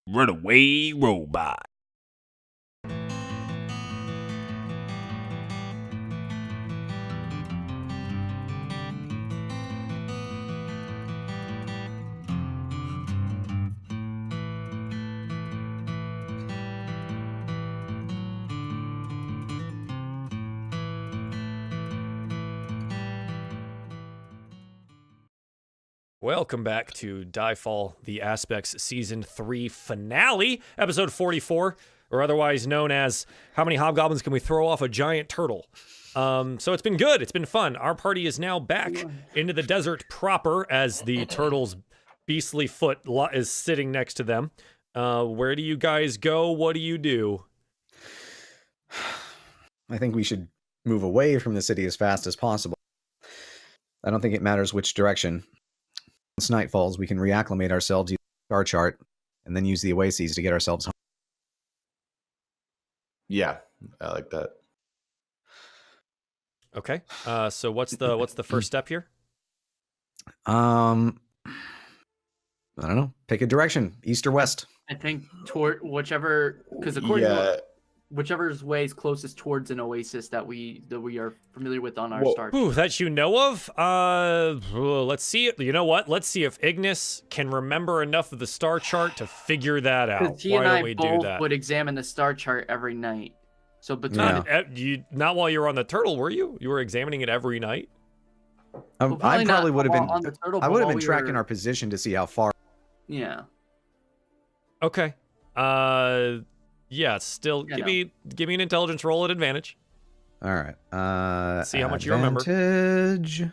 Runaway robot. Welcome back to DieFall, the Aspects Season 3 finale, episode 44, or otherwise known as How Many Hobgoblins Can We Throw Off a Giant Turtle? So it's been good. It's been fun. Our party is now back into the desert proper as the turtle's beastly foot is sitting next to them. Where do you guys go? What do you do? I think we should move away from the city as fast as possible. I don't think it matters which direction. Once night falls, we can reacclimate ourselves using the star chart, and then use the oases to get ourselves home. Yeah, I like that. Okay. So what's the first step here? I don't know. Pick a direction, east or west. I think toward whichever, because according to whichever's way is closest towards an oasis that we are familiar with on our star chart. Ooh, that you know of? Let's see it. You know what? Let's see if Ignas can remember enough of the star chart to figure that out. Because he Why and don't I we do both that? would examine the star chart every night. So between Not while you were on the turtle, were you? You were examining it every night? I probably would have been. on the turtle, I but would have while been tracking our position to see how far. Yeah. Okay. Yeah. Still, Yeah, give me an intelligence roll at advantage. All right. See how much you remember. Advantage.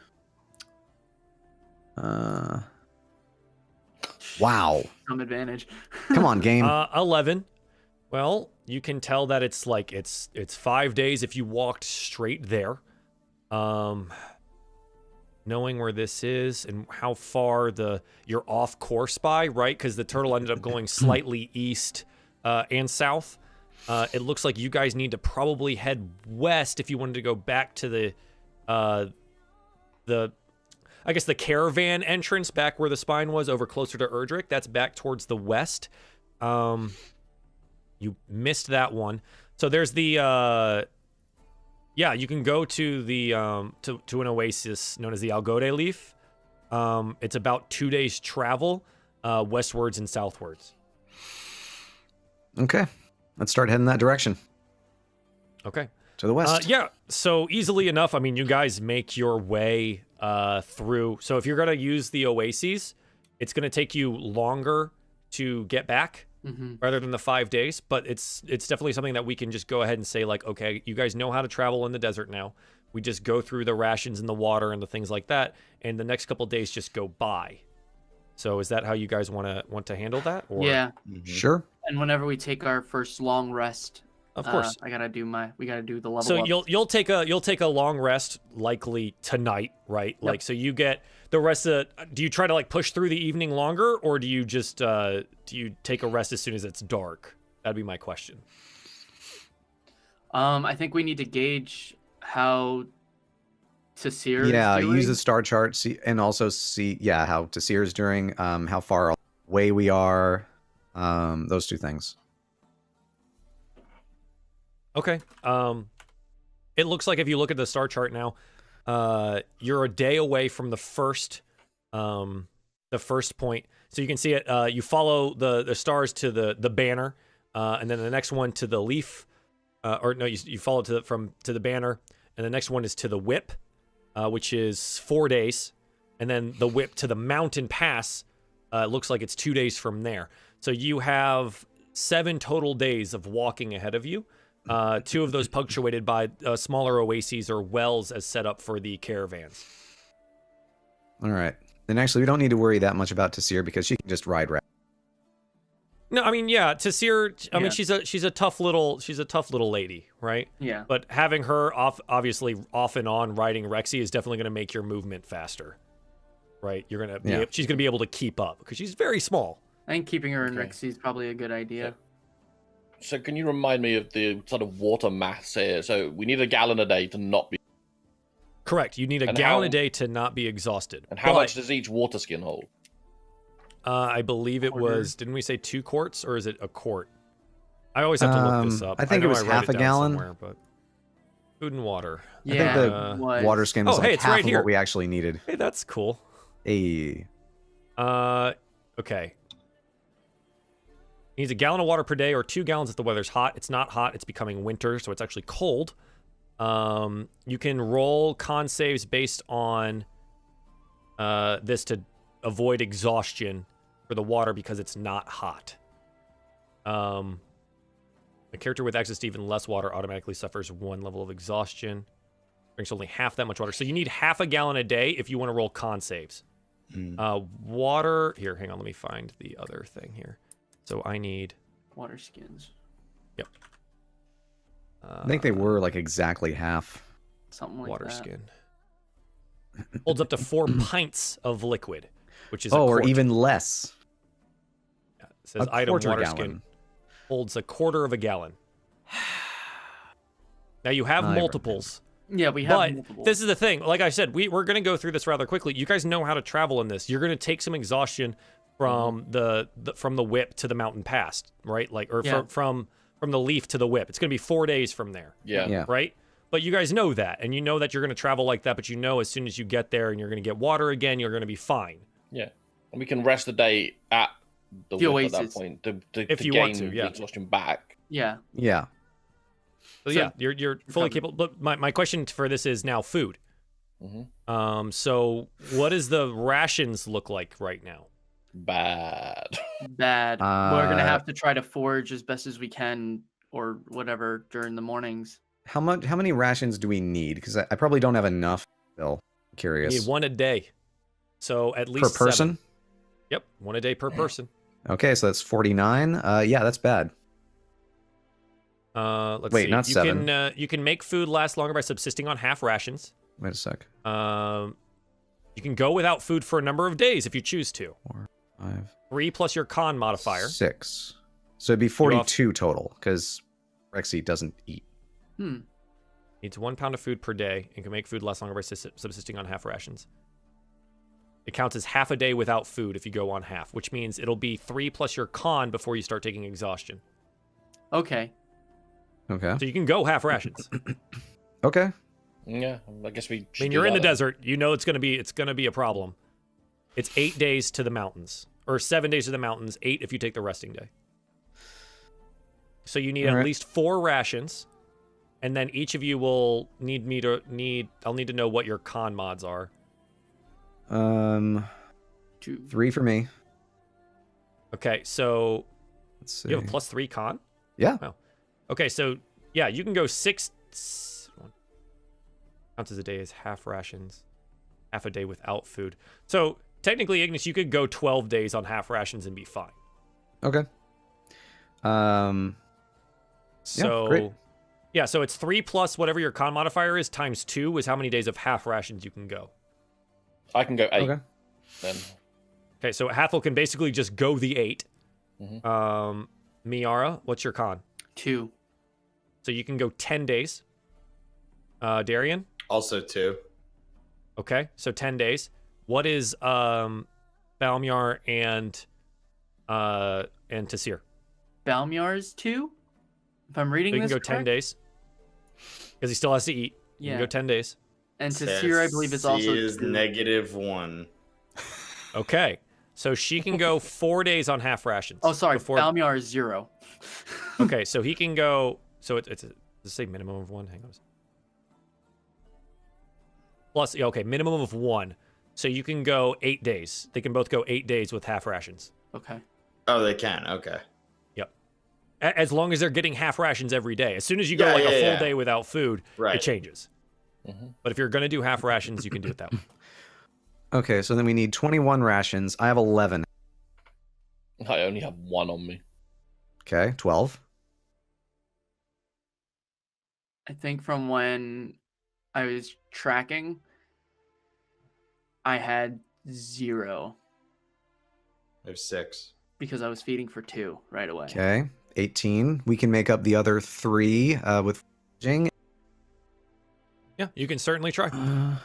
Wow. Some advantage. Come on, game. 11. Well, you can tell that it's 5 days if you walked straight there. Knowing where this is and how far you're off course by, right? Because the turtle ended up going slightly east and south. It looks like you guys need to probably head west if you wanted to go back to the caravan entrance back where the spine was, over closer to Erdrick. That's back towards the west. You missed that one. So there's the you can go to the to an oasis known as the Algode Leaf. It's about 2 days travel westwards and southwards. Okay. Let's start heading that direction. Okay. To the west. Yeah, so easily enough, I mean, you guys make your way through. So if you're going to use the oases, it's going to take you longer to get back rather than the 5 days. But it's definitely something that we can just go ahead and say, like, okay, you guys know how to travel in the desert now. We just go through the rations and the water and the things like that, and the next couple days just go by. So is that how you guys want to handle that? Or? Yeah. Sure. And whenever we take our first long rest, Of course. we gotta do the level. So up. you'll take a long rest likely tonight, right? Yep. Like, so you get the rest of. Do you try to push through the evening longer, or do you just do you take a rest as soon as it's dark? That'd be my question. I think we need to gauge how Tasir. Yeah, is doing. use the star chart, and also see how Tasir is doing, how far away we are, those two things. Okay. It looks like if you look at the star chart now, you're a day away from the first point. So you can see it. You follow the stars to the banner, and then the next one to the leaf, you follow to the banner, and the next one is to the whip, which is 4 days, and then the whip to the mountain pass. It looks like it's 2 days from there. So you have 7 total days of walking ahead of you. 2 of those punctuated by smaller oases or wells as set up for the caravans. All right. Then actually, we don't need to worry that much about Tasir because she can just ride rabbit. No, I mean, yeah, Tasir. I mean, she's a tough little lady, right? Yeah. But having her obviously off and on riding Rexy is definitely going to make your movement faster, right? You're gonna she's gonna be able to keep up because she's very small. I think keeping her in Rexy is probably a good idea. So can you remind me of the sort of water mass here? So we need a gallon a day to not be... Correct. You need a gallon a day to not be exhausted. And how much does each water skin hold? I believe it Quarter. was. Didn't we say 2 quarts, or is it a quart? I always have to look this up. I think it know was I wrote half a down gallon. somewhere, but food and water. I think the it was. water skin was Oh, like hey, it's half right of here. what we actually needed. Hey, that's cool. Hey. Okay. Needs a gallon of water per day or 2 gallons if the weather's hot. It's not hot. It's becoming winter, so it's actually cold. You can roll con saves based on this to avoid exhaustion for the water because it's not hot. A character with access to even less water automatically suffers 1 level of exhaustion. Drinks only half that much water. So you need half a gallon a day if you want to roll con saves. Water. Here, hang on. Let me find the other thing here. So I need Water skins. Yep. I think they were like exactly half. Something like water that. skin. Holds up to 4 pints of liquid, which is Oh, a or quart. even less. Yeah, it says A item quarter water gallon. skin holds a quarter of a gallon. Now you have I multiples. Yeah, we have But multiple. this is the thing. Like I said, we're going to go through this rather quickly. You guys know how to travel in this. You're going to take some exhaustion from the from the whip to the mountain pass, right? Like, or Yeah. from the leaf to the whip. It's going to be 4 days from there, Yeah. right? But you guys know that, and you know that you're going to travel like that. But you know, as soon as you get there and you're going to get water again, you're going to be fine. Yeah. And we can rest a day at the The whip at that oasis. point to If to you gain want to, yeah. the exhaustion back. Yeah. Yeah. So, So- yeah, you're fully covered. capable. But my question for this is now food. hmm So what does the rations look like right now? Bad. Bad. We're gonna Uh, have to try to forage as best as we can, or whatever, during the mornings. How many rations do we need? Because I probably don't have enough. Still You curious. need 1 a day. So at Per least person? 7. Yep, 1 a day per person. Okay, so that's 49. Yeah, that's bad. Let's Wait, see. not you 7. You can make food last longer by subsisting on half rations. Wait a sec. You can go without food for a number of days if you choose to. 4, 5, 3 plus your con modifier. 6. So it'd be 42 total because Rexy doesn't eat. Needs 1 pound of food per day and can make food last longer by subsisting on half rations. It counts as half a day without food if you go on half, which means it'll be 3 plus your con before you start taking exhaustion. Okay. Okay. So you can go half rations. Okay. Yeah. I guess we. I should mean, do you're in the that then. desert. You know it's gonna be a problem. It's 8 days to the mountains, or 7 days to the mountains. 8 if you take the resting day. So you need All at right. least 4 rations, and then each of you will I'll need to know what your con mods are. 2. 3 for me. Okay, so Let's see. you have a +3 con. Yeah. Wow. Okay, so yeah, you can go 6 ounces a day as half rations, half a day without food. So technically, Ignis, you could go 12 days on half rations and be fine. Okay. So great. yeah, so it's 3 plus whatever your con modifier is times 2 is how many days of half rations you can go. I can go 8 Okay. then. Okay, so Hathol can basically just go the 8. Mhm. Miara, what's your con? 2. So you can go 10 days. Darien? Also 2. Okay, so 10 days. What is Balmyar and Tasir? Balmyar's 2? If I'm reading So you can this go 10 correct? days. Because he still has to eat. You Yeah. can go 10 days. And Tasir, I believe, is also is 2. -1. Okay. So she can go 4 days on half rations. Oh, sorry. Before... Balmyar is 0. Okay, so he can go. So does it say minimum of 1? Hang on. Plus, yeah, okay, minimum of 1. So you can go 8 days. They can both go 8 days with half rations. Okay. Oh, they can. Okay. Yep. As long as they're getting half rations every day. As soon as you go Yeah, like a full yeah. day without food, Right. it changes. Mhm. But if you're going to do half rations, you can do it that way. Okay, so then we need 21 rations. I have 11. I only have 1 on me. Okay, 12. I think from when I was tracking, I had 0 There's 6. because I was feeding for 2 right away. Okay, 18. We can make up the other 3 with foraging. Yeah, you can certainly try.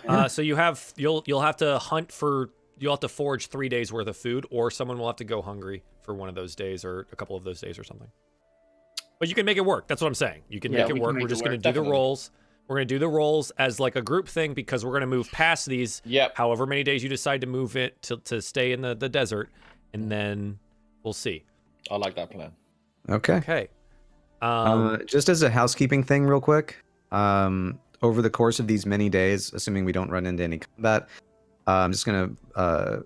Yeah. So you'll have to hunt for you'll have to forage 3 days worth of food, or someone will have to go hungry for one of those days or a couple of those days or something. But you can make it work. That's what I'm saying. You can make it work. We're just going to do the rolls. We're going to do the rolls as like a group thing because we're going to move past these. However many days you decide to move it to stay in the desert, and then we'll see. I like that plan. Okay. Just as a housekeeping thing, real quick. Over the course of these many days, assuming we don't run into any combat, I'm just going to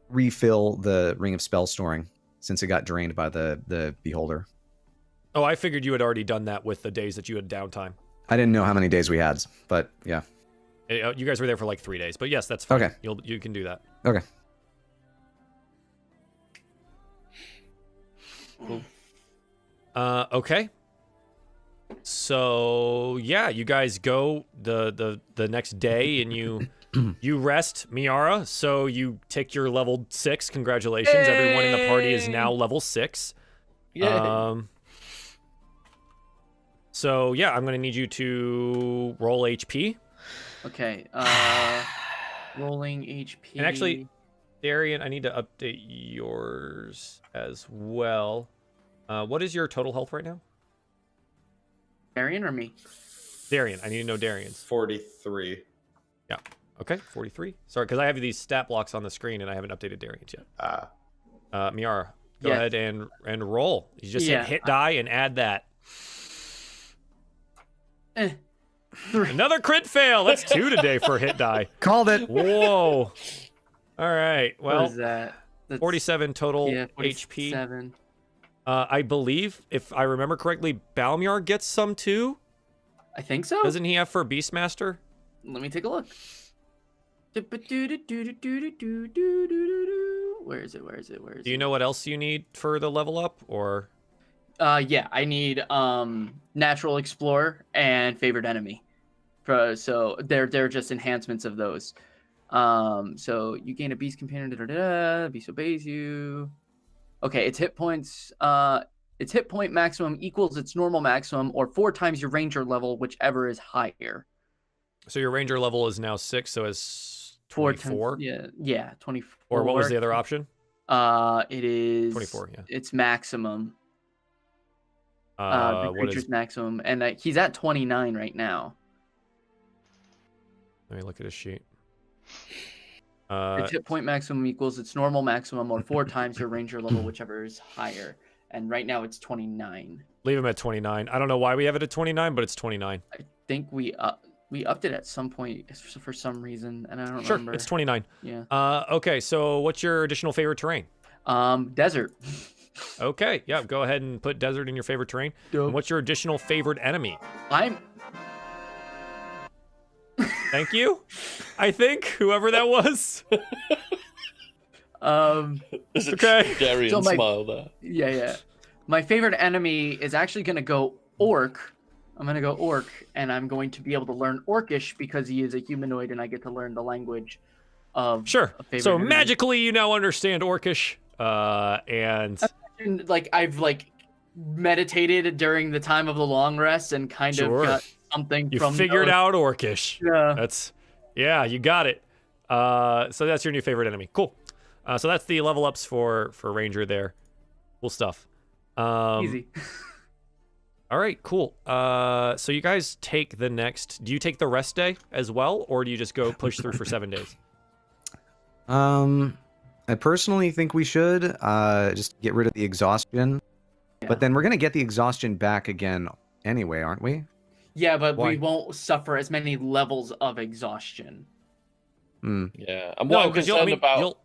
refill the Ring of Spell Storing since it got drained by the Beholder. Oh, I figured you had already done that with the days that you had downtime. I didn't know how many days we had, but yeah. You guys were there for like 3 days, but yes, that's fine. Okay. You can do that. Okay. Cool. Okay. So yeah, you guys go the next day and you rest, Miara. So you take your level 6. Congratulations, everyone in the party is now level 6. Yeah. So yeah, I'm gonna need you to roll HP. Okay. Rolling HP. And actually, Darien, I need to update yours as well. What is your total health right now? Darien or me? Darien, I need to know Darien's. 43. Yeah. Okay, 43. Sorry, because I have these stat blocks on the screen and I haven't updated Darien's yet. Miara, go ahead and roll. You just hit die and add that. Another crit fail. That's 2 today for hit die. Called it. Whoa. All right. Well, what is that? That's 47 total 47. HP. I believe, if I remember correctly, Balmiar gets some too. I think so. Doesn't he have for Beastmaster? Let me take a look. Where is it? Do you know what else you need for the level up, or? Yeah, I need Natural Explorer and Favored Enemy. So they're just enhancements of those. So you gain a beast companion. Beast obeys you. Okay, its hit points. Its hit point maximum equals its normal maximum, or 4 times your ranger level, whichever is higher. So your ranger level is now 6, so it's 24. Yeah, 24. Or what was the other option? It is 24. Yeah, it's maximum. The what creature's is maximum, and he's at 29 right now. Let me look at his sheet. Its hit point maximum equals its normal maximum, or 4 times your ranger level, whichever is higher. And right now it's 29. Leave him at 29. I don't know why we have it at 29, but it's 29. I think we upped it at some point for some reason, and I don't Sure, remember. it's 29. Yeah. Okay, so what's your additional favorite terrain? Desert. Okay, yeah, go ahead and put desert in your favorite terrain. And what's your additional favorite enemy? Thank you. I think whoever that was. Okay. Darien So smile there. Yeah. My favorite enemy is actually gonna go Orc. I'm gonna go Orc, and I'm going to be able to learn Orcish because he is a humanoid, and I get to learn the language of Sure. a favorite So enemy. magically, you now understand Orcish, and like I've meditated during the time of the long rest and kind Sure. of got something you from figured those. out Orcish. Yeah. You got it. So that's your new favorite enemy. Cool. So that's the level ups for Ranger there. Cool stuff. Easy. All right, cool. So you guys take the next. Do you take the rest day as well, or do you just go push through for 7 days? I personally think we should just get rid of the exhaustion. Yeah. But then we're gonna get the exhaustion back again anyway, aren't we? Yeah, but Why? we won't suffer as many levels of exhaustion. Yeah. And what No, I'm because concerned about.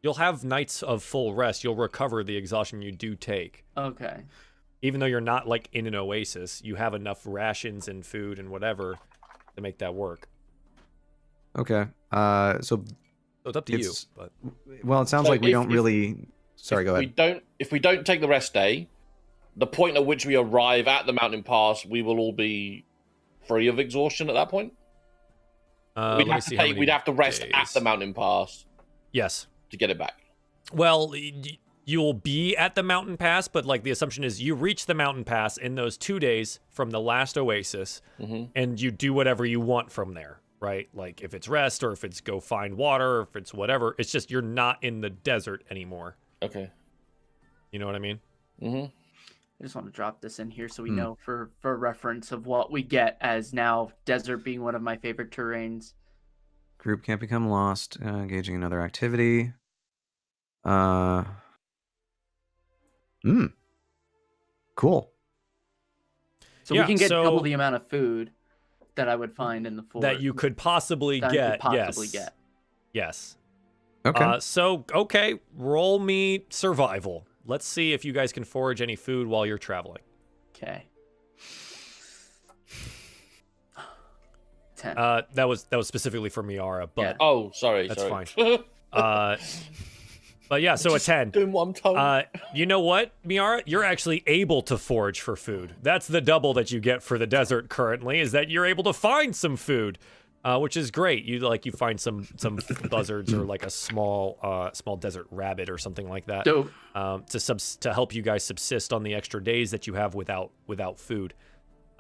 you'll have nights of full rest. You'll recover the exhaustion you do take. Okay. Even though you're not like in an oasis, you have enough rations and food and whatever to make that work. Okay. So So it's up to you. It's- But well, it sounds So like we if- don't really. Sorry, go ahead. If we don't take the rest day, the point at which we arrive at the mountain pass, we will all be free of exhaustion at that point. let me see how many We'd have to rest days. at the mountain pass Yes. to get it back. Well, you'll be at the mountain pass, but like the assumption is you reach the mountain pass in those 2 days from the last oasis, Mm-hmm. and you do whatever you want from there. right? Like if it's rest or if it's go find water or if it's whatever. It's just you're not in the desert anymore. Okay. You know what I mean? Mm-hmm. I just want to drop this in here so we know for reference of what we get, as now desert being one of my favorite terrains. Group can't become lost. Engaging in other activity. Cool. So Yeah, we can get so- double the amount of food that I would find in the fort. That you could possibly that I get. could possibly yes. get. Yes. Okay. Okay, roll me survival. Let's see if you guys can forage any food while you're traveling. Okay. 10. That was specifically for Miara, but Yeah. Oh, sorry. That's sorry. fine. But yeah, so a 10. Doing what I'm told. You know what, Miara? You're actually able to forage for food. That's the double that you get for the desert currently, is that you're able to find some food, which is great. You find some buzzards or like a small desert rabbit or something like that. Dope. To help you guys subsist on the extra days that you have without food.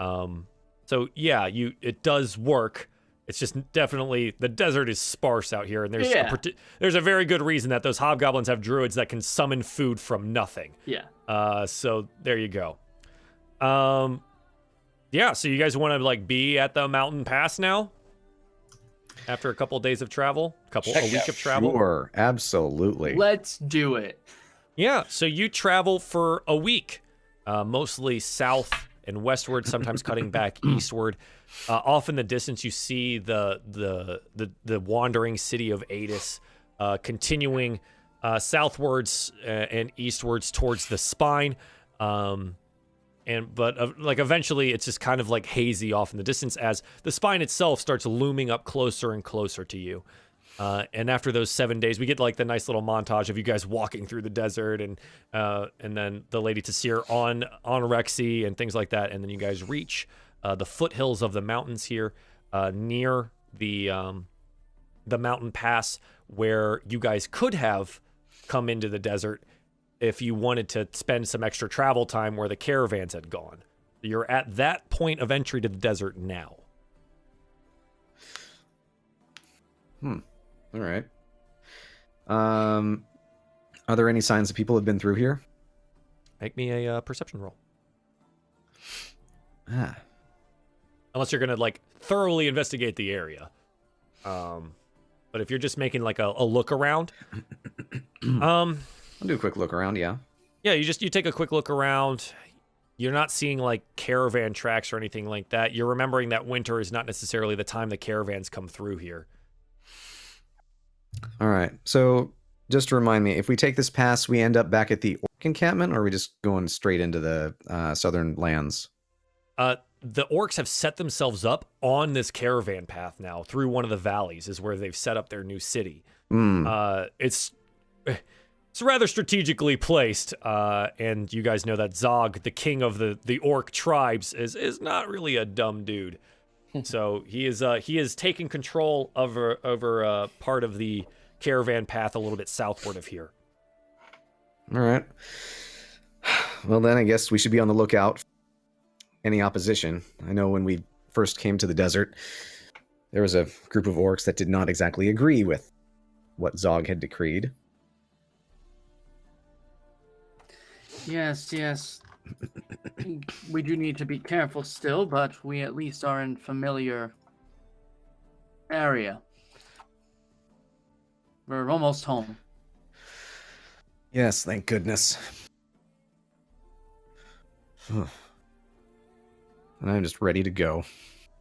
So yeah, it does work. It's just definitely the desert is sparse out here, and there's a very good reason that those hobgoblins have druids that can summon food from nothing. Yeah. So there you go. Yeah. So you guys want to like be at the mountain pass now? After a couple of days of travel, a week of travel. Sure, absolutely. Let's do it. Yeah. So you travel for a week, mostly south and westward, sometimes cutting back eastward. Off in the distance, you see the wandering city of Adis, continuing southwards and eastwards towards the spine. But eventually, it's just kind of like hazy off in the distance as the spine itself starts looming up closer and closer to you. And after those 7 days, we get like the nice little montage of you guys walking through the desert and then the Lady Tasir on Rexy and things like that. And then you guys reach the foothills of the mountains here near the mountain pass where you guys could have come into the desert if you wanted to spend some extra travel time where the caravans had gone. You're at that point of entry to the desert now. All right. Are there any signs that people have been through here? Make me a perception roll. Unless you're going to like thoroughly investigate the area. But if you're just making like a look around, I'll do a quick look around, yeah. Yeah, you take a quick look around. You're not seeing like caravan tracks or anything like that. You're remembering that winter is not necessarily the time the caravans come through here. All right. So just to remind me, if we take this pass, we end up back at the orc encampment, or are we just going straight into the southern lands? The orcs have set themselves up on this caravan path now through one of the valleys is where they've set up their new city. It's rather strategically placed, and you guys know that Zog, the king of the orc tribes, is not really a dumb dude. So he is taking control over part of the caravan path a little bit southward of here. All right. Well, then I guess we should be on the lookout for any opposition. I know when we first came to the desert, there was a group of orcs that did not exactly agree with what Zog had decreed. Yes. We do need to be careful still, but we at least are in familiar area. We're almost home. Yes, thank goodness. And I'm just ready to go.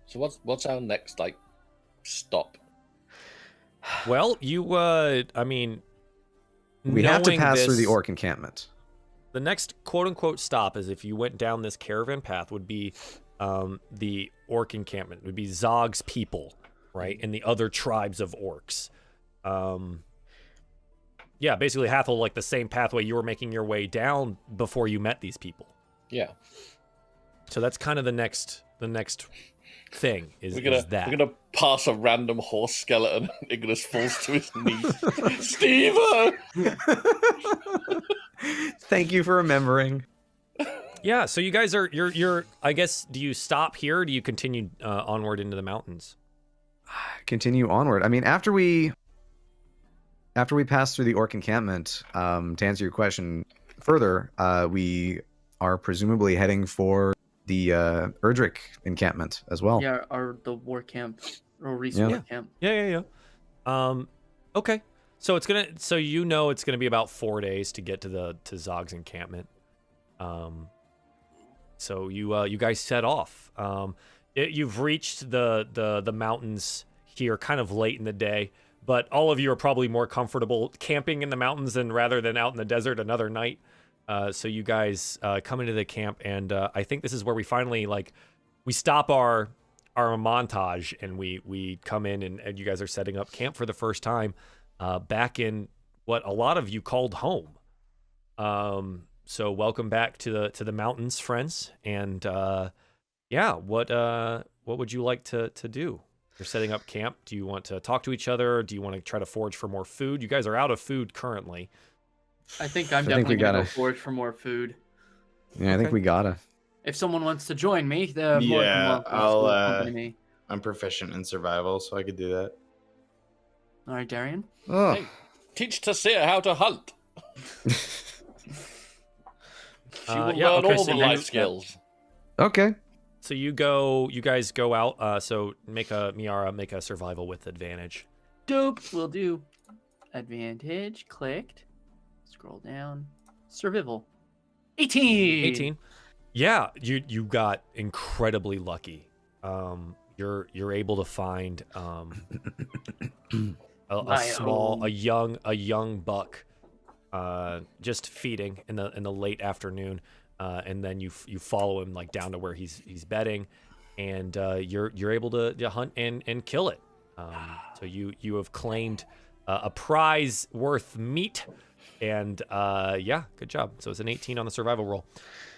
So what's our next stop? Well, We have to knowing pass through the this- orc encampment. The next quote-unquote stop is if you went down this caravan path would be the orc encampment. It would be Zog's people, right? And the other tribes of orcs. Yeah, basically Hathol, like the same pathway you were making your way down before you met these people. Yeah. So that's kind of the next thing is that. We're gonna pass a random horse skeleton and Ignis falls to his knees. Steven! Thank you for remembering. Yeah, so you guys are you're I guess, do you stop here or do you continue onward into the mountains? continue onward. I mean, after we pass through the orc encampment, to answer your question further, we are presumably heading for the Erdrick encampment as well. Yeah, or the war camp or resource camp. Yeah. Okay. So it's gonna. So it's gonna be about 4 days to get to Zog's encampment. So you guys set off. You've reached the mountains here kind of late in the day, but all of you are probably more comfortable camping in the mountains rather than out in the desert another night. So you guys come into the camp, and I think this is where we finally we stop our montage, and we come in, and you guys are setting up camp for the first time back in what a lot of you called home. So welcome back to the mountains, friends, and what would you like to do? You're setting up camp. Do you want to talk to each other? Do you want to try to forage for more food? You guys are out of food currently. I think I'm definitely gonna go forage for more food. Yeah, I think we gotta. If someone wants to join me, they're more than welcome to accompany me. I'm proficient in survival, so I could do that. All right, Darien. Oh. Hey, teach Tasia how to hunt. She will learn all the life skills. Okay. So you guys go out. So make a survival with advantage. Dope. Will do. Advantage clicked. Scroll down. Survival. 18. 18. Yeah, you got incredibly lucky. You're able to find a young buck just feeding in the late afternoon, and then you follow him down to where he's bedding, and you're able to hunt and kill it. So you have claimed a prize worth meat, and good job. So it's an 18 on the survival roll.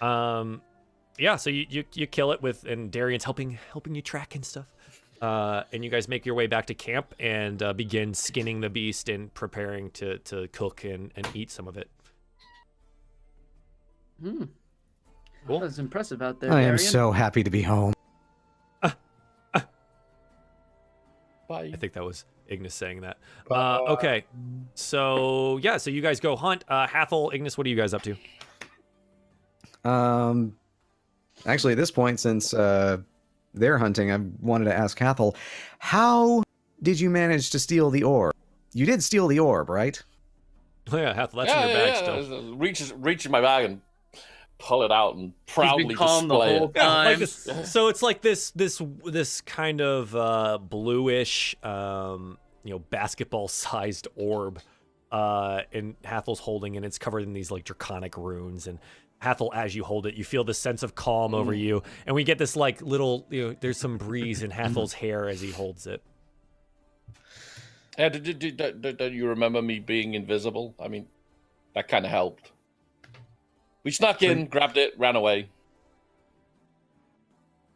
So you kill it and Darien's helping you track and stuff. And you guys make your way back to camp and begin skinning the beast and preparing to cook and eat some of it. Cool. Cool. That was impressive out there, I am Darien. so happy to be home. Bye. I think that was Ignis saying that. Okay. So you guys go hunt. Hathol, Ignis, what are you guys up to? Actually, at this point, since they're hunting, I wanted to ask Hathol, how did you manage to steal the orb? You did steal the orb, right? Oh, yeah, Hathol, that's in your bag still. Reach in my bag and pull it out and proudly display it. Yeah, so it's like this kind of bluish, basketball-sized orb, and Hathol's holding, and it's covered in these draconic runes. And Hathol, as you hold it, you feel this sense of calm over you, and we get this little, there's some breeze in Hathol's hair as he holds it. Yeah, don't you remember me being invisible? I mean, that kind of helped. We snuck in, grabbed it, ran away.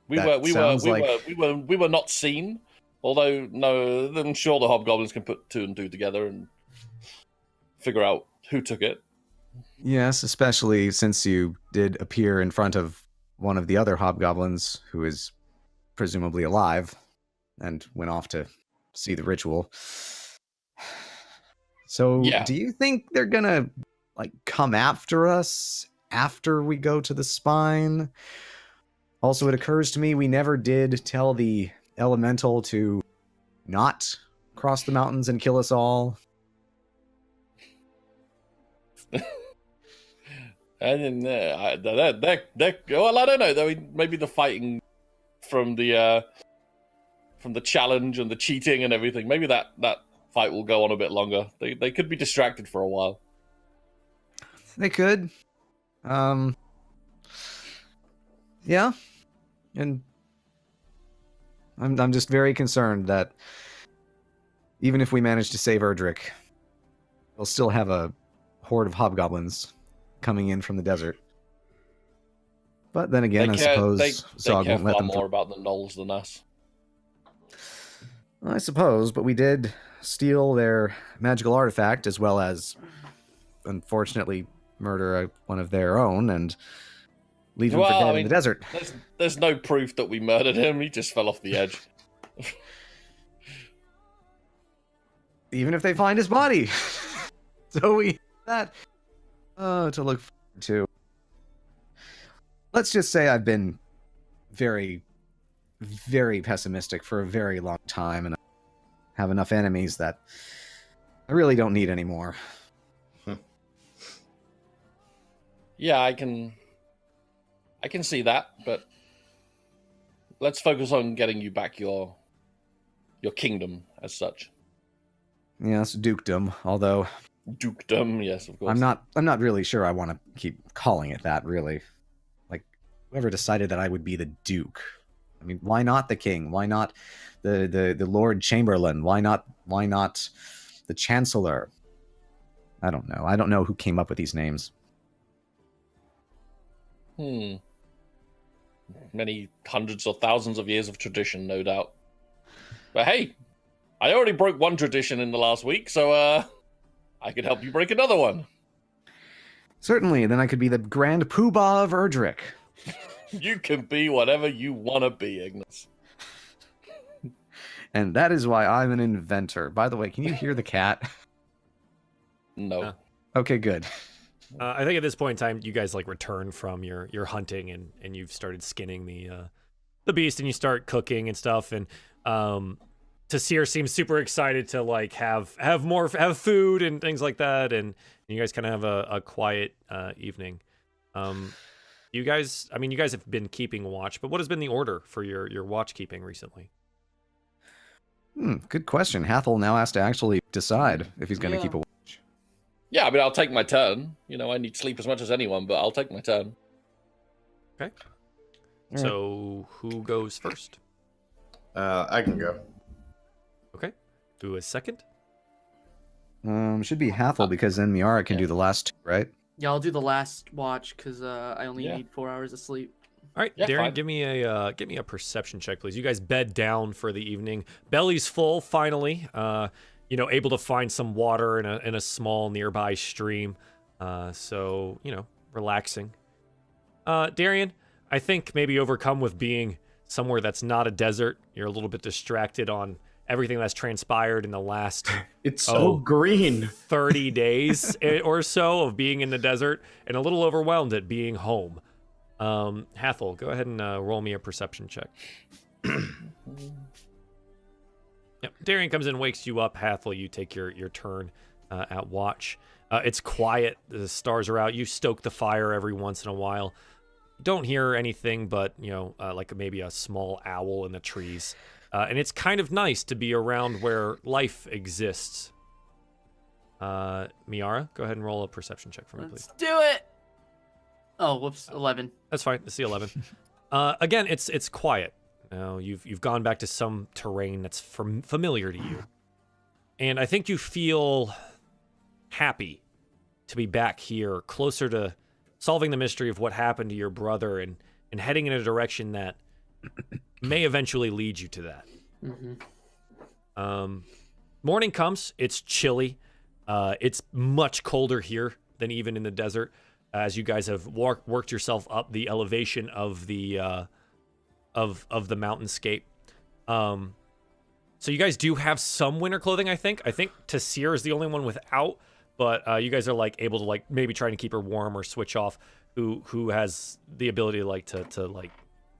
We were not seen. Although, no, I'm sure the hobgoblins can put 2 and 2 together and figure out who took it. Yes, especially since you did appear in front of one of the other hobgoblins, who is presumably alive, and went off to see the ritual. So, Do you think they're gonna come after us after we go to the spine? Also, it occurs to me we never did tell the elemental to not cross the mountains and kill us all. I didn't well, I don't know. I mean, maybe the fighting from the challenge and the cheating and everything, maybe that fight will go on a bit longer. They could be distracted for a while. They could. Yeah. And I'm just very concerned that even if we manage to save Erdrick, we'll still have a horde of hobgoblins coming in from the desert. But then again, I suppose Zog won't let them more about the gnolls than us. I suppose, but we did steal their magical artifact, as well as, unfortunately, murder one of their own and leave him for dead in the desert. There's no proof that we murdered him. He just fell off the edge. even if they find his body. So we that to look forward to. Let's just say I've been very, very pessimistic for a very long time, and I have enough enemies that I really don't need any more. Yeah, I can see that, but let's focus on getting you back your kingdom as such. Yes, dukedom. Although Dukedom, yes, of course. I'm not really sure I want to keep calling it that. Really, like whoever decided that I would be the duke. I mean, why not the king? Why not the Lord Chamberlain? Why not the Chancellor? I don't know. I don't know who came up with these names. Many hundreds or thousands of years of tradition, no doubt. But hey, I already broke one tradition in the last week, so I could help you break another one. Certainly, then I could be the Grand Poobah of Erdrick. You can be whatever you want to be, Ignas. And that is why I'm an inventor. By the way, can you hear the cat? No. Okay, good. I think at this point in time, you guys like return from your hunting and you've started skinning the beast and you start cooking and stuff. And Tasir seems super excited to like have food and things like that. And you guys kind of have a quiet evening. You guys have been keeping watch, but what has been the order for your watch keeping recently? Good question. Hathol now has to actually decide if he's going to keep a watch. Yeah, I mean, I'll take my turn. You know, I need sleep as much as anyone, but I'll take my turn. Okay. So who goes first? I can go. Okay. Do a second. Should be Hathol because then Miara can do the last two, right? Yeah, I'll do the last watch because I only need 4 hours of sleep. All right, Yeah, Darien, fine. give me a perception check, please. You guys bed down for the evening. Belly's full, finally. Able to find some water in a small nearby stream. So, relaxing. Darien, I think maybe overcome with being somewhere that's not a desert. You're a little bit distracted on everything that's transpired in the last It's so green. 30 days or so of being in the desert and a little overwhelmed at being home. Hathol, go ahead and roll me a perception check. Yep. Darien comes in, wakes you up. Hathol, you take your turn at watch. It's quiet. The stars are out. You stoke the fire every once in a while. Don't hear anything but, like maybe a small owl in the trees. And it's kind of nice to be around where life exists. Miara, go ahead and roll a perception check for me, please. Let's do it! Oh, whoops, 11. That's fine. It's the 11. Again, it's quiet. You've gone back to some terrain that's familiar to you. And I think you feel happy to be back here, closer to solving the mystery of what happened to your brother and heading in a direction that may eventually lead you to that. Mm-hmm. Morning comes. It's chilly. It's much colder here than even in the desert, as you guys have worked yourself up the elevation of the of the mountainscape. So you guys do have some winter clothing, I think. I think Tasir is the only one without, but you guys are like able to like maybe trying to keep her warm or switch off. Who has the ability to like,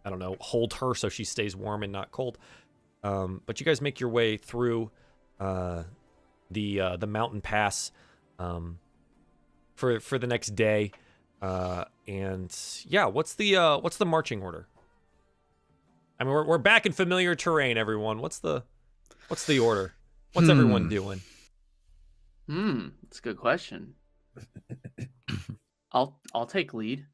I don't know, hold her so she stays warm and not cold. But you guys make your way through the mountain pass for the next day. And yeah, what's the marching order? I mean, we're back in familiar terrain, everyone. What's the order? What's everyone doing? That's a good question. I'll take lead.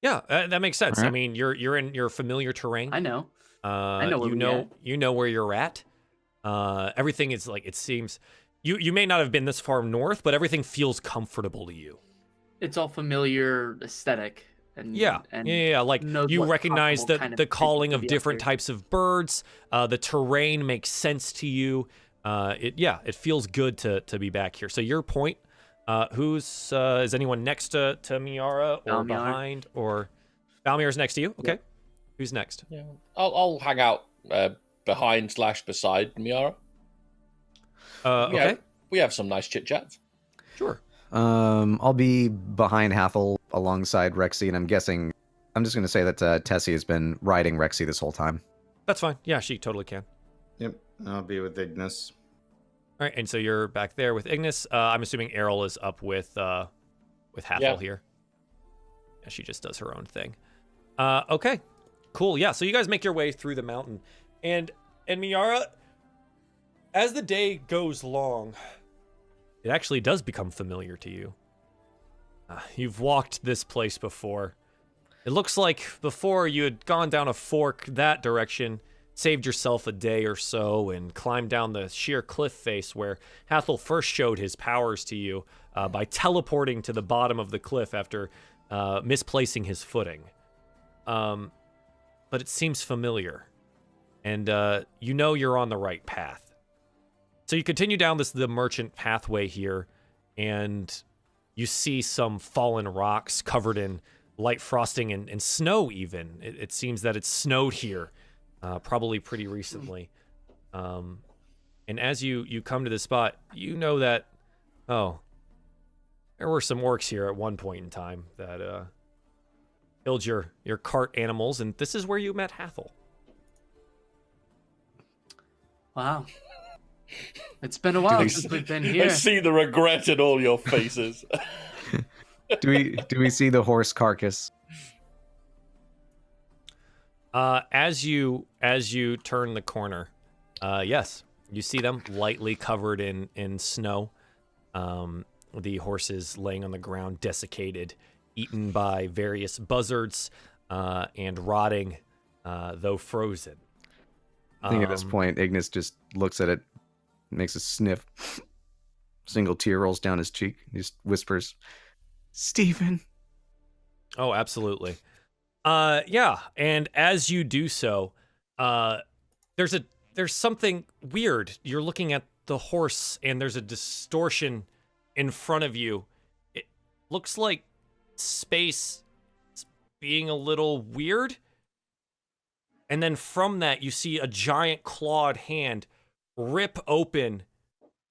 Yeah, that makes sense. Right. I mean, you're in your familiar terrain. I know. I know where you know where you're at. Everything is like, it seems you may not have been this far north, but everything feels comfortable to you. It's all familiar aesthetic. And, Yeah. Like knows you what's recognize possible kind the of calling to of be up different here. types of birds. The terrain makes sense to you. It feels good to be back here. So your point, is anyone next to Miara or Balmiar. behind, or Balmiar's next to you? Okay. Who's next? Yeah, I'll hang out behind / beside Miara. Okay. We have some nice chit chats. Sure. I'll be behind Hathol alongside Rexy, and I'm guessing I'm just going to say that Tessie has been riding Rexy this whole time. That's fine. Yeah, she totally can. Yep, I'll be with Ignas. All right, and so you're back there with Ignis. I'm assuming Errol is up with Hathol here. Yeah, she just does her own thing. Okay, cool. Yeah, so you guys make your way through the mountain, and Miara, as the day goes long, it actually does become familiar to you. You've walked this place before. It looks like before you had gone down a fork that direction, saved yourself a day or so, and climbed down the sheer cliff face where Hathol first showed his powers to you by teleporting to the bottom of the cliff after misplacing his footing. But it seems familiar, and you know you're on the right path. So you continue down the merchant pathway here, and you see some fallen rocks covered in light frosting and snow even. It seems that it snowed here probably pretty recently. And as you come to this spot, you know that, there were some orcs here at one point in time that killed your cart animals, and this is where you met Hathol. Wow. It's been a while since we've been here. I see the regret in all your faces. Do we see the horse carcass? As you turn the corner, yes, you see them lightly covered in snow. The horses laying on the ground, desiccated, eaten by various buzzards, and rotting, though frozen. I think at this point, Ignis just looks at it, makes a sniff. Single tear rolls down his cheek. He just whispers, "Stephen." Oh, absolutely. Yeah, and as you do so, there's something weird. You're looking at the horse, and there's a distortion in front of you. It looks like space is being a little weird. And then from that, you see a giant clawed hand rip open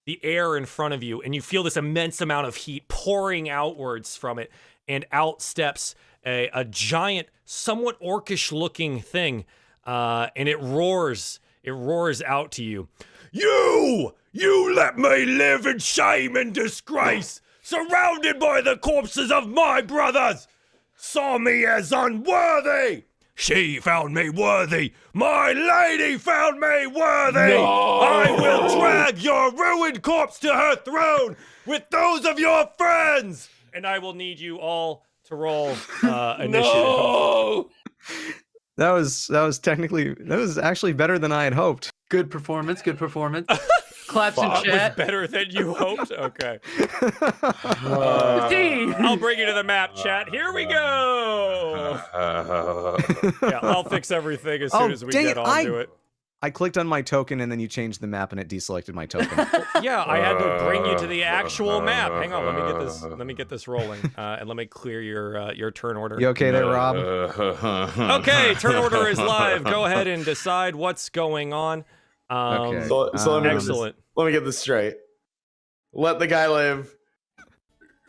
the air in front of you, and you feel this immense amount of heat pouring outwards from it, and out steps a giant, somewhat orcish-looking thing, and it roars out to you. You let me live in shame and disgrace, surrounded by the corpses of my brothers. Saw me as unworthy. She found me worthy. My lady found me worthy. No! I will drag your ruined corpse to her throne with those of your friends. And I will need you all to roll initiative. No! That was actually better than I had hoped. Good performance. Good performance. Claps in It was chat. better than you hoped? Okay. 15. I'll bring you to the map, chat. Here we go. Yeah, I'll fix everything as soon as we dang get it, onto it. I clicked on my token, and then you changed the map, and it deselected my token. Yeah, I had to bring you to the actual map. Hang on, let me get this rolling, and let me clear your turn order. You okay there, Rob? Okay, turn order is live. Go ahead and decide what's going on. Okay. So Excellent. let me get this straight. Let the guy live.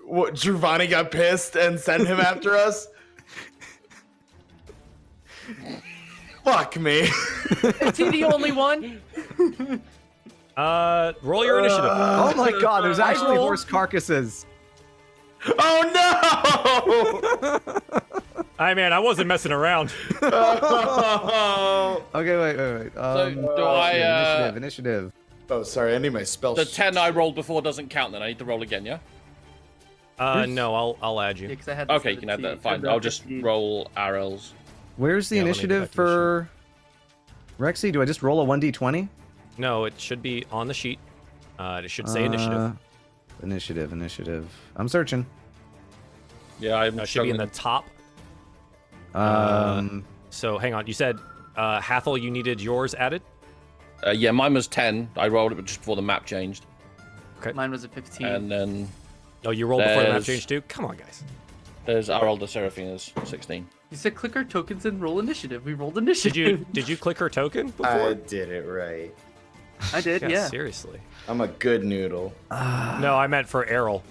What, Giovanni got pissed and sent him after us? Fuck me. Is he the only one? Roll your initiative. Oh my god, there's actually rolled. horse carcasses. Oh no! I wasn't messing around. Oh. Okay, wait. do I, Initiative. Oh, sorry, I need my spell. The 10 I rolled before doesn't count then. I need to roll again, yeah? No, I'll add you. Yeah, 'cause I had Okay, you can add that. Fine. I'll just roll arrows. Where's the Yeah, let me get initiative back to the for Rexy? Do I just roll a 1d20? No, it should be on the sheet. It should say initiative. Initiative. I'm searching. Yeah, I'm It should be in the top. So hang on. You said Hathol, you needed yours added. Yeah, mine was 10. I rolled it just before the map changed. Mine was a 15. And then Oh, you rolled before the map There's- changed too. Come on, guys. there's Arolda Seraphina's 16. You said click our tokens and roll initiative. We rolled initiative. Did you click her token before? I did it right. I did, yeah. Seriously. I'm a good noodle. No, I meant for Errol.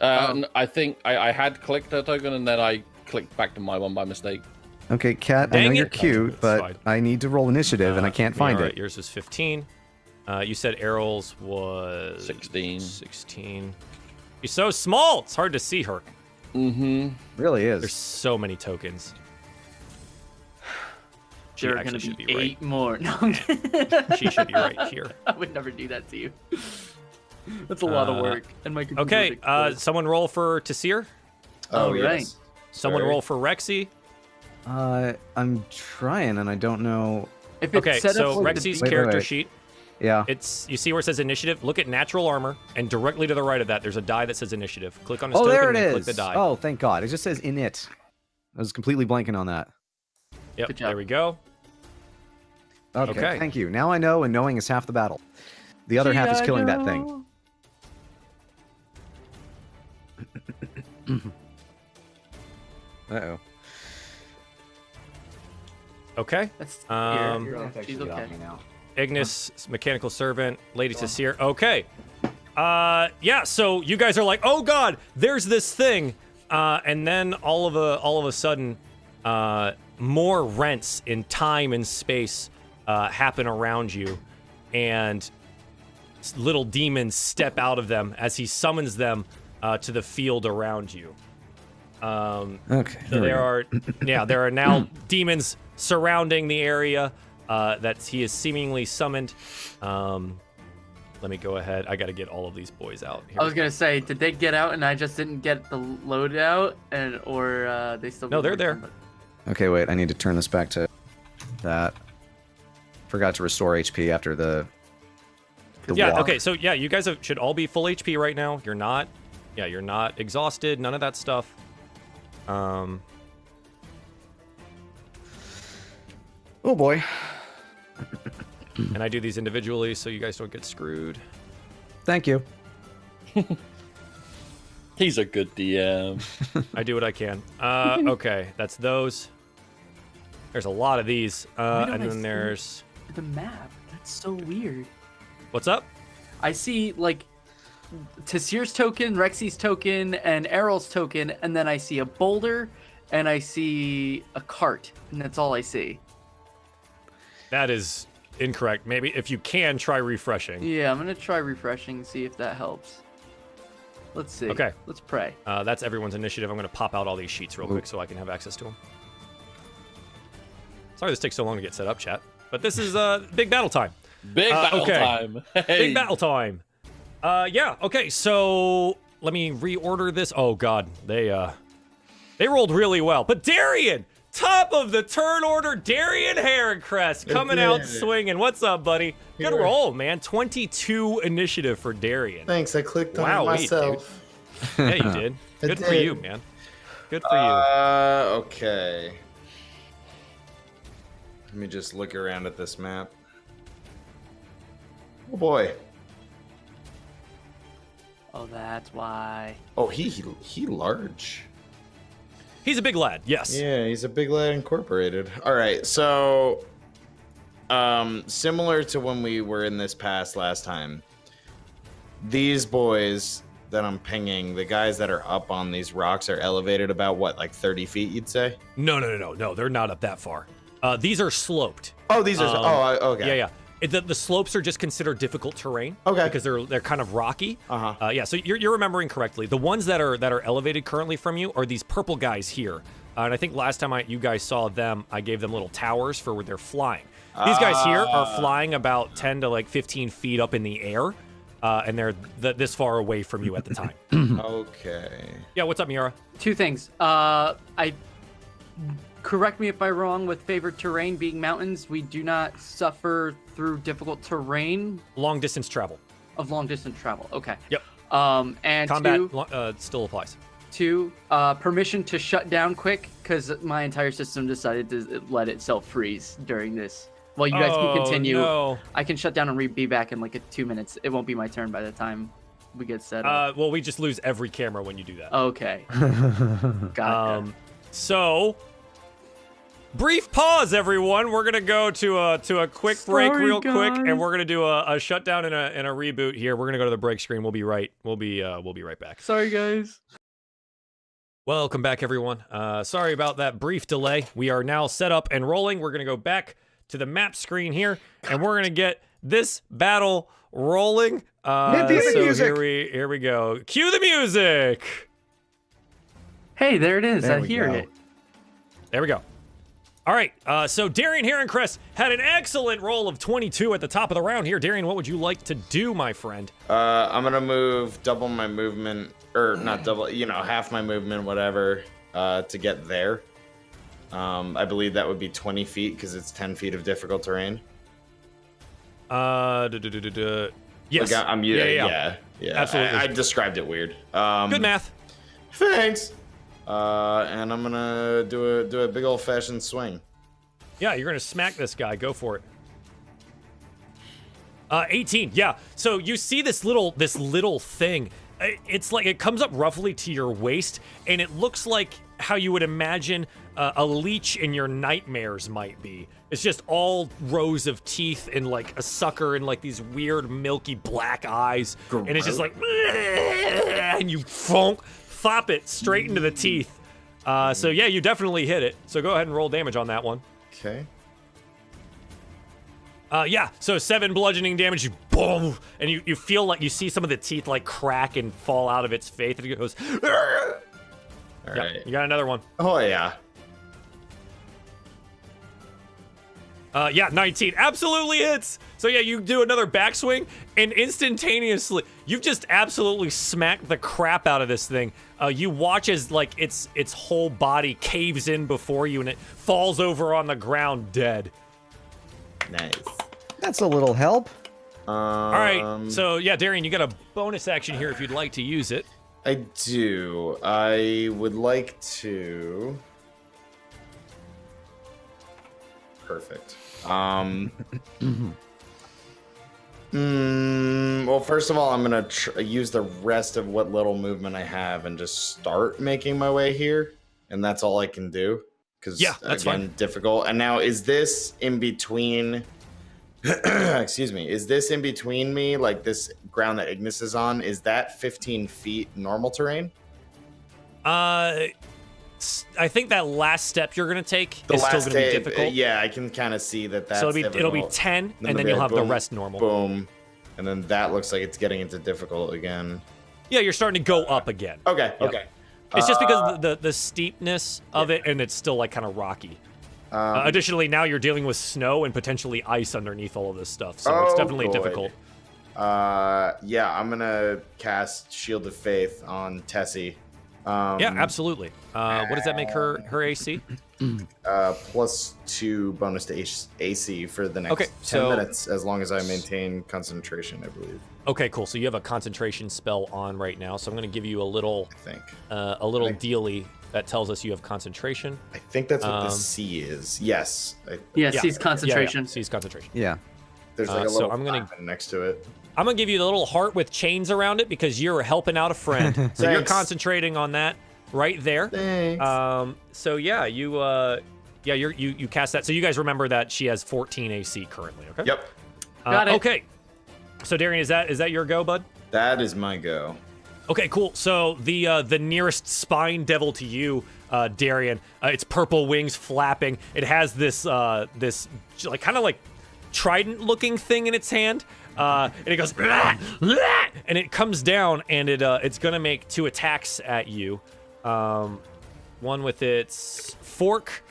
I think I had clicked a token and then I clicked back to my one by mistake. Okay, Kat, I know Dang you're it. cute, That's but fine. I need to roll initiative and I can't find Miera, it. Yours was 15. You said Errol's was 16. 16. She's so small. It's hard to see her. Mm-hmm. Really is. There's so many tokens. She There are actually going to should be be 8 more. No, I'm kidding. She should be right here. I would never do that to you. That's a lot of work. And my computer's Okay, exploded. someone roll for Tasir. Oh, right. yes. Someone Sorry. roll for Rexy. I'm trying and I don't know. If it's Okay, set up so like the Rexy's Wait, character wait. sheet. Yeah. You see where it says initiative? Look at natural armor, and directly to the right of that, there's a die that says initiative. Click on his Oh, token there it and then is. click the die. Oh, thank God. It just says in it. I was completely blanking on that. Yep, Good job. there we go. Okay, Okay. thank you. Now I know, and knowing is half the battle. The other half is killing that thing. Uh-oh. Okay. That's Um, here. She's okay. Ignis, mechanical servant, Lady Tasir. Okay. Yeah, so you guys are like, oh God, there's this thing. And then all of a sudden, more rents in time and space happen around you, and little demons step out of them as he summons them to the field around you. Okay. So there are now demons surrounding the area that he is seemingly summoned. Let me go ahead. I got to get all of these boys out here. I was gonna say, did they get out and I just didn't get the load out, or they still? No, they're working, there. but- Okay, wait. I need to turn this back to that. Forgot to restore HP after the Yeah. walk. Okay. So yeah, you guys should all be full HP right now. You're not. Yeah, you're not exhausted. None of that stuff. Oh boy. And I do these individually so you guys don't get screwed. Thank you. He's a good DM. I do what I can. Okay, that's those. There's a lot of these. don't And I then see- there's The map. That's so weird. what's up? I see like Tasir's token, Rexy's token, and Errol's token, and then I see a boulder, and I see a cart, and that's all I see. That is incorrect. Maybe if you can try refreshing. Yeah, I'm gonna try refreshing, see if that helps. Let's see. Okay. Let's pray. That's everyone's initiative. I'm going to pop out all these sheets real quick so I can have access to them. Sorry this takes so long to get set up, chat. But this is big battle time. Big battle okay. time. Hey. Big battle time. Yeah. Okay. So let me reorder this. Oh God, they rolled really well. But Darien, top of the turn order, Darien Heroncrest coming out swinging. What's up, buddy? Good Here. roll, man. 22 initiative for Darien. Thanks, I clicked on Wow, it wait, myself. Yeah, you did. I Good for did. you, man. Good for you. Okay. Let me just look around at this map. Oh boy. Oh, that's why. Oh, he large. He's a big lad. Yes. Yeah, he's a Big Lad Incorporated. All right, so similar to when we were in this pass last time, these boys that I'm pinging, the guys that are up on these rocks are elevated about what, like 30 feet, you'd say? No. They're not up that far. These are sloped. Oh, these are. Okay. Yeah. The slopes are just considered difficult terrain. Okay. Because they're kind of rocky. Uh-huh. Yeah. So you're remembering correctly. The ones that are elevated currently from you are these purple guys here. And I think last time you guys saw them, I gave them little towers for where they're flying. These guys here are flying about 10 to like 15 feet up in the air, and they're this far away from you at the time. Okay. Yeah. What's up, Miera? Two things. Correct me if I'm wrong, with favored terrain being mountains, we do not suffer through difficult terrain Long distance travel. of long distance travel. Okay. Yep. And Combat still applies. two, permission to shut down quick, because my entire system decided to let itself freeze during this. Well, you guys can continue. No. I can shut down and be back in like 2 minutes. It won't be my turn by the time we get set up. Well, we just lose every camera when you do that. Okay. Got it. So, brief pause, everyone. We're gonna go to a quick break, real quick, and we're gonna do a shutdown and a reboot here. We're gonna go to the break screen. We'll be right back. Sorry, guys. Welcome back, everyone. Sorry about that brief delay. We are now set up and rolling. We're gonna go back to the map screen here, and we're gonna get this battle rolling. So music. here we go. Cue the music. Hey, there it is. There I we hear go. it. There we go. All right, so Darien Heroncrest had an excellent roll of 22 at the top of the round here. Darien, what would you like to do, my friend? I'm gonna move double my movement, or not double, half my movement, whatever, to get there. I believe that would be 20 feet because it's 10 feet of difficult terrain. Yes. Like, yeah. Absolutely. I described it weird. Good math. Thanks. And I'm gonna do a big old fashioned swing. Yeah, you're gonna smack this guy. Go for it. 18. Yeah. So you see this little thing. It's like it comes up roughly to your waist, and it looks like how you would imagine a leech in your nightmares might be. It's just all rows of teeth and like a sucker and like these weird milky black eyes, and it's just like, and you fop it straight into the teeth. So yeah, you definitely hit it. So go ahead and roll damage on that one. Okay. Yeah, so 7 bludgeoning damage, you boom, and you feel like you see some of the teeth like crack and fall out of its face, and it goes, All yeah, right. you got another one. Oh yeah. Yeah, 19, absolutely hits. So yeah, you do another backswing, and instantaneously, you've just absolutely smacked the crap out of this thing. You watch as like its whole body caves in before you, and it falls over on the ground dead. Nice. That's a little help. All right, so yeah, Darien, you got a bonus action here if you'd like to use it. I do. I would like to. Perfect. Well, first of all, I'm gonna use the rest of what little movement I have and just start making my way here, and that's all I can do. Because yeah, that's again, fine. difficult. And now, is this in between? Excuse me. Is this in between me, like this ground that Ignis is on? Is that 15 feet normal terrain? I think that last step you're gonna take is still gonna be difficult. Yeah, I can kind of see that. That's so it'll be difficult. 10, and it'll then be you'll like have the boom, rest normal. Boom, and then that looks like it's getting into difficult again. Yeah, you're starting to go up again. Okay, Yep. okay. It's just because the steepness of it, and it's still like kind of rocky. Additionally, now you're dealing with snow and potentially ice underneath all of this stuff, so it's definitely good. difficult. Yeah, I'm gonna cast Shield of Faith on Tessie. Yeah, absolutely. What does that make her AC? +2 bonus to AC for the next 10 minutes, as long as I maintain concentration, I believe. Okay, cool. So you have a concentration spell on right now. So I'm going to give you a little, I think. dealie that tells us you have concentration. I think that's what the C is. Yes. Yeah, C's concentration. Yeah, C's concentration. Yeah. There's like a so little I'm gonna- diamond next to it. I'm going to give you the little heart with chains around it because you're helping out a friend. So you're Thanks. concentrating on that right there. Thanks. So yeah, you cast that. So you guys remember that she has 14 AC currently, okay? Yep. Got it. Okay. So Darien, is that your go, bud? That is my go. Okay, cool. So the nearest spine devil to you, Darien, its purple wings flapping. It has this like kind of like trident looking thing in its hand. And it goes, and it comes down, and it's gonna make 2 attacks at you. One with its fork,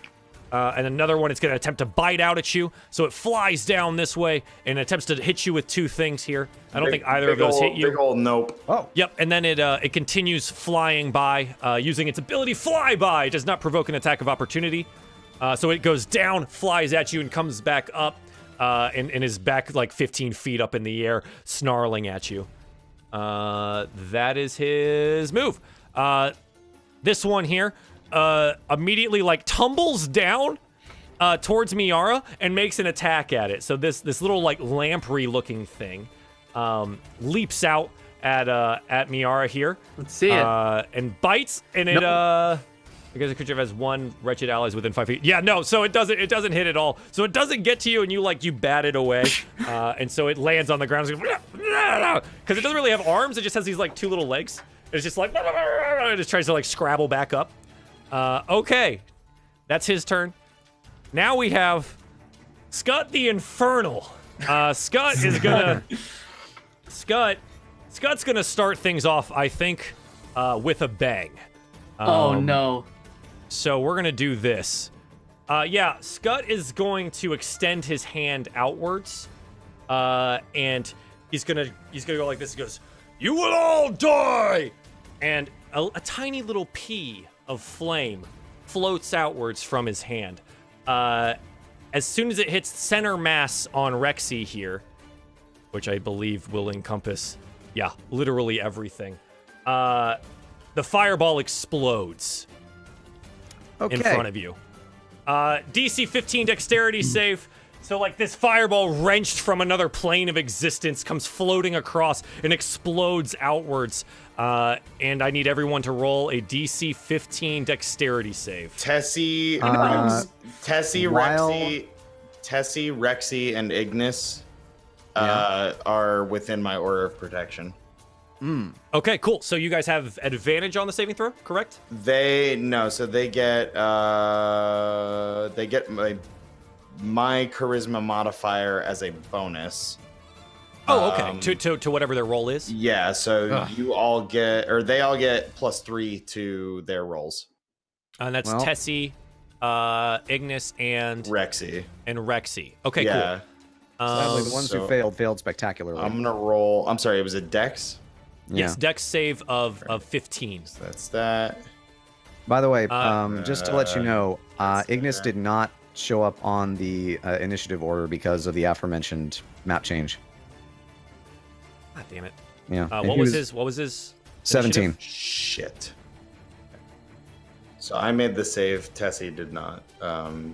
and another one it's gonna attempt to bite out at you. So it flies down this way and attempts to hit you with 2 things here. I don't think either of those hit you. Big old nope. Oh. Yep, and then it continues flying by, using its ability Flyby. It does not provoke an attack of opportunity. So it goes down, flies at you, and comes back up. And is back like 15 feet up in the air, snarling at you. That is his move. This one here immediately like tumbles down towards Miera and makes an attack at it. So this little like lamprey looking thing leaps out at Miera here. Let's see it. And bites, and it Because a creature has 1 wretched allies within 5 feet. Yeah, no, so it doesn't hit at all. So it doesn't get to you, and you bat it away, and so it lands on the ground. Because it doesn't really have arms. It just has these 2 little legs. It's just it just tries to scrabble back up. Okay, that's his turn. Now we have Scut the Infernal. Scut is gonna Scott's gonna start things off, I think, with a bang. Oh no. So we're gonna do this. Yeah, Scut is going to extend his hand outwards, and he's gonna go like this. He goes, "You will all die!" And a tiny little pea of flame floats outwards from his hand. As soon as it hits center mass on Rexy here, which I believe will encompass, yeah, literally everything, the fireball explodes in front of you. DC 15 dexterity save. So this fireball wrenched from another plane of existence comes floating across and explodes outwards. And I need everyone to roll a DC 15 dexterity save. Tessie, Rexy, and Ignis are within my order of protection. Okay, cool. So you guys have advantage on the saving throw, correct? They get my charisma modifier as a bonus. Oh, okay. To whatever their roll is. Yeah, so you all get, or they all get +3 to their rolls. And that's Tessie, Ignis, and Rexy. Okay, Yeah. cool. Sadly, the ones who failed spectacularly. I'm gonna roll. I'm sorry, it was a Dex. Yes, Dex save of 15. So that's that. By the way, just to let you know, Ignis did not show up on the initiative order because of the aforementioned map change. God damn it. Yeah. What was his 17. initiative? Shit. So I made the save. Tessie did not.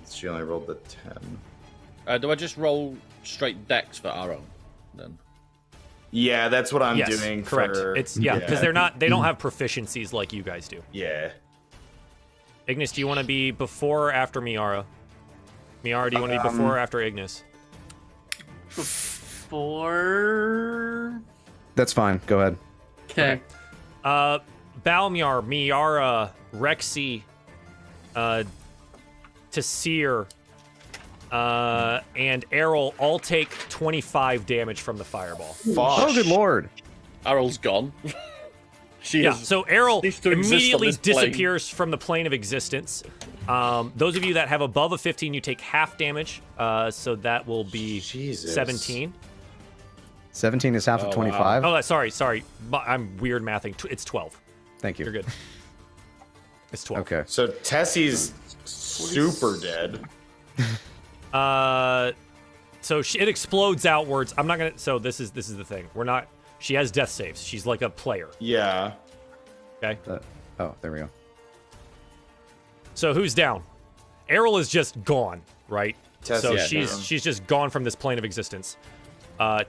She only rolled the 10. Do I just roll straight Dex for Aro then? Yeah, that's what I'm Yes, doing. correct. It's because they don't have proficiencies like you guys do. Yeah. Ignis, do you want to be before or after Miara? Miara, do you want to be before or after Ignis? Before. That's fine. Go ahead. Okay. Balmiar, Miara, Rexy, Tassir, and Errol all take 25 damage from the fireball. Fuck. Oh, good lord. Arrow's gone. So Errol ceased to exist on immediately this plane. disappears from the plane of existence. Those of you that have above a 15, you take half damage. So that will be Jesus. 17. 17 is half of 25. Oh, sorry. I'm weird mathing. It's 12. Thank you. You're good. It's 12. Okay. So Tessie's super dead. So it explodes outwards. I'm not gonna. So this is the thing. We're not. She has death saves. She's like a player. Yeah. Okay. Oh, there we go. So who's down? Errol is just gone, right? So Tessie, she's just gone from this plane of existence.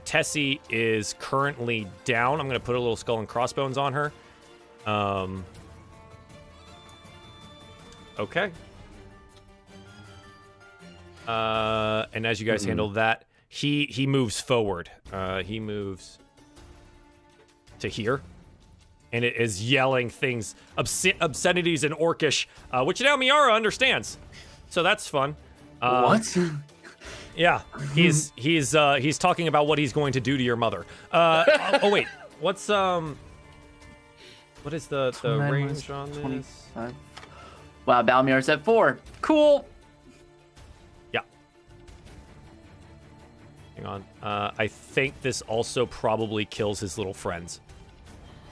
Tessie is currently down. I'm gonna put a little skull and crossbones on her. Okay. And as you guys handle that, he moves forward. He moves to here, and it is yelling things, obscenities in Orcish, which now Miara understands. So that's fun. What? Yeah, he's talking about what he's going to do to your mother. Oh wait, what is the range on this? 25. Wow, Balmir's at 4. Cool. Yeah. Hang on. I think this also probably kills his little friends.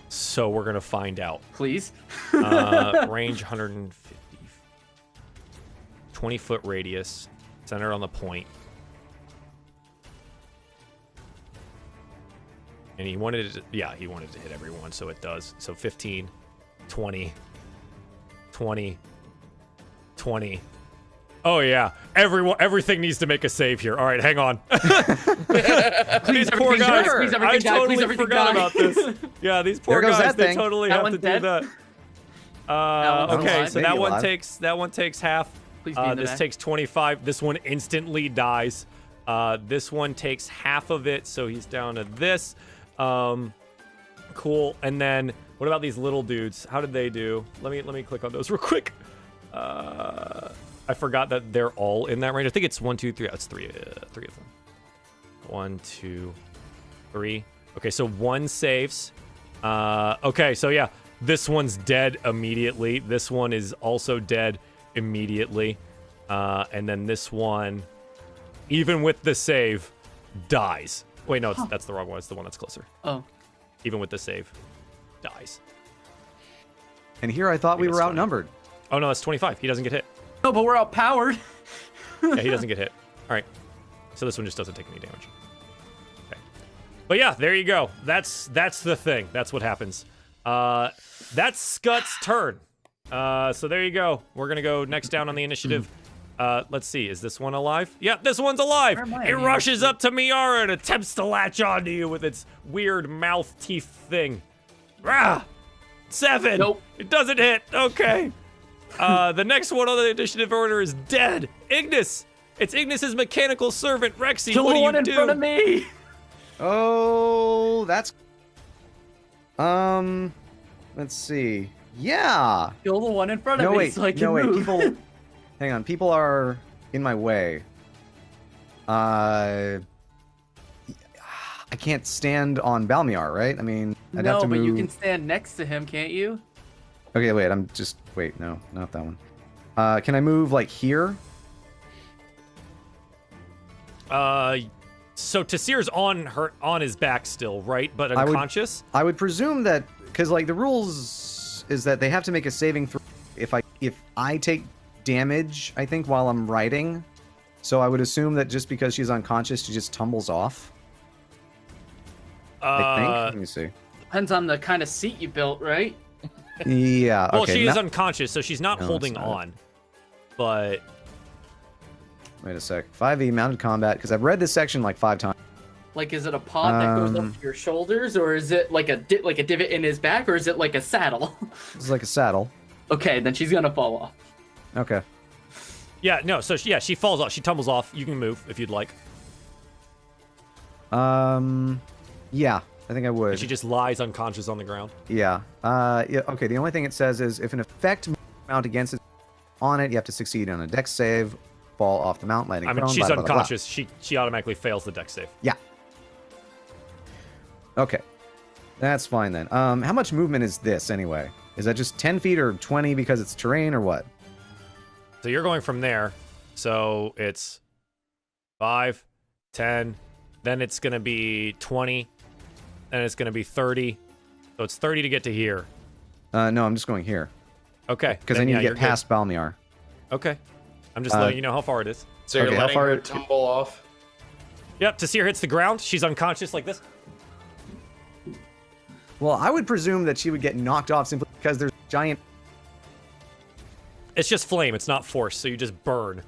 So we're gonna find out. Please. Range 150. 20-foot radius. Centered on the point. And he wanted to, he wanted to hit everyone, so it does. So 15, 20, 20, 20. Oh yeah, everything needs to make a save here. All right, hang on. These poor guys. I totally forgot about this. Yeah, these poor There goes guys. that They thing. totally That have one's to dead? do one's Okay, alive. so Maybe that one takes half. Please be in the This back. takes 25. This one instantly dies. This one takes half of it, so he's down to this. Cool. And then what about these little dudes? How did they do? Let me click on those real quick. I forgot that they're all in that range. I think it's 1, 2, 3. That's three of them. 1, 2, 3. Okay, so one saves. Okay, so yeah, this one's dead immediately. This one is also dead immediately. And then this one, even with the save, dies. Wait, no, that's the wrong one. It's the one that's closer. Oh. Even with the save, dies. And here I thought we That's were fine. outnumbered. Oh no, that's 25. He doesn't get hit. No, but we're outpowered. Yeah, he doesn't get hit. All right. So this one just doesn't take any damage. Okay. But yeah, there you go. That's the thing. That's what happens. That's Scut's turn. So there you go. We're gonna go next down on the initiative. Let's see. Is this one alive? Yeah, this one's alive. Where am I? It rushes up to Miera and attempts to latch onto you with its weird mouth teeth thing. Rah! 7. Nope. It doesn't hit. Okay. The next one on the initiative order is dead. Ignis. It's Ignis's mechanical servant, Rexy. Kill What the do one you in do? front of me. Oh, that's. Let's see. Yeah. Kill the one in front of No me wait. so I can No wait. move. People. Hang on. People are in my way. I can't stand on Balmiar, right? I mean, I'd have No, to but move. you can stand next to him, can't you? Okay, wait. Wait. No, not that one. Can I move like here? So Tassir's on his back still, right? But I would- unconscious? I would presume that because like the rules is that they have to make a saving throw if I take damage, I think, while I'm riding. So I would assume that just because she's unconscious, she just tumbles off. I think. Let me see. Depends on the kind of seat you built, right? Yeah. Well, okay. she is now- unconscious, so she's not No, holding it's not. on. But Wait a sec. 5e mounted combat because I've read this section like 5 times. Like, is it a pod that goes Um, up to your shoulders, or is it like a divot in his back, or is it like a saddle? This is like a saddle. Okay, then she's gonna fall off. Okay. yeah, no. So she falls off. She tumbles off. You can move if you'd like. Yeah. I think I would. And she just lies unconscious on the ground. Yeah. Yeah. Okay. The only thing it says is if an effect mount against it on it, you have to succeed on a dex save, fall off the mount, landing I mean, prone, she's blah, blah, blah, blah. unconscious. She automatically fails the dex save. Yeah. Okay. That's fine then. How much movement is this anyway? Is that just 10 feet or 20 because it's terrain or what? So you're going from there. So it's 5, 10. Then it's gonna be 20. Then it's gonna be 30. So it's 30 to get to here. No, I'm just going here Okay. because I need yeah, to you're get good. past Balmiar. Okay. I'm just letting you know how far it is. So you're Okay, how letting far her it- tumble off? Yep. Tassir hits the ground. She's unconscious like this. Well, I would presume that she would get knocked off simply because there's giant. It's just flame. It's not force. So you just burn.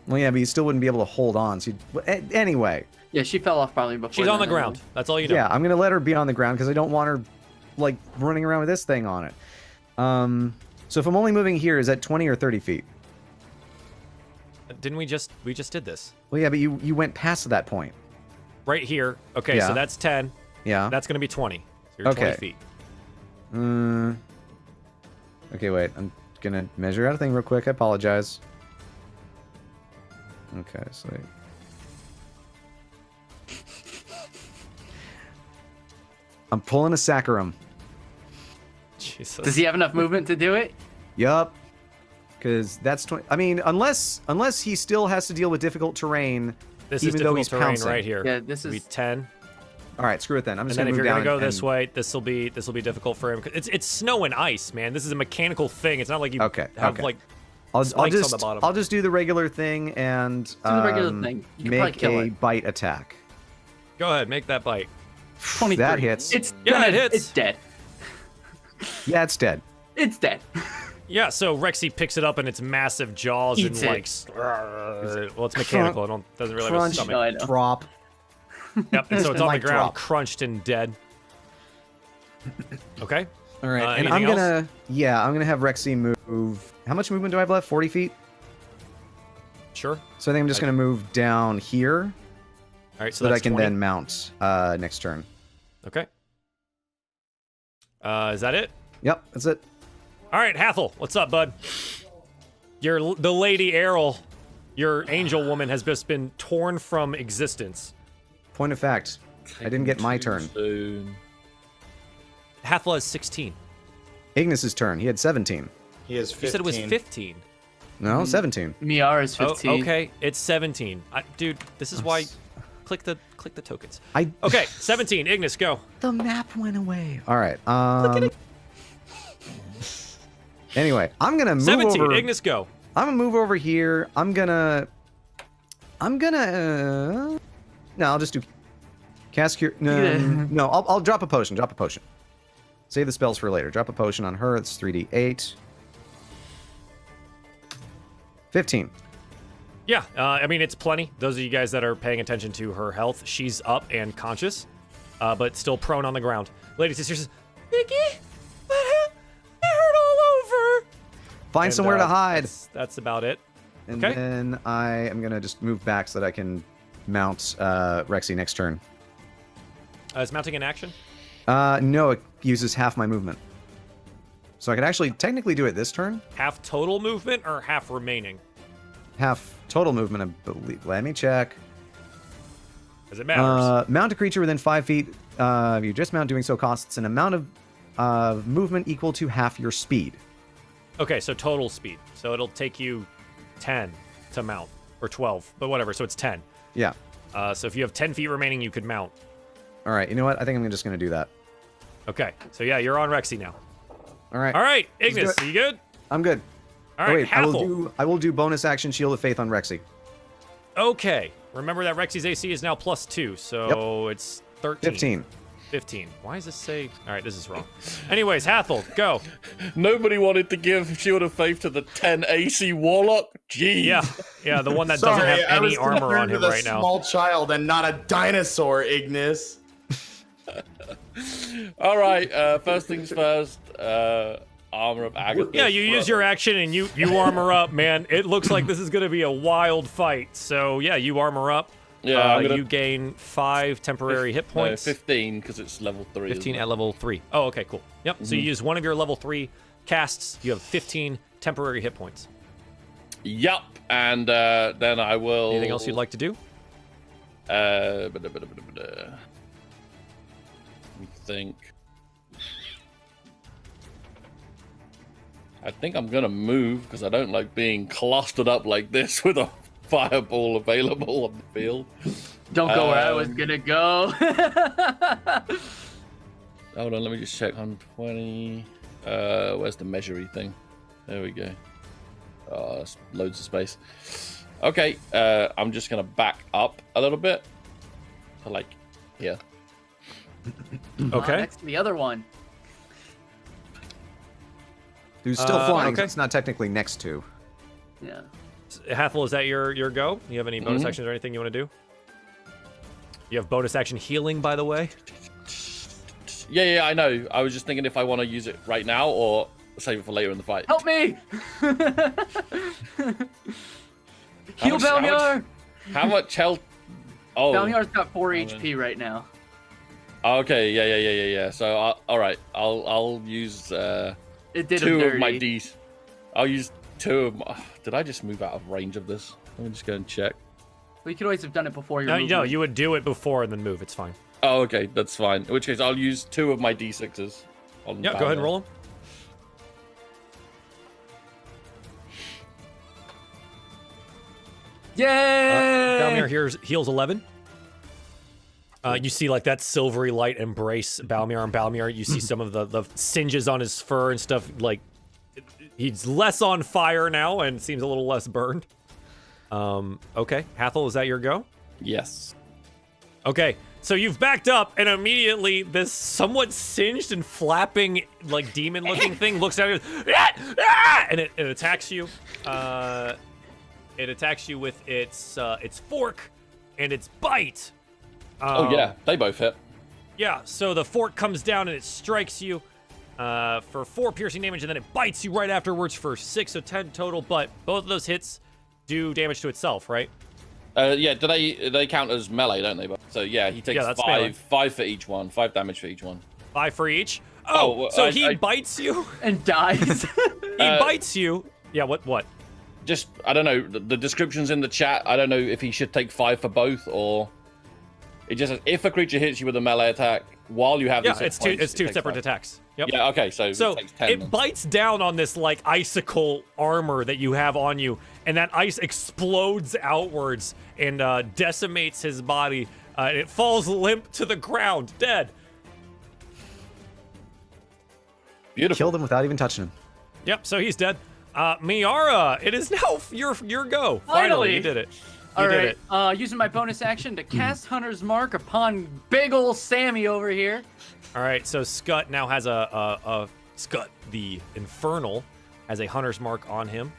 Well, yeah, but you still wouldn't be able to hold on. So anyway, Yeah, she fell off probably before. She's on the then, ground. That's all you know. yeah, I'm gonna let her be on the ground because I don't want her like running around with this thing on it. So if I'm only moving here, is that 20 or 30 feet? Didn't we just did this Well, yeah, but you went past that point. right here? Okay, Yeah. so that's 10. Yeah. That's gonna be 20. So you're 20 Okay. feet. Okay, wait. I'm gonna measure out a thing real quick. I apologize. Okay, so. I'm pulling a saccharum. Jesus. Does he have enough movement to do it? Yup. Because that's 20. I mean, unless he still has to deal with difficult terrain, This is even though difficult he's terrain pouncing. right here. Yeah, this It'll be is. 10. All right, screw it then. I'm And just then gonna if move you're gonna down go this and- way, this will be difficult for him. It's snow and ice, man. This is a mechanical thing. It's not like you Okay, have okay. like I'll spikes on just the bottom. I'll just do the regular thing and Do the regular thing. You can probably make kill a it. bite attack. Go ahead, make that bite. 23. That hits. It's Yeah, gonna, it hits. It's dead. Yeah, it's dead. It's dead. Yeah, so Rexy picks it up in its massive jaws Eats and it. like well, it's mechanical. It doesn't really have a Crunch, stomach. No, I know. drop. Yep, and so it's on the Mic ground, drop. crunched and dead. Okay. All right, and anything I'm else? gonna have Rexy move. How much movement do I have left? 40 feet. Sure. So I think I'm just gonna move down here All right, so so that I that's can 20. then mount next turn. Okay. Is that it? Yep, that's it. All right, Hathol, what's up, bud? The Lady Errol, your angel woman, has just been torn from existence. Point of fact, I didn't get my turn. Soon. Hathol has 16. Ignis's turn. He had 17. He has 15. You said it was 15. No, 17. Miara's 15. Oh, okay, it's 17. Dude, this is why. Click the tokens. I Okay, 17. Ignis, go. The map went away. All right. Anyway, I'm gonna move 17. over. Ignis, go. I'm gonna move over here. I'm gonna. No, I'll just do. Cast cure. No, I'll drop a potion. Drop a potion. Save the spells for later. Drop a potion on her. It's 3d8. 15. Yeah, I mean, it's plenty. Those of you guys that are paying attention to her health, she's up and conscious, but still prone on the ground. Lady Sister says, Vicky, it hurt all over. Find And, somewhere to hide. That's about it. And Okay. then I am gonna just move back so that I can mount Rexy next turn. Is mounting an action? No, it uses half my movement. So I could actually technically do it this turn. Half total movement or half remaining? Half total movement, I believe. Let me check. Because it matters. Mount a creature within 5 feet. You just mount. Doing so costs an amount of movement equal to half your speed. Okay, so total speed. So it'll take you 10 to mount, or 12, but whatever, so it's 10. Yeah. So if you have 10 feet remaining, you could mount. All right. You know what? I think I'm just gonna do that. Okay, so yeah, you're on Rexy now. All right. All right, Let's do Ignis, it. you good? I'm good. All Oh, right, wait, Hathol. I will do bonus action Shield of Faith on Rexy. Okay, remember that Rexy's AC is now +2, so it's 13. 15. 15. Why does this say... All right, this is wrong. Anyways, Hathol, go. Nobody wanted to give Shield of Faith to the 10 AC Warlock. Jeez. Yeah, the one that Sorry, doesn't I have was any armor on concerned him with a right now. small child and not a dinosaur, Ignis. All right. First things first. Armor of Agathis. Yeah, you use your action and you armor up, man. It looks like this is going to be a wild fight. So, yeah, you armor up. Yeah, I'm gonna- You gain 5 temporary hit points. 15 because it's level 3. 15 isn't at it? level 3. Oh, okay, cool. Yep, so you use one of your level 3 casts. You have 15 temporary hit points. Yup. And then I will. Anything else you'd like to do? Let me think. I think I'm gonna move because I don't like being clustered up like this with a fireball available on the field. Don't go where I was gonna go. Hold on, let me just check. 120. Where's the measury thing? There we go. Oh, that's loads of space. Okay, I'm just gonna back up a little bit to like here. Okay. Next to the other one. Who's still flying? okay. It's not technically next to. Yeah. Hathol, is that your go? You have any bonus actions or anything you want to do? You have bonus action healing, by the way. Yeah, I know. I was just thinking if I want to use it right now or save it for later in the fight. Help me! Heal much- Balmiar! How much health? Oh, Balmiar's got 4 Hold HP right now. okay. Yeah. So, all right. I'll use It did him 2 dirty. of my Ds. I'll use 2 of my. Did I just move out of range of this? Let me just go and check. We could always have done it before your No, movement. you would do it before and then move. It's fine. Oh, okay, that's fine. In which case, I'll use 2 of my D6s. On Yeah, go ahead and roll them. Yay! Balmiar heals 11. You see like that silvery light embrace Balmiar, and Balmiar, you see some of the singes on his fur and stuff. Like he's less on fire now and seems a little less burned. Okay, Hathol, is that your go? Yes. Okay, so you've backed up, and immediately this somewhat singed and flapping, like demon-looking thing looks at you, and it attacks you. It attacks you with its fork and its bite. Oh yeah, they both hit. Yeah, so the fork comes down and it strikes you. for 4 piercing damage, and then it bites you right afterwards for 6, so 10 total. But both of those hits do damage to itself, right? Yeah, they count as melee, don't they? So yeah, he takes that's melee. 5 for each one, 5 damage for each one. 5 for each. Oh, So he bites you. And dies. He bites you. Yeah. What? Just I don't know. The description's in the chat. I don't know if he should take 5 for both or it just says if a creature hits you with a melee attack while you have Yeah, these hit it's points, two it takes separate 5. attacks. Yep. Yeah. Okay. So it takes 10 it then. bites down on this like icicle armor that you have on you, and that ice explodes outwards and decimates his body. And it falls limp to the ground, dead. Beautiful. Killed him without even touching him. Yep. So he's dead. Miara, it is now your go. Finally, you did it. You did it. Using my bonus action to cast Hunter's Mark upon big ol' Sammy over here. All right. So Scut now has a Scut the Infernal has a Hunter's Mark on him.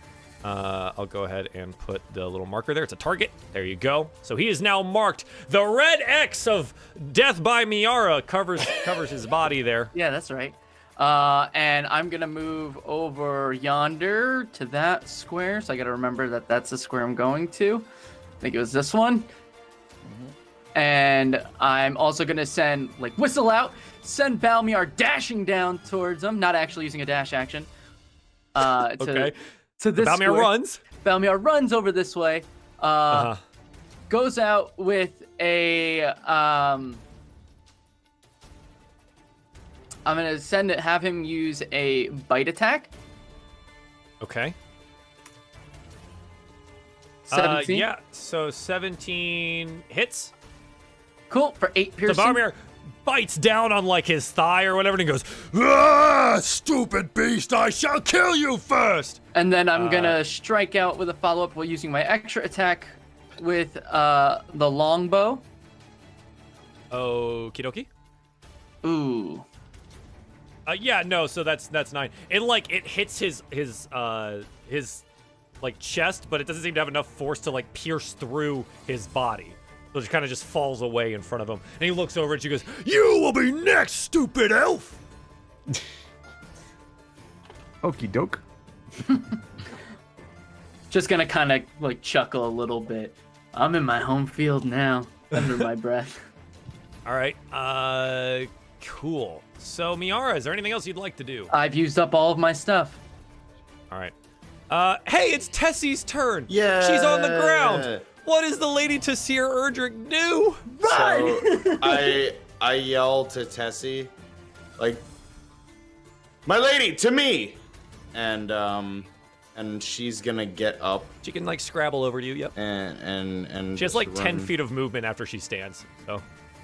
I'll go ahead and put the little marker there. It's a target. There you go. So he is now marked. The red X of Death by Miara covers his body there. Yeah, that's right. And I'm gonna move over yonder to that square. So I gotta remember that that's the square I'm going to. I think it was this one. And I'm also gonna send whistle out, send Balmiar dashing down towards him, not actually using a dash action. Okay. To this Balmiar square. runs. Balmiar runs over this way. Goes out with a I'm gonna have him use a bite attack. Okay. 17. Yeah. So 17 hits. Cool for 8 So piercing. Balmiar bites down on his thigh or whatever, and he goes, Ah, stupid beast, I shall kill you first! And then I'm gonna strike out with a follow-up while using my extra attack with the longbow. Okie dokie. Ooh. Yeah, no, so that's 9. It hits his chest, but it doesn't seem to have enough force to pierce through his body. So it kind of just falls away in front of him. And he looks over and she goes, You will be next, stupid elf! Okie doke. Just gonna kind of chuckle a little bit. I'm in my home field now, under my breath. all right, cool. So Miara, is there anything else you'd like to do? I've used up all of my stuff. All right. Hey, it's Tessie's turn. Yeah. She's on the ground. What does the lady Tassir Erdrick do? So I yell to Tessie, my lady, to me, and she's gonna get up She can scrabble over to you. Yep. and She has just 10 run. feet of movement after she stands. So.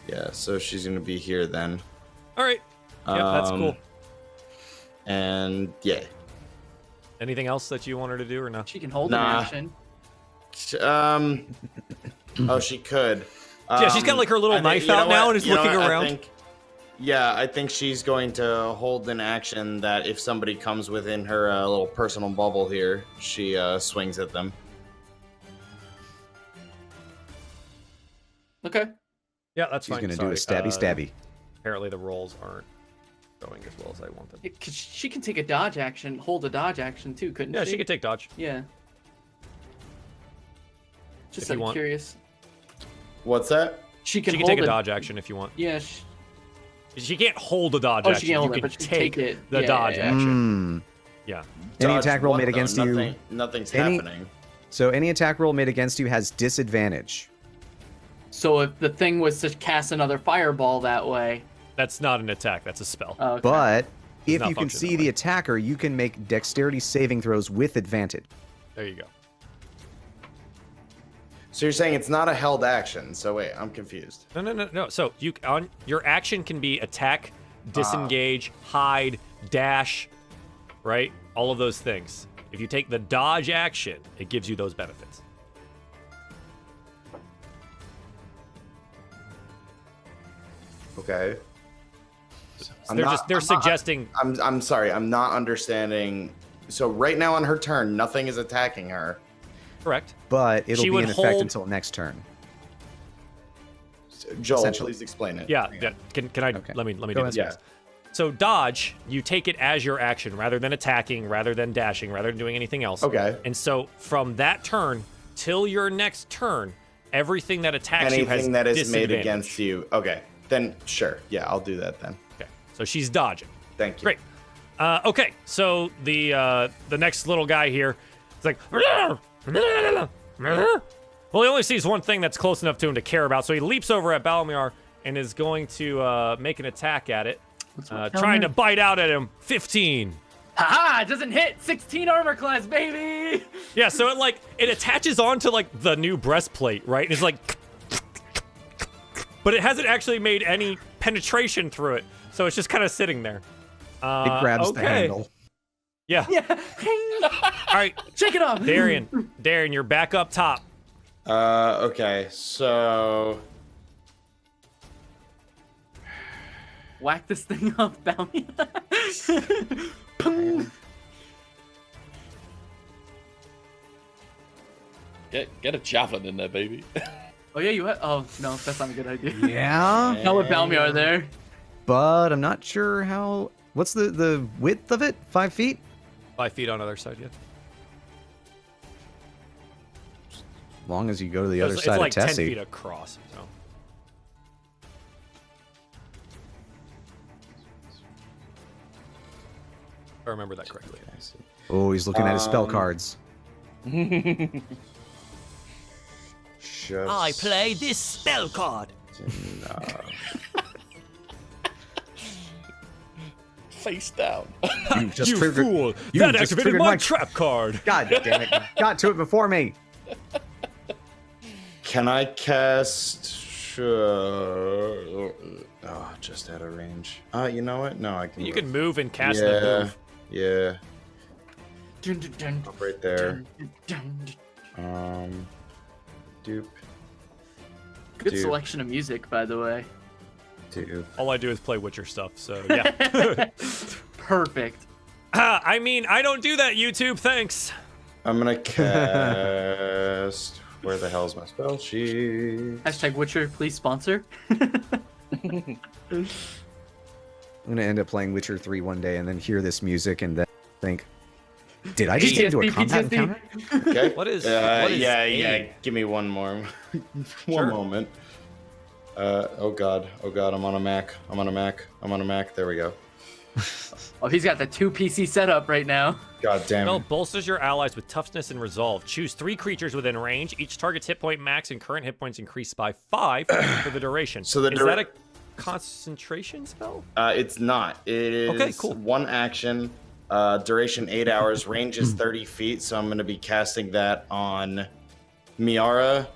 Yeah, so she's gonna be here then. All right. Yep, that's cool. And yeah. Anything else that you want her to do or no? She can hold Nah. an action. Oh, she could. Yeah, she's got her little knife out now and is looking around. I think she's going to hold an action that if somebody comes within her little personal bubble here, she swings at them. Okay. Yeah, that's She's fine. gonna do a Sorry, stabby. Apparently the rolls aren't going as well as I wanted. Yeah, 'cause she can take a dodge action, hold a dodge action too, couldn't Yeah, she? she could take dodge. Yeah. Just If you I'm want. curious. What's that? She can She can hold take a dodge action if you want. Yeah. She can't hold a dodge Oh, action. she can't hold you it, can but she can take it. the Yeah, dodge yeah, yeah. action. Yeah. Any Dodge attack roll what, made though? against you. Nothing's Any- happening. So any attack roll made against you has disadvantage. So if the thing was to cast another fireball that way. That's not an attack. That's a spell. Okay. But if not you can function see that the way. attacker, you can make dexterity saving throws with advantage. There you go. So you're saying it's not a held action. So wait, I'm confused. No. So your action can be attack, disengage, hide, dash, right? All of those things. If you take the dodge action, it gives you those benefits. Okay. They're suggesting. I'm sorry. I'm not understanding. So right now on her turn, nothing is attacking her. Correct. But it'll She be would in effect hold- until next turn. Joel, Essentially. please explain it. Yeah. Can I Okay. let me do Go this? ahead. first. So dodge, you take it as your action rather than attacking, rather than dashing, rather than doing anything else. Okay. And so from that turn till your next turn, everything that attacks you has Anything that is made disadvantage. against you. Okay. Then sure. Yeah, I'll do that then. Okay. So she's dodging. Thank you. Great. Okay. So the next little guy here is like, well, he only sees one thing that's close enough to him to care about. So he leaps over at Balmiar and is going to make an attack at it, trying to bite out at him. 15. Haha! It doesn't hit. 16 armor class, baby. Yeah. So it attaches onto like the new breastplate, right? And it's like, but it hasn't actually made any penetration through it. So it's just kind of sitting there. It grabs the handle. Yeah. Yeah. All right. Shake it off. Darien, you're back up top. Okay. So Whack this thing off, Bounty. Get a javelin in there, baby. Oh yeah, you had. Oh no, that's not a good idea. Yeah, Not with Balmiar there. but I'm not sure how. What's the width of it? 5 feet? 5 feet on the other side, yeah. As long as you go to the other It's side like of 10 Tessie. feet across. So. If I remember that correctly. Oh, he's looking at his spell cards. just play this spell card. Face down. You just You triggered. fool! You That just activated triggered my my- trap card! God damn it! Got to it before me. Can I cast? Oh, just out of range. You know what? No, I can. You move. can move and cast yeah, the move. yeah. Dun, dun, dun, Up right there. dun, dun. Dupe, Good Dude. selection of music, by the way. dupe. All I do is play Witcher stuff, so yeah. Perfect. I mean, I don't do that, YouTube, thanks. I'm gonna cast. Where the hell's my spell sheet? Hashtag Witcher, please sponsor. I'm gonna end up playing Witcher 3 one day and then hear this music and then think, did I just get into a PTSD, combat PTSD. encounter? Okay. What is Yeah, A? yeah. Give me one more. One moment. Oh god. I'm on a Mac. There we go. Oh, he's got the 2 PC setup right now. God damn Spell it. bolsters your allies with toughness and resolve. Choose 3 creatures within range. Each target's hit point max and current hit points increase by 5 for the duration. So the is that a concentration spell? It's not. It is Okay, cool. one action. Duration 8 hours. Range is 30 feet. So I'm going to be casting that on Miera,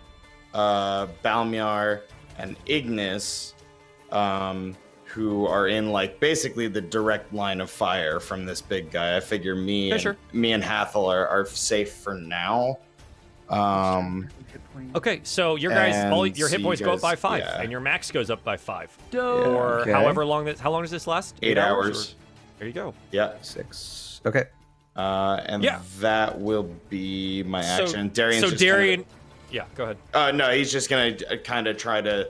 Balmiar, and Ignis, who are in like basically the direct line of fire from this big guy. I figure me and Hathol are safe for now. Okay, so your guys, all And your hit so points you go up by guys- 5, yeah. and your max goes up by 5. Dope. Or Okay. however long that. How long does this last? 8 hours. Or- there you go. Yeah. 6. Okay. And Yeah. that will be my action. Darien's so just Darien, yeah, go ahead. no, he's just gonna kind of try to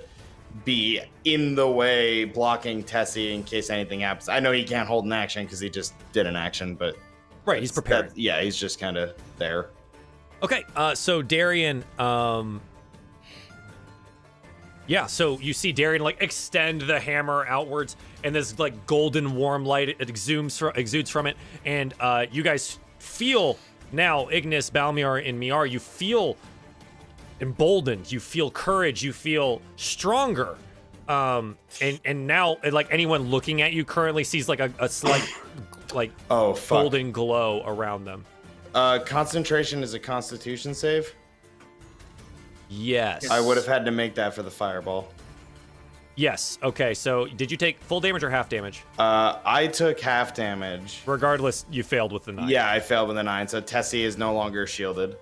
be in the way, blocking Tessie in case anything happens. I know he can't hold an action because he just did an action, but Right, he's prepared. yeah, he's just kind of there. Okay, so Darien, yeah, so you see Darien like extend the hammer outwards, and this like golden warm light it exudes from it, and you guys feel now, Ignis, Balmiar, and Miar, you feel emboldened, you feel courage, you feel stronger, and now like anyone looking at you currently sees like a slight like Oh fuck! golden glow around them. Concentration is a Constitution save. Yes. I would have had to make that for the fireball. Yes. Okay. So, did you take full damage or half damage? I took half damage. Regardless, you failed with the 9. Yeah, I failed with a 9, so Tessie is no longer shielded.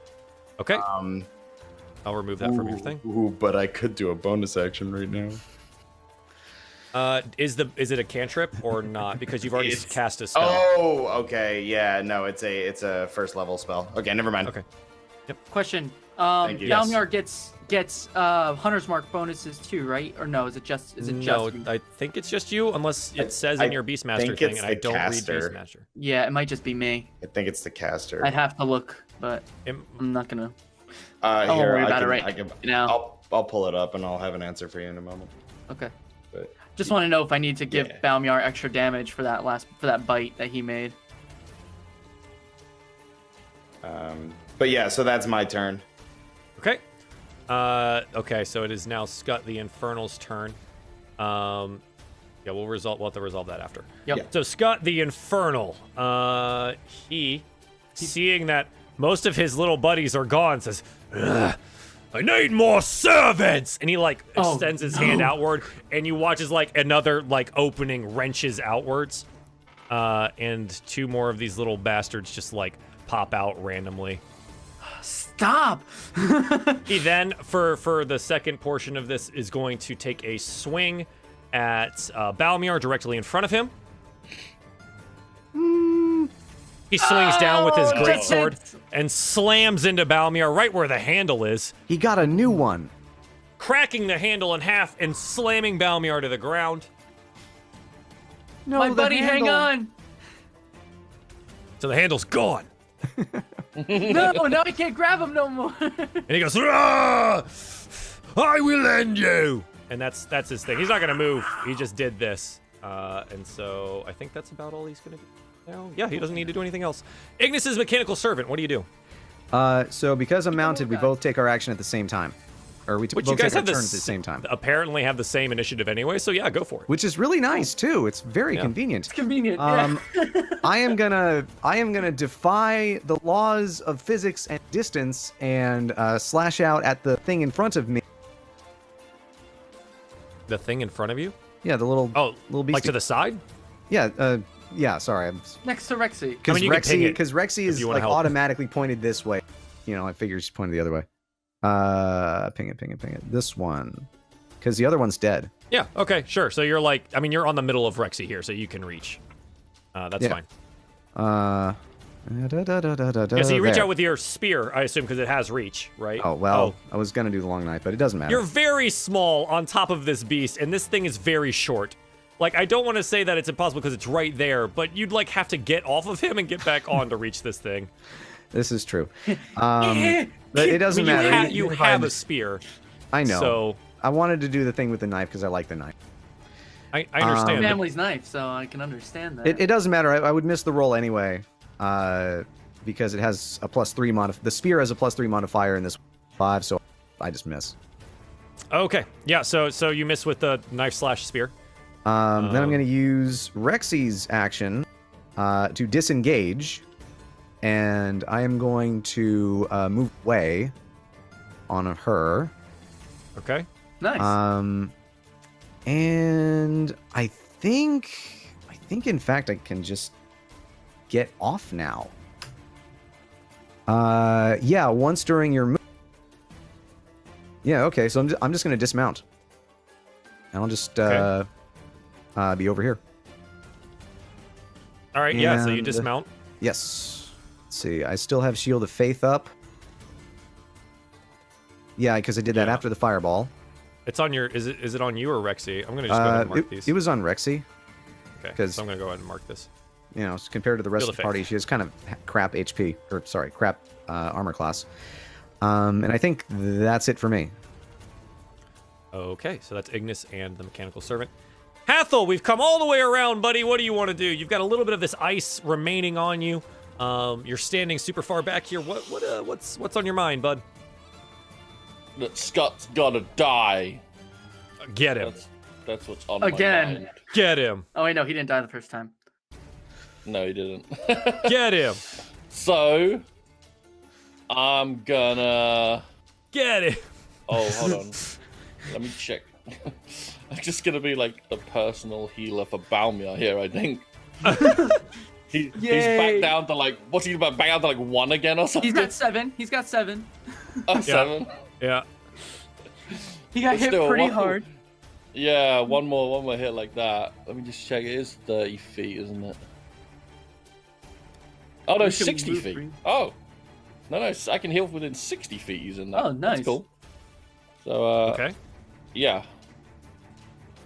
Okay. I'll remove that from your thing. Ooh, but I could do a bonus action right now. Is it a cantrip or not? Because you've already cast a spell. Oh, okay, yeah, no, it's a first level spell. Okay, never mind. Okay. Question: Thank you. Yes. Balmiar gets Hunter's Mark bonuses too, right? Or no? Is it just No, me? I think it's just you, unless it says in your Beastmaster think thing, it's and I the don't caster. read Beastmaster. Yeah, it might just be me. I think it's the caster. I'd have to look, but It- I'm not gonna. I won't worry about it right now. I'll pull it up and I'll have an answer for you in a moment. Okay. But Just want to know if I need to give Yeah. Balmiar extra damage for that bite that he made. but yeah, so that's my turn. Okay. Okay, so it is now Scut the Infernal's turn. Yeah, we'll have to resolve that after. Yep. Yeah. So Scut the Infernal, he seeing that most of his little buddies are gone, says, "Ugh, I need more servants!" And he extends his hand outward, and you watch as another opening wrenches outwards, and two more of these little bastards just pop out randomly. Stop! He then, for the second portion of this, is going to take a swing at Balmiar directly in front of him. He swings down with his greatsword and slams into Balmiar right where the handle is, He got a new one. cracking the handle in half and slamming Balmiar to the ground. No, My the buddy, hang handle. on! So the handle's gone. No, now I can't grab him no more. And he goes, "Ah, I will end you." And that's his thing. He's not going to move. He just did this. And so I think that's about all he's going to do now. Yeah, he doesn't need to do anything else. Ignis's mechanical servant, what do you do? So because I'm mounted, we both take our action at the same time. Or we Which both you guys take our have turns at the same time. Apparently have the same initiative anyway, so yeah, go for it. Which is really nice too. It's very convenient. Convenient. I am gonna defy the laws of physics and distance and slash out at the thing in front of me. The thing in front of you? Yeah, the little little beastie. Like to the side? Yeah, yeah. Sorry, Next to Rexy. because you can ping it Rexy if is you wanna help. automatically pointed this way. I figure she's pointed the other way. Ping it. This one, because the other one's dead. Yeah, okay, sure. So you're you're on the middle of Rexy here, so you can reach. That's Yeah. fine. Yeah, So you reach out with your spear, I assume, because it has reach, right? Oh well, I was gonna do the long knife, but it doesn't matter. You're very small on top of this beast, and this thing is very short. I don't want to say that it's impossible because it's right there, but you'd have to get off of him and get back on to reach this thing. This is true. But it doesn't I mean, matter. you have a spear. I know. So I wanted to do the thing with the knife because I like the knife. I understand. but- Family's knife, so I can understand that. It doesn't matter. I would miss the roll anyway, because it has a +3 modifier. The spear has a +3 modifier in this 5, so I just miss. Okay, yeah. So you miss with the knife/spear. Then I'm going to use Rexy's action to disengage, and I am going to move away on her. Okay. Nice. And I think in fact I can just get off now. Yeah, once during your move. Yeah, okay. So I'm just going to dismount. And I'll just be over here. All right. Yeah. So you And- dismount. Yes. Let's see. I still have Shield of Faith up. Yeah, because I did that Yeah. after the fireball. It's on your. Is it on you or Rexy? I'm gonna just go ahead and mark these. It was on Rexy. Okay. 'cause- So I'm gonna go ahead and mark this. Compared to the rest Shield of of the Faith. party, she has kind of crap HP, or sorry, crap armor class. And I think that's it for me. Okay. So that's Ignis and the mechanical servant. Hathol, we've come all the way around, buddy. What do you want to do? You've got a little bit of this ice remaining on you. You're standing super far back here. What's on your mind, bud? That Scott's gotta die. Get him. That's what's on Again. my mind. Get him. Oh wait, no, he didn't die the first time. No, he didn't. Get him. So, I'm gonna. Get him. Oh, hold on. Let me check. I'm just gonna be like the personal healer for Balmiar here, I think. He's back down to what's he back down to 1 again or something? He's got 7. He's got 7. Oh, 7. Yeah. He got But hit still, pretty one- hard. Yeah, one more hit like that. Let me just check. It is 30 feet, isn't it? Oh no, We can 60 move feet. free. Oh, No, I can heal within 60 feet using that. Oh, nice. That's cool. So, Okay. yeah.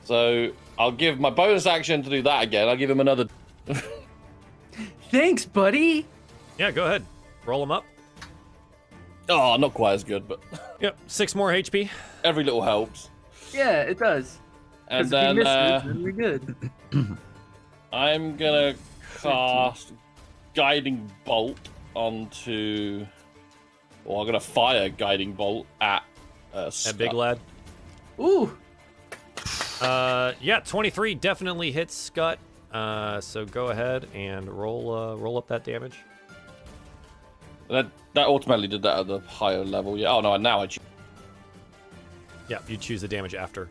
So, I'll give my bonus action to do that again. I'll give him another... Thanks, buddy. Yeah, go ahead. Roll him up. Oh, not quite as good, but Yep, 6 more HP. every little helps. Yeah, it does. And 'Cause if he then misses, then we're good. I'm gonna cast Guiding Bolt onto... Or I'm gonna fire Guiding Bolt at That big lad. Ooh. Yeah, 23 definitely hits Scut. So go ahead and roll up that damage. That automatically did that at the higher level. Yeah. Oh no, now I choose. Yeah, you choose the damage after.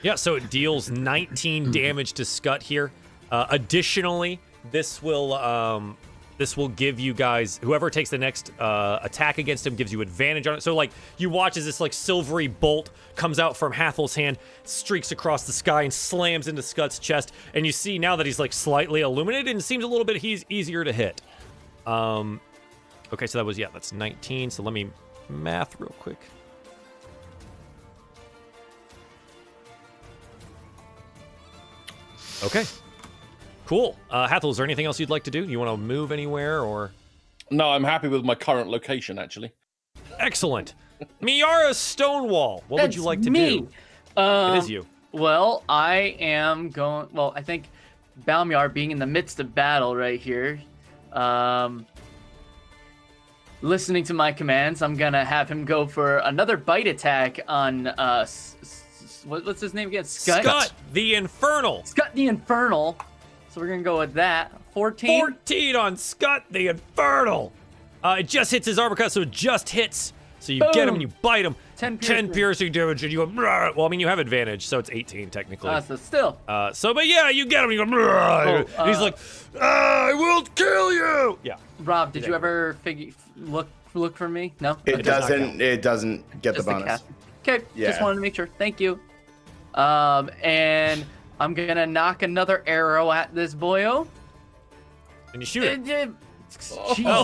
Yeah, so it deals 19 damage to Scut here. Additionally, this will give you guys, whoever takes the next attack against him gives you advantage on it. So like you watch as this like silvery bolt comes out from Hathol's hand, streaks across the sky and slams into Scutt's chest, and you see now that he's like slightly illuminated and seems a little bit easier to hit. Okay, so that's 19. So let me math real quick. Okay. Cool. Hathol, is there anything else you'd like to do? You want to move anywhere or? No, I'm happy with my current location actually. Excellent. Miera Stonewall, what would you like to do? It is you. Well, I am going. Well, I think Balmiar being in the midst of battle right here, listening to my commands, I'm gonna have him go for another bite attack on what's his name again? Scut the Infernal. Scut the Infernal. So we're gonna go with that. 14. 14 on Scut the Infernal. It just hits his armor cut, so it just hits. So you get him and you bite him. 10 piercing damage, and you go. Well, I mean, you have advantage, so it's 18 technically. So still. But yeah, you get him. You go. And he's like, I will kill you. Yeah. Rob, did you ever look for me? No. It doesn't. It doesn't get Just the bonus. Okay. Yeah. Just wanted to make sure. Thank you. And I'm gonna knock another arrow at this boyo. And you shoot it. Jeez. Oh,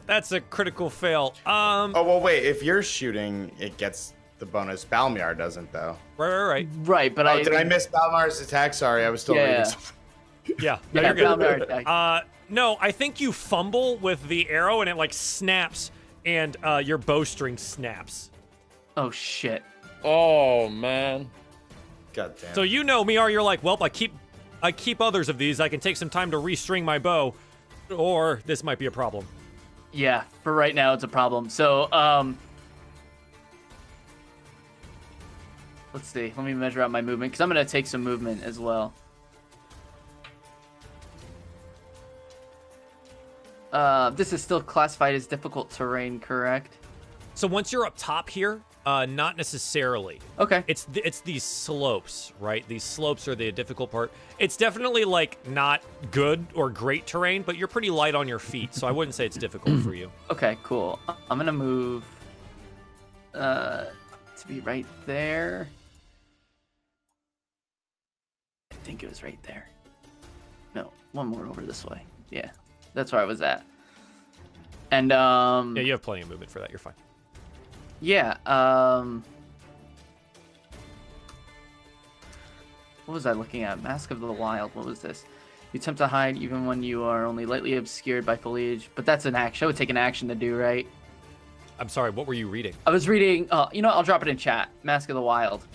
that's a critical fail. Oh well, wait. If you're shooting, it gets the bonus. Balmiar doesn't though. Right. Right, but Oh, did I miss Balmiar's attack? Sorry, I was still reading. Yeah. Yeah, You're good. Balmiar attack. No, I think you fumble with the arrow and it like snaps and your bowstring snaps. Oh shit. Oh man. God damn. So you know, Miar, you're like, well, I keep others of these. I can take some time to restring my bow, or this might be a problem. Yeah, for right now it's a problem. So, let's see. Let me measure out my movement because I'm gonna take some movement as well. This is still classified as difficult terrain, correct? So once you're up top here, not necessarily. Okay. It's these slopes, right? These slopes are the difficult part. It's definitely like not good or great terrain, but you're pretty light on your feet, so I wouldn't say it's difficult for you. Okay, cool. I'm gonna move to be right there. I think it was right there. No, one more over this way. Yeah, that's where I was at. And Yeah, you have plenty of movement for that. You're fine. yeah, what was I looking at? Mask of the Wild. What was this? You attempt to hide even when you are only lightly obscured by foliage, but that's an action. I would take an action to do, right? I'm sorry, what were you reading? I was reading, I'll drop it in chat. Mask of the Wild.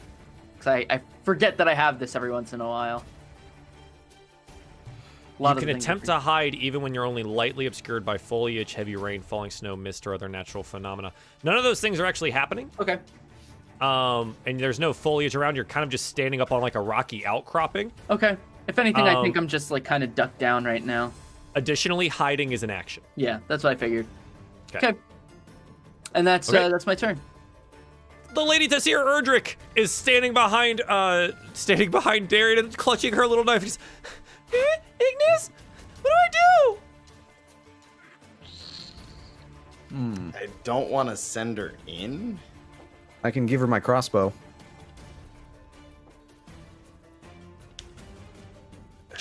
Because I forget that I have this every once in a while. You can attempt to hide even when you're only lightly obscured by foliage, heavy rain, falling snow, mist, or other natural phenomena. None of those things are actually happening. Okay. And there's no foliage around. You're kind of just standing up on like a rocky outcropping. Okay. If anything, I think I'm just like kind of ducked down right now. Additionally, hiding is an action. Yeah, that's what I figured. Okay. And that's my turn. The Lady Tasir Erdrick is standing behind Darien and clutching her little knife. He's, Ignas, what do I do? I don't want to send her in. I can give her my crossbow.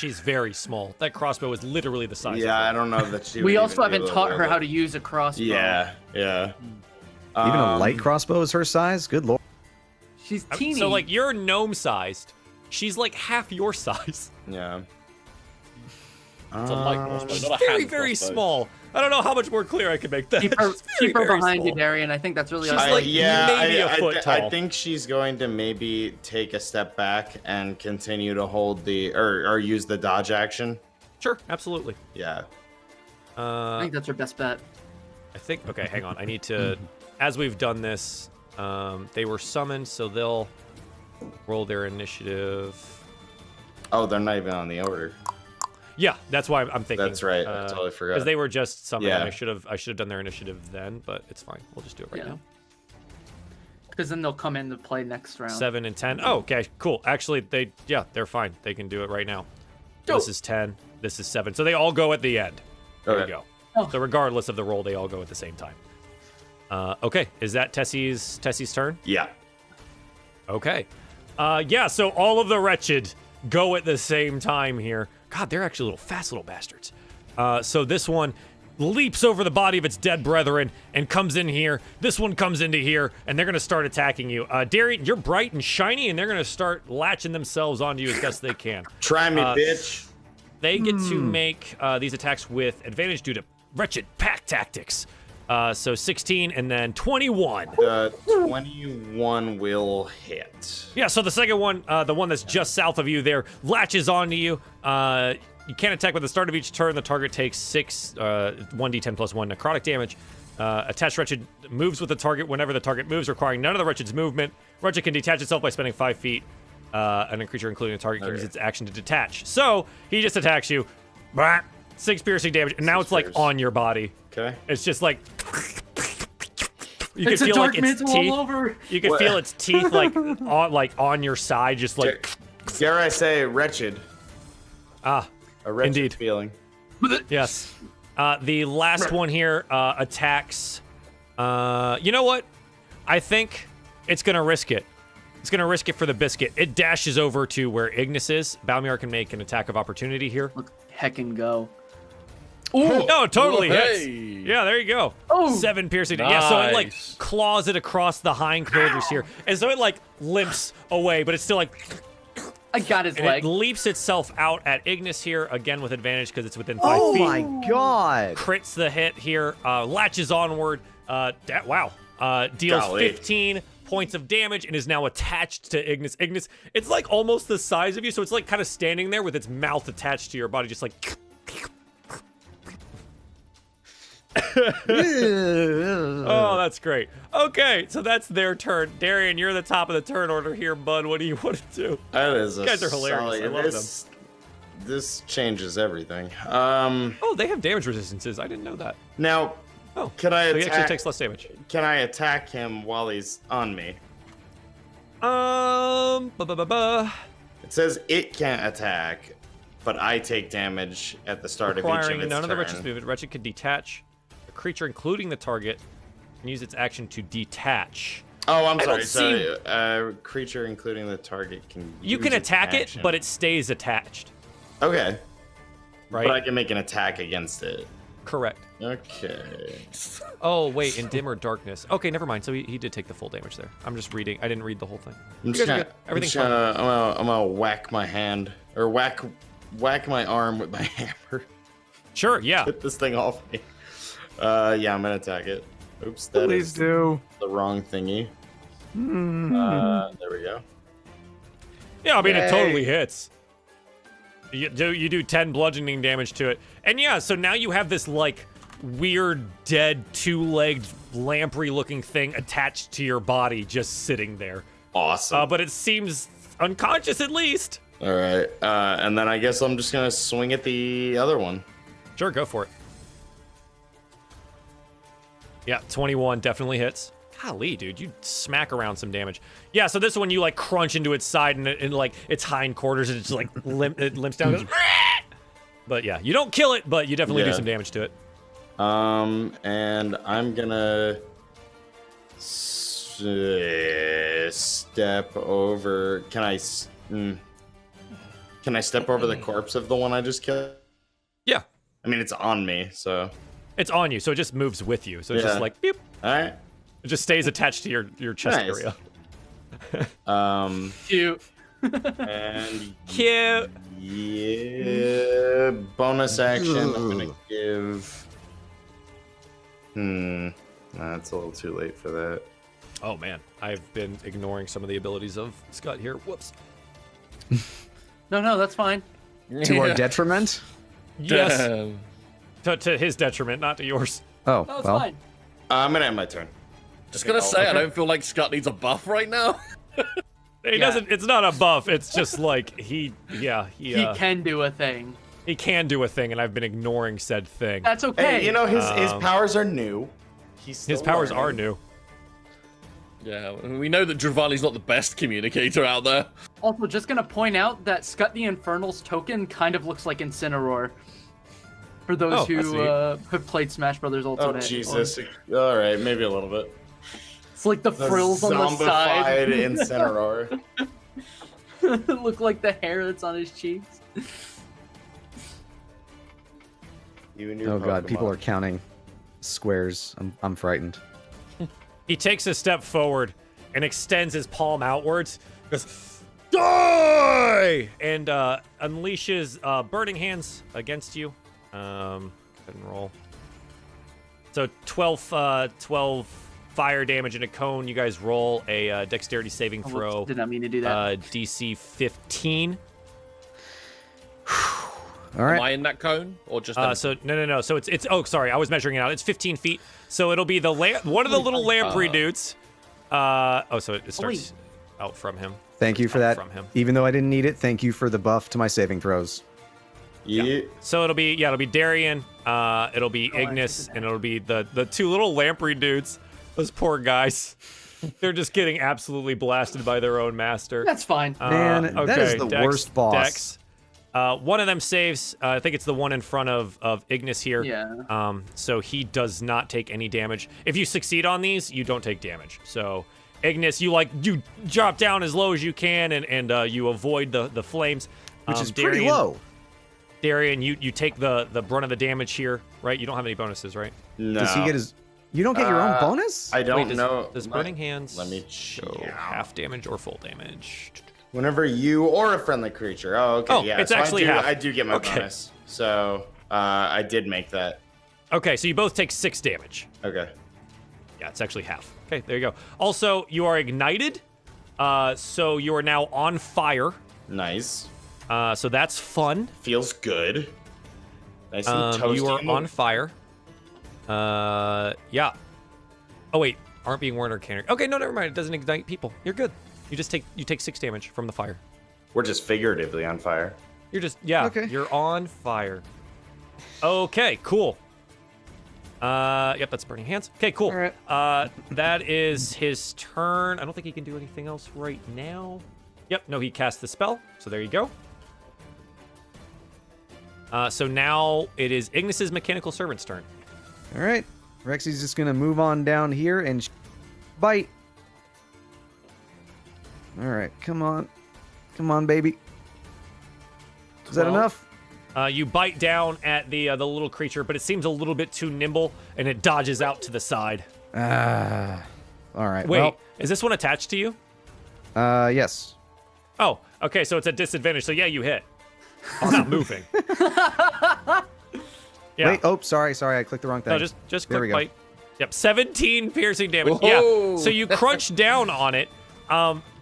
She's very small. That crossbow is literally the size. Yeah, I of her. don't know that she. We would also even be haven't able taught to her wield how it. to use a crossbow. Yeah, yeah. Even a light crossbow is her size? Good lord. She's teeny. So like you're gnome-sized. She's like half your size. Yeah. It's a light crossbow, She's not a very, hand very crossbow. small. I don't know how much more clear I can make that. keep her, She's very, keep her very behind you, small. Darien. I think that's really. She's all. like maybe a foot I tall. think she's going to maybe take a step back and continue to hold the or use the dodge action. Sure, absolutely. Yeah. I think that's her best bet. I think. Okay, hang on. I need to. As we've done this, they were summoned, so they'll roll their initiative. Oh, they're not even on the order. Yeah, that's why I'm thinking. That's right. I totally forgot. Because they were just summoned. Yeah. And I should have done their initiative then, but it's fine. We'll just do it right now. Because then they'll come in to play next round. 7 and 10. Oh, okay, cool. Actually, they're fine. They can do it right now. Go. This is 10. This is 7. So they all go at the end. There you Okay. go. Oh. So regardless of the roll, they all go at the same time. Okay, is that Tessie's turn? Yeah. Okay. Yeah, so all of the wretched go at the same time here. God, they're actually little bastards. So this one leaps over the body of its dead brethren and comes in here. This one comes into here, and they're going to start attacking you. Darien, you're bright and shiny, and they're going to start latching themselves onto you as best they can. Try me, bitch. They get to make these attacks with advantage due to wretched pack tactics. So 16 and then 21. 21 will hit. Yeah, so the second one, the one that's just south of you there, latches onto you. You can't attack with the start of each turn. The target takes 1d10 plus 1 necrotic damage. Attached Wretched moves with the target whenever the target moves, requiring none of the Wretched's movement. Wretched can detach itself by spending 5 feet, and a creature, including a target, can use its action to detach. So he just attacks you. Blah, 6 piercing damage, and now it's like on your body. Okay. It's just like you It's can a feel dark like its mantle teeth. all over. You can feel its teeth on your side, just like Dare I say, wretched. ah. A wretched Indeed. feeling. Yes. The last one here attacks. You know what? I think it's gonna risk it. It's gonna risk it for the biscuit. It dashes over to where Ignis is. Balmiar can make an attack of opportunity here. Look, heck and go. Ooh! No, totally Whoa, hits. hey. Yeah, there you go. Oh. 7 piercing. Yeah, so it like Nice. claws it across the hindquarters here, and so it like limps away, but it's still like. I got his And leg. it leaps itself out at Ignis here again with advantage because it's within 5 Oh feet. my god! Crits the hit here, latches onward. Deals Golly. 15 points of damage and is now attached to Ignis. Ignis, it's like almost the size of you, so it's like kind of standing there with its mouth attached to your body, just like. Oh, that's great. Okay, so that's their turn. Darien, you're the top of the turn order here, bud. What do you want to do? That is a guys are hilarious. I love This changes everything. Oh, they have damage resistances. I didn't know that. Now, Oh, can I so he actually attack? takes less damage. Can I attack him while he's on me? It says it can't attack, but I take damage at the start of each of Requiring its none of the turn. Wretched's movement. Wretched can detach a creature, including the target, and use its action to detach. Oh, I'm I sorry. don't Sorry. Creature, including the target, can. You use can its attack it, action. but it stays attached. Okay. Right? But I can make an attack against it. Correct. Okay. Oh, wait, in dim or darkness. Okay, never mind. So he did take the full damage there. I'm just reading. I didn't read the whole thing. I'm You just guys are gonna, good. Everything's I'm, fine. just gonna, I'm gonna whack my hand or whack my arm with my hammer. Sure, yeah. Get this thing off me. Yeah, I'm gonna attack it. Oops, that Please is do. the wrong thingy. There we go. Yeah, I mean, it Yay. totally hits. You do 10 bludgeoning damage to it. And yeah, so now you have this, like, weird, dead, two-legged, lamprey-looking thing attached to your body just sitting there. Awesome. But it seems unconscious at least. All right, and then I guess I'm just gonna swing at the other one. Sure, go for it. Yeah, 21 definitely hits. Golly, dude, you smack around some damage. Yeah, so this one you like crunch into its side and like its hindquarters and it's just like it limps down. Goes, but yeah, you don't kill it, but you definitely do Yeah. some damage to it. And I'm gonna step over. Can I? Can I step over the corpse of the one I just killed? Yeah, I mean, it's on me, so. it's on you, so it just moves with you. So it's Yeah. just like beep. All right. It just stays attached to your chest Nice. area. Cute. And Cute. yeah, bonus action. I'm gonna give. Nah, it's a little too late for that. Oh man, I've been ignoring some of the abilities of Scott here. Whoops. No, that's fine. To our detriment? Yes, Damn. to his detriment, not to yours. Oh, No, it's well. fine. I'm gonna end my turn. Just gonna say, I don't feel like Scott needs a buff right now. He doesn't. It's not a buff. It's just like he He can do a thing. he can do a thing, and I've been ignoring said thing. That's okay. Hey, you know his powers are new. His powers are new. Yeah, we know that Druvali's not the best communicator out there. Also, just gonna point out that Scut the Infernal's token kind of looks like Incineroar. For those Oh, that's who neat. have played Smash Brothers Oh Ultimate. Jesus! All right, maybe a little bit. It's like the frills on the Zombified side. Incineroar. Look like the hair that's on his cheeks. You and your Oh god, people Pokemon. are counting squares. I'm frightened. He takes a step forward and extends his palm outwards. Goes, die! And unleashes burning hands against you. Go ahead and roll. So 12 fire damage in a cone. You guys roll a dexterity saving throw. Did not mean to do that. DC 15. All right. Am I in that cone or just? So no. So it's oh sorry, I was measuring it out. It's 15 feet. So it'll be the one of the little lamprey dudes. So it starts out from him. Thank you for Out that. from him. Even though I didn't need it, thank you for the buff to my saving throws. Yeah. So it'll be Darien, it'll be Ignis, and it'll be the two little lamprey dudes. Those poor guys. They're just getting absolutely blasted by their own master. That's fine. Man, that is the worst boss. Dex. One of them saves. I think it's the one in front of Ignis here. Yeah. So he does not take any damage. If you succeed on these, you don't take damage. So Ignis, you drop down as low as you can, and you avoid the flames. Which is pretty Darien, low. Darien, you take the brunt of the damage here, right? You don't have any bonuses, right? No. Does he get his... You don't get your own bonus? I don't Wait, know. Does burning hands Let me show check. half damage or full damage? Whenever you or a friendly creature. Oh, okay. Oh, yeah. it's so actually half. I do get my Okay. bonus. So I did make that. Okay, so you both take 6 damage. Okay. Yeah, it's actually half. Okay, there you go. Also, you are ignited, so you are now on fire. Nice. So that's fun. Feels good. Nice and toasty. You are on fire. Yeah. Oh wait, aren't being warned or cannon. Okay, no, never mind. It doesn't ignite people. You're good. You take 6 damage from the fire. We're just figuratively on fire. You're just Okay. You're on fire. Okay, cool. Yep, that's burning hands. Okay, cool. All right. That is his turn. I don't think he can do anything else right now. Yep, no, he cast the spell. So there you go. So now it is Ignis's mechanical servant's turn. All right. Rexy's just going to move on down here and bite. All right. Come on. Come on, baby. Is that 12. enough? You bite down at the little creature, but it seems a little bit too nimble, and it dodges out to the side. Ah. All right. Wait, is this one attached to you? Well, yes. Oh, okay, so it's a disadvantage. So yeah, you hit. It's not moving. Yeah. Wait. Oh, sorry. I clicked the wrong thing. No, just There we quick go. bite. Yep, 17 piercing damage. Whoa. Yeah. So you crunch down on it.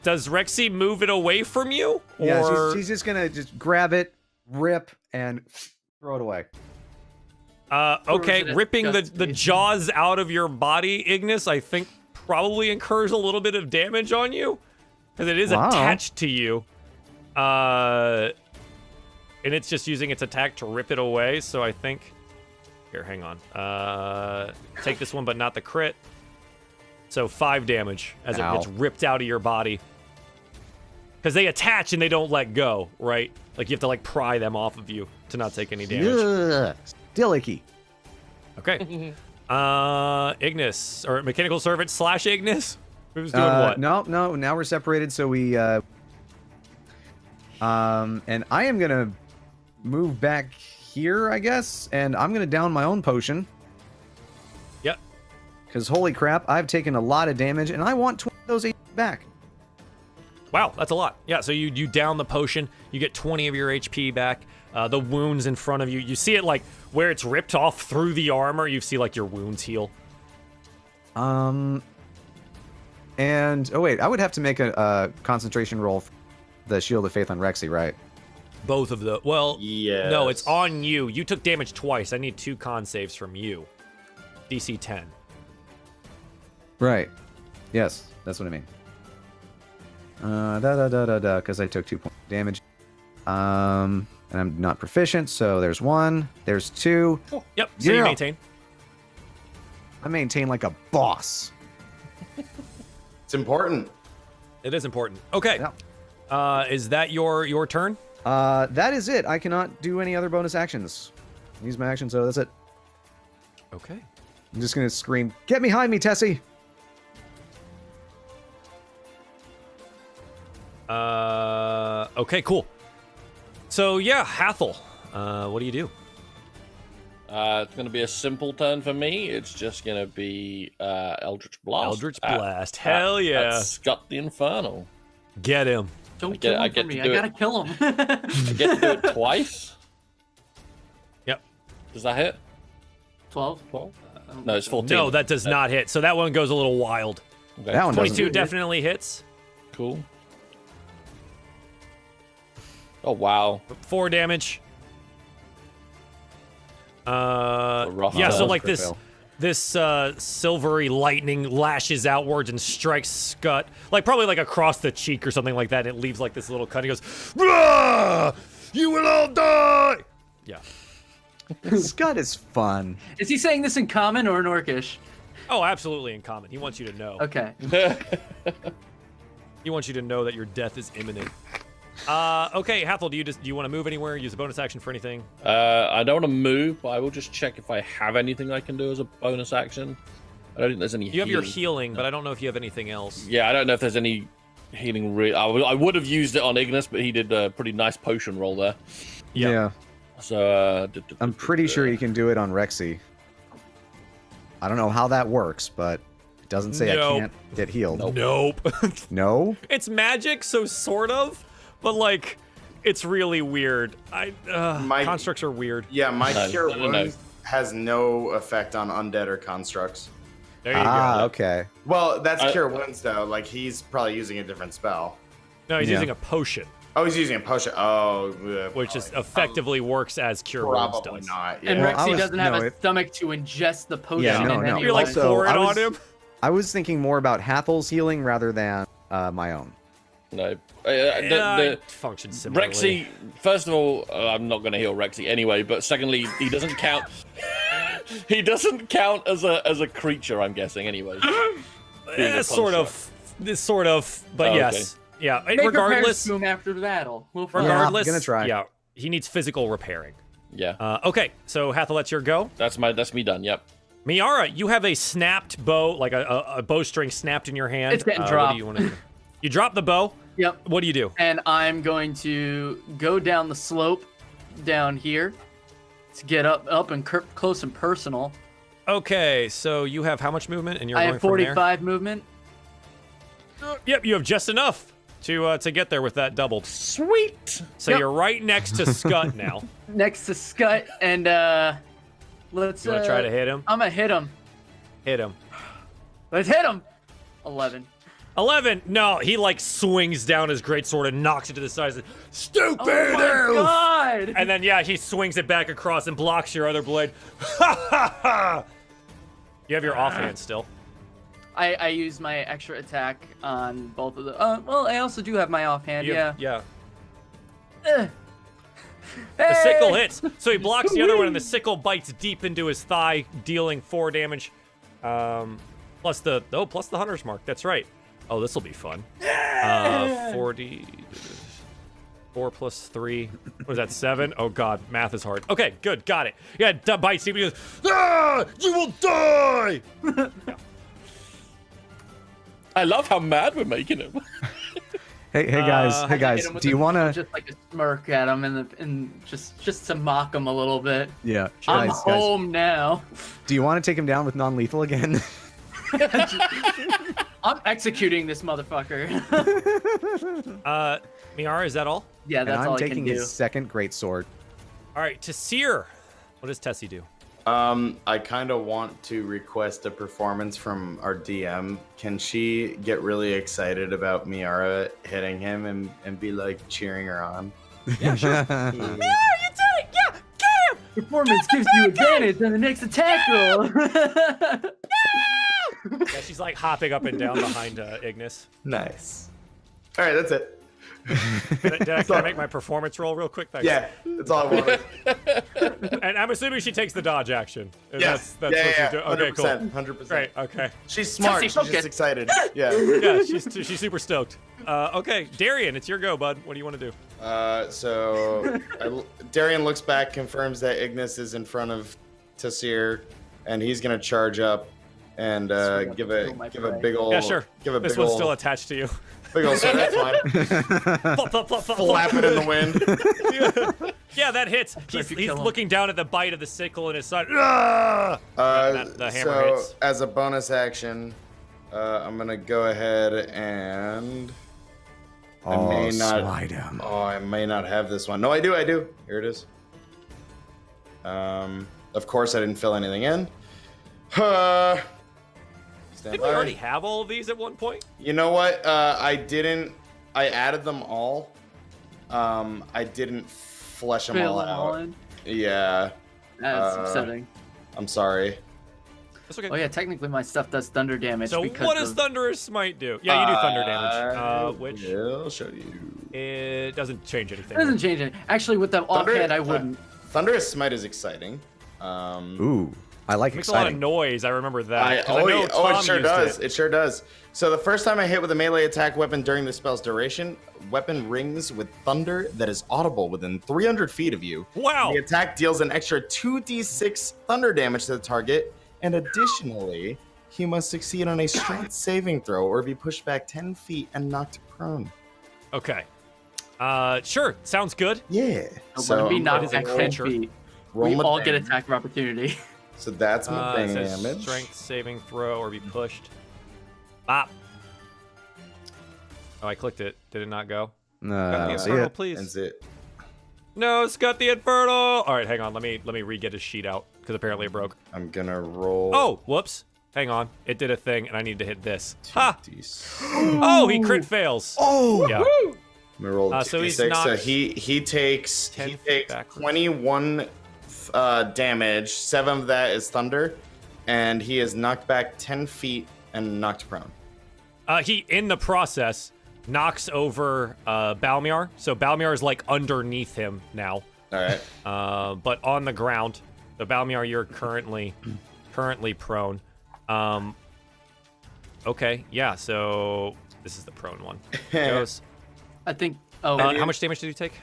Does Rexy move it away from you? Or... Yeah, she's just going to just grab it, rip, and throw it away. Okay, Throws it ripping at the Justin. jaws out of your body, Ignis, I think probably incurs a little bit of damage on you. Because it is Wow. attached to you. And it's just using its attack to rip it away, so I think... Here, hang on. Take this one, but not the crit. So 5 damage as Ow. it gets ripped out of your body. Because they attach and they don't let go, right? Like, you have to, pry them off of you to not take any damage. Ugh. Still icky. Okay. Ignis, or Mechanical Servant / Ignis? Who's doing what? No. Now we're separated, so we... And I am gonna move back here, I guess, and I'm gonna down my own potion. Yep. Because holy crap, I've taken a lot of damage, and I want 20 of those HP back. Wow, that's a lot. Yeah, so you down the potion, you get 20 of your HP back. The wounds in front of you, you see it like where it's ripped off through the armor, you see like your wounds heal. And oh wait, I would have to make a concentration roll for the Shield of Faith on Rexy, right? Both of the, well, Yes. no, it's on you. You took damage twice. I need 2 con saves from you. DC 10. Right. Yes, that's what I mean. Because I took 2 points of damage. And I'm not proficient, so there's 1, there's 2. Yep, so you Yeah. maintain. I maintain like a boss. It's important. It is important. Okay. Yeah. Is that your turn? That is it. I cannot do any other bonus actions. Use my action, so that's it. Okay. I'm just gonna scream, "Get behind me, Tessie!" Okay, cool. So yeah, Hathol, what do you do? It's going to be a simple turn for me. It's just going to be Eldritch Blast. Eldritch Blast. Hell yeah. At Scott the Infernal. Get him. Don't get- kill I him for get me. to I do it. gotta kill him. I get to do it twice. Yep. Does that hit? 12. 12? No, it's 14. No, that does not hit. So that one goes a little wild. Okay, That one doesn't. 22 definitely hits. Cool. Oh, wow. 4 damage. rough Yeah, so turn. like Crit this fail. this silvery lightning lashes outwards and strikes Scott, like probably like across the cheek or something like that, and it leaves like this little cut. He goes, "Rah! You will all die!" Yeah. Scud is fun. Is he saying this in common or in Orcish? Oh, absolutely in common. He wants you to know. Okay. He wants you to know that your death is imminent. Okay, Hathol, do you want to move anywhere? Use a bonus action for anything? I don't want to move, but I will just check if I have anything I can do as a bonus action. I don't think there's any You have your healing. healing, but I don't know if you have anything else. Yeah, I don't know if there's any healing. I would have used it on Ignis, but he did a pretty nice potion roll there. Yep. Yeah. So I'm pretty sure you can do it on Rexy. I don't know how that works, but it doesn't say Nope. I can't get healed. Nope. No? It's magic, so sort of, but like, it's really weird. My- Constructs are weird. Yeah, my No, cure no. wounds has no effect on undead or constructs. There you Ah, go. okay. Well, that's I- cure wounds though. Like he's probably using a different spell. No, he's Yeah. using a potion, Oh, he's using a potion. Oh, which is effectively works as cure wounds probably does. not. And Yeah. Well, I Rexy was- doesn't have no, a it- stomach to ingest the potion. Yeah, no, and no. then You're like Also, pour it I on was- him. I was thinking more about Hathol's healing rather than my own. No. Yeah, it functions similarly. Rexy, first of all, I'm not going to heal Rexy anyway, but secondly, he doesn't count. He doesn't count as a creature, I'm guessing, anyway. Being a Sort of, but Oh, okay. yes. Yeah, Make regardless. repairs to him after the battle. We'll find out. Regardless, gonna try. Yeah, he needs physical repairing. Yeah, Okay, so Hathol, that's your go. that's me done. Yep. Miara, you have a snapped bow, like a bowstring snapped in your hand. It's getting What dropped. do you want to do? You drop the bow. Yep. What do you do? And I'm going to go down the slope down here to get up and close and personal. Okay, so you have how much movement, and you're I going have from there? 45 movement. Yep, you have just enough to get there with that doubled. Sweet. So Yep. you're right next to Scud now. Next to Scut, and let's. You want to try to hit him? I'm gonna hit him. Hit him. Let's hit him. 11. 11. No, he like swings down his greatsword and knocks it to the side. Says, "Stupid Oh my elf!" god! And then yeah, he swings it back across and blocks your other blade. Ha ha ha! You have your offhand still. I use my extra attack on both of the. Well, I also do have my offhand. You Yeah. have- yeah. The The sickle hits, so he blocks the other one, and the sickle bites deep into his thigh, dealing 4 damage. Plus the hunter's mark. That's right. Oh, this will be fun. 40. 4 plus 3. What is that? 7? Oh god, math is hard. Okay, good, got it. Yeah, bites deep. He goes, "Ah, you will die." I love how mad we're making him. Hey guys, I hey I hit guys. him with Do you want to? just like a smirk at him and just to mock him a little bit? Yeah, I'm guys. home now. Do you want to take him down with non-lethal again? I'm executing this motherfucker. Miara, is that all? Yeah, And that's I'm all I can taking do. his second greatsword. All right, Tasir. What does Tessie do? I kind of want to request a performance from our DM. Can she get really excited about Miara hitting him and be like cheering her on? Yeah, sure. Yeah. You did it! Yeah, get him! Performance gives you advantage on the next attack roll. Yeah, she's like hopping up and down behind Ignis. Nice. All right, that's it. Can I make my performance roll real quick? Thanks. Yeah, that's all I wanted. And I'm assuming she takes the dodge action. Yes. That's what she's doing. Okay, cool. 100%. Great. Okay. She's smart. She's focus. just excited. Yeah. Yeah, she's super stoked. Okay, Darien, it's your go, bud. What do you want to do? Darien looks back, confirms that Ignis is in front of Tasir, and he's gonna charge up and give a big old This one's still attached to you. big old sword. That's fine. Flap it in the wind. Yeah, that hits. He's kill him. looking down at the bite of the sickle in his side. The hammer so hits. as a bonus action, I'm gonna go ahead and Smite him. Oh, I may not have this one. No, I do. Here it is. Of course, I didn't fill anything in. Stand Didn't we by. already have all of these at one point? You know what? I didn't. I added them all. I didn't flesh them all out. Yeah. That's upsetting. I'm sorry. That's okay. Oh yeah, technically my stuff does thunder damage. So because what does of... Thunderous Smite do? Yeah, you do thunder damage, which I'll show you. it doesn't change anything. It doesn't change it. Actually, with the offhand, I wouldn't. Thunderous Smite is exciting. Ooh, I like It makes a lot of exciting. noise. I remember that. 'cause I know it Tom sure used does. it. It sure does. So the first time I hit with a melee attack weapon during the spell's duration, weapon rings with thunder that is audible within 300 feet of you. Wow. The attack deals an extra 2d6 thunder damage to the target, and additionally, he must succeed on a strength saving throw or be pushed back 10 feet and knocked prone. Okay. Sure. Sounds good. Yeah. So when we I'm knock is back a 10 creature. feet, roll we my all get damage. attack of opportunity. So that's my It says damage. strength saving throw or be pushed. Bop. Oh, I clicked it. Did it not go? No, Got the I don't see infernal, it. please. That's it. No, it's got the infernal. All right, hang on. Let me re-get his sheet out because apparently it broke. I'm gonna roll. Oh, whoops. Hang on. It did a thing, and I need to hit this. Ha! 2d6. Oh, he crit fails. Oh, Yeah. Let me roll So he's 2d6. So knocked he takes 10 feet backwards. 21 damage. 7 of that is thunder, and he is knocked back 10 feet and knocked prone. He, in the process, knocks over Balmiar. So Balmiar is like underneath him now, All right. but on the ground. So Balmiar, you're currently prone. Okay, yeah. So this is the prone one. Goes. I think. Oh, How much damage did he take?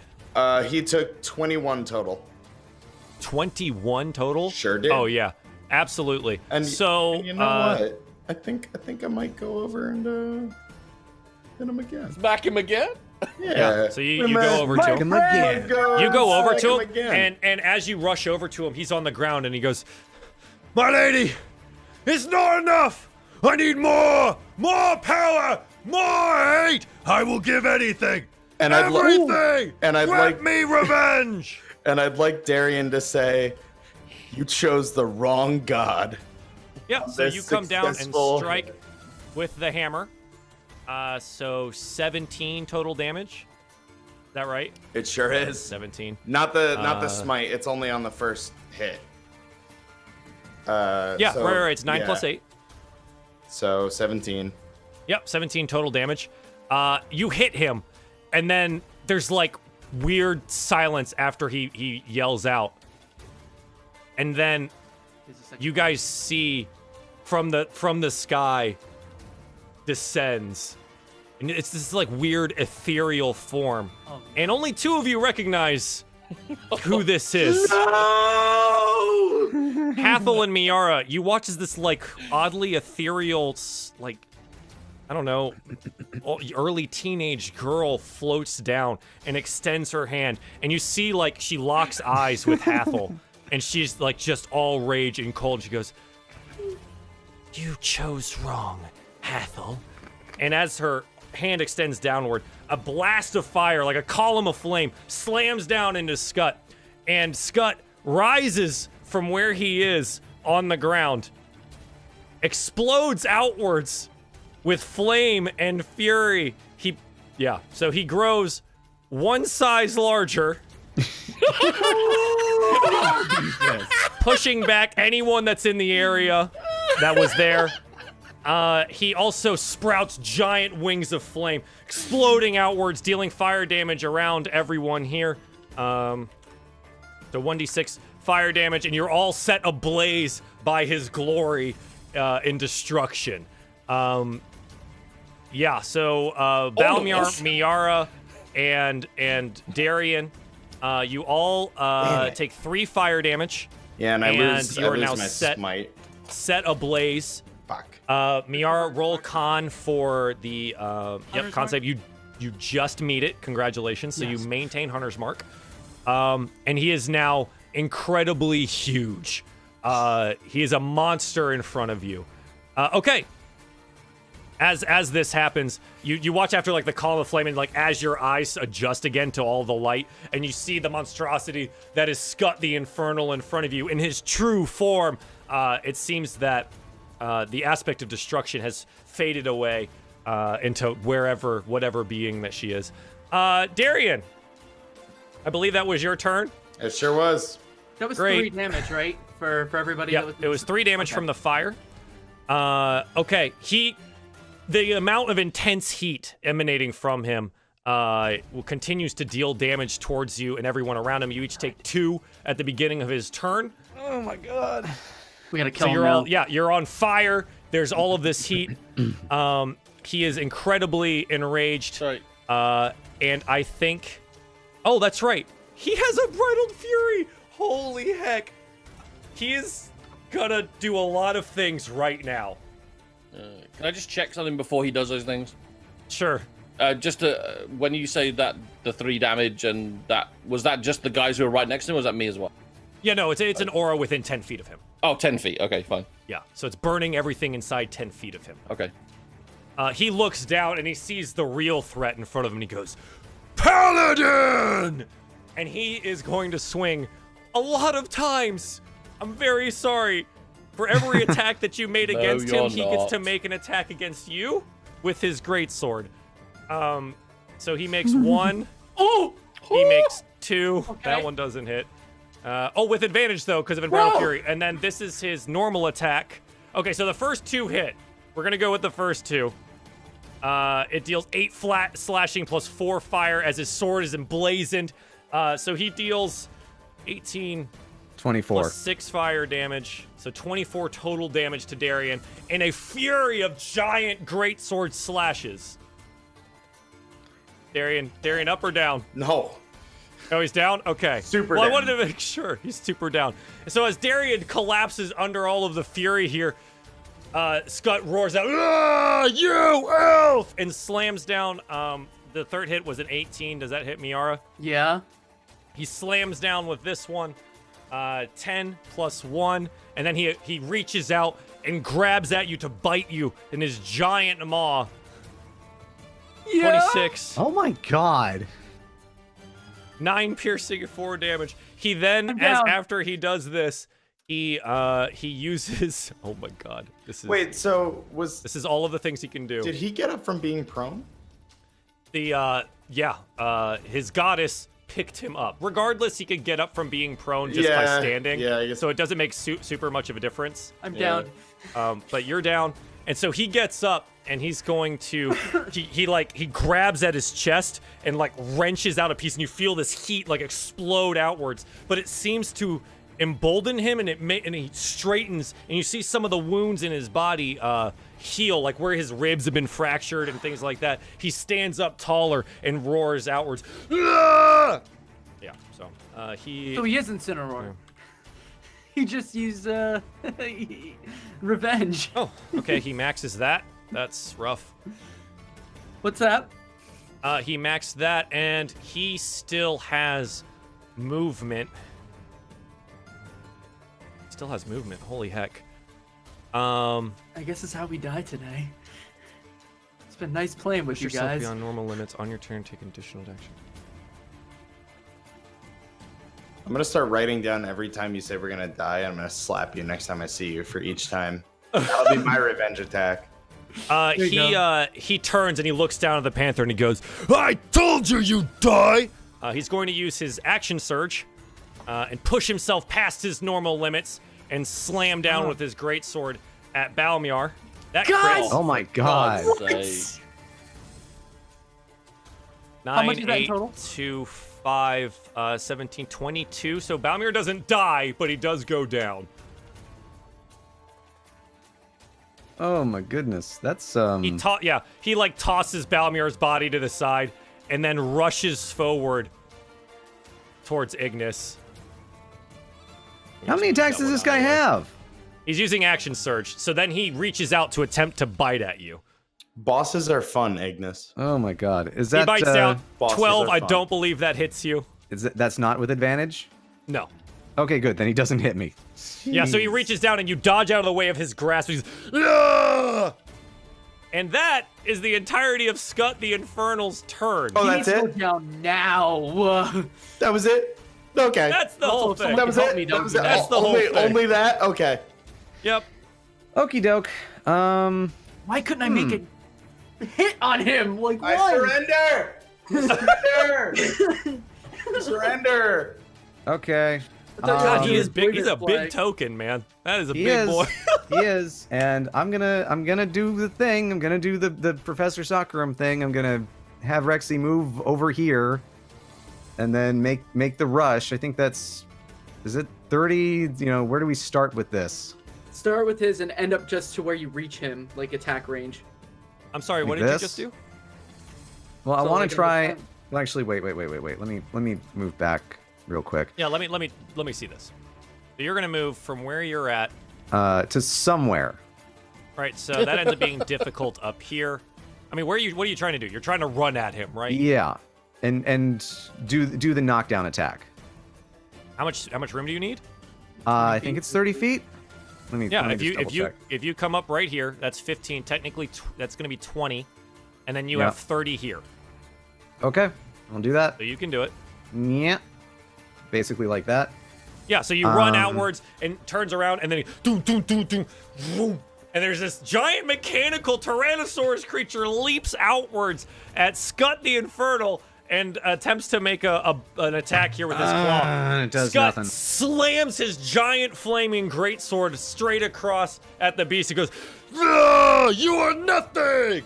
He took 21 total. 21 total. Sure did. Oh yeah, absolutely. And so you know what? I think I might go over and hit him again. Smack him again? Yeah. So you go over to Smack him. him again. You go over Smack to him, again. and as you rush over to him, he's on the ground, and he goes, My lady, it's not enough. I need more power, more hate. I will give anything, And I'd li- everything. and I'd Grant like- me revenge. And I'd like Darien to say, "You chose the wrong god." yeah. So This you come down and successful- strike with the hammer. So 17 total damage. Is that right? It sure is. 17. Not the smite. It's only on the first hit. Yeah, so, right. It's 9 yeah. plus 8. So 17. Yep, 17 total damage. You hit him, and then there's like weird silence after he yells out. And then you guys see from the sky descends. And it's this like weird ethereal form. Oh. And only 2 of you recognize who this is. Hathol and Miara, you watch as this like oddly ethereal like I don't know, early teenage girl floats down and extends her hand, and you see like she locks eyes with Hathol, and she's like just all rage and cold. She goes, "You chose wrong, Hathol." And as her hand extends downward, a blast of fire, like a column of flame, slams down into Scott, and Scott rises from where he is on the ground, explodes outwards with flame and fury. So he grows one size larger, pushing back anyone that's in the area that was there. He also sprouts giant wings of flame, exploding outwards, dealing fire damage around everyone here. So 1d6 fire damage, and you're all set ablaze by his glory in destruction. Balmiar, Miera, and Darien, you all take 3 fire damage. Yeah, and I lose you are now my smite. set ablaze. Fuck. Miara, roll con for the con save. You just meet it. Congratulations. So you maintain Hunter's Mark. And he is now incredibly huge. He is a monster in front of you. Okay. As this happens, you watch after like the column of flame, and like as your eyes adjust again to all the light, and you see the monstrosity that is Scott the Infernal in front of you in his true form. It seems that the aspect of destruction has faded away into whatever being that she is. Darien, I believe that was your turn. It sure was. That was Great. 3 damage, right? For everybody. Yeah, it was 3 damage from the fire. Okay, the amount of intense heat emanating from him continues to deal damage towards you and everyone around him. You each take 2 at the beginning of his turn. Oh my god. We gotta kill So him now. you're on fire. There's all of this heat. He is incredibly enraged. Sorry. And I think, oh, that's right. He has a bridled fury. Holy heck. He is gonna do a lot of things right now. Can I just check something before he does those things? Sure. When you say that the 3 damage and that, was that just the guys who were right next to him, or was that me as well? Yeah, no, it's an aura within 10 feet of him. Oh, 10 feet. Okay, fine. Yeah, so it's burning everything inside 10 feet of him. Okay. He looks down and he sees the real threat in front of him and he goes, "Paladin!" And he is going to swing a lot of times. I'm very sorry. For every attack that you made against him, he gets to make an attack against you with his greatsword. So he makes 1. He makes 2. Okay. That one doesn't hit. With advantage though, because of Infernal Fury. And then this is his normal attack. Okay, so the first 2 hit. We're gonna go with the first 2. It deals 8 flat slashing plus 4 fire as his sword is emblazoned. So he deals 18 24. plus 6 fire damage. So 24 total damage to Darien in a fury of giant greatsword slashes. Darien, up or down? No. Oh, he's down? Okay. Super Well, I down. wanted to make sure. He's super down. So as Darien collapses under all of the fury here, Scott roars out, "Ah, you elf!" and slams down. The third hit was an 18. Does that hit Miara? Yeah. He slams down with this one. 10 plus 1. And then he reaches out and grabs at you to bite you in his giant maw. Yeah. 26. Oh my god. 9 piercing, 4 damage. He then, down. after he does this, he uses. Oh my god, this is. Wait, so This is all of the things he can do. did he get up from being prone? His goddess picked him up. Regardless, he could get up from being prone just by standing. Yeah, I guess. So it doesn't make super much of a difference. I'm Yeah. down. But you're down, and so he gets up and he's going to. he grabs at his chest and like wrenches out a piece, and you feel this heat like explode outwards. But it seems to embolden him, and and he straightens, and you see some of the wounds in his body heal, like where his ribs have been fractured and things like that. He stands up taller and roars outwards. "Ah!" Yeah. So he. So he is Incineroar. He just used revenge. Oh, okay. He maxes that. That's rough. What's that? He maxed that, and he still has movement. Still has movement. Holy heck. I guess it's how we die today. It's been nice playing with Push you yourself guys. beyond normal limits on your turn. Take additional action. I'm gonna start writing down every time you say we're gonna die. I'm gonna slap you next time I see you for each time. That'll be my revenge attack. He turns and he looks down at the panther and he goes, I told you you'd die! he's going to use his action surge and push himself past his normal limits and slam down with his greatsword at Balmiar. That God! crits. Oh my god. Say, 9, How much is that in 8, total? 2, 5, 17, 22. So Balmiar doesn't die, but he does go down. Oh my goodness. That's He like tosses Balmiar's body to the side and then rushes forward towards Ignis. How many attacks does this guy have? He's using action surge, so then he reaches out to attempt to bite at you. Bosses are fun, Ignis. Oh my god. Is that He bites down. bosses 12. are I fun. don't believe that hits you. that's not with advantage? No. Okay, good. Then he doesn't hit me. Yeah, so he reaches down and you dodge out of the way of his grasp. He's, Ah! and that is the entirety of Scut the Infernal's turn. Oh, He that's needs to it? go down now. That was it? Okay. That's the whole if thing. someone that was help it? me, That was it? That's the whole only, thing. only that? Okay. Yep. Okie doke. Why couldn't I make a hit on him? Like, I why? surrender! Surrender! Surrender! Okay. God, he is big. Blade He's a flag. big token, man. That is a He big is. boy. He is. And I'm gonna do the thing. I'm gonna do the Professor Sakura thing. I'm gonna have Rexy move over here and then make the rush. I think that's, is it 30? You know, where do we start with this? Start with his and end up just to where you reach him, like attack range. I'm sorry, what Like did this? you just do? Well, I So, want like, to in try. the- Well, actually, wait. Let me move back real quick. Yeah, let me see this. So you're gonna move from where you're at. To somewhere. Right, so that ends up being difficult up here. I mean, what are you trying to do? You're trying to run at him, right? Yeah, and do the knockdown attack. How much room do you need? I think it's 30 feet. Let me. Yeah, let me if just you double check. if you come up right here, that's 15. Technically, that's going to be 20, and then you Yeah. have 30 here, Okay, I'll do that. so you can do it. Yeah, basically like that. Yeah, so you run outwards and turns around, and then doom, doom, doom, doom, vroom, and there's this giant mechanical Tyrannosaurus creature leaps outwards at Scut the Infernal and attempts to make an attack here with his claw. It does Scut nothing. slams his giant flaming greatsword straight across at the beast. He goes, Ah, you are nothing!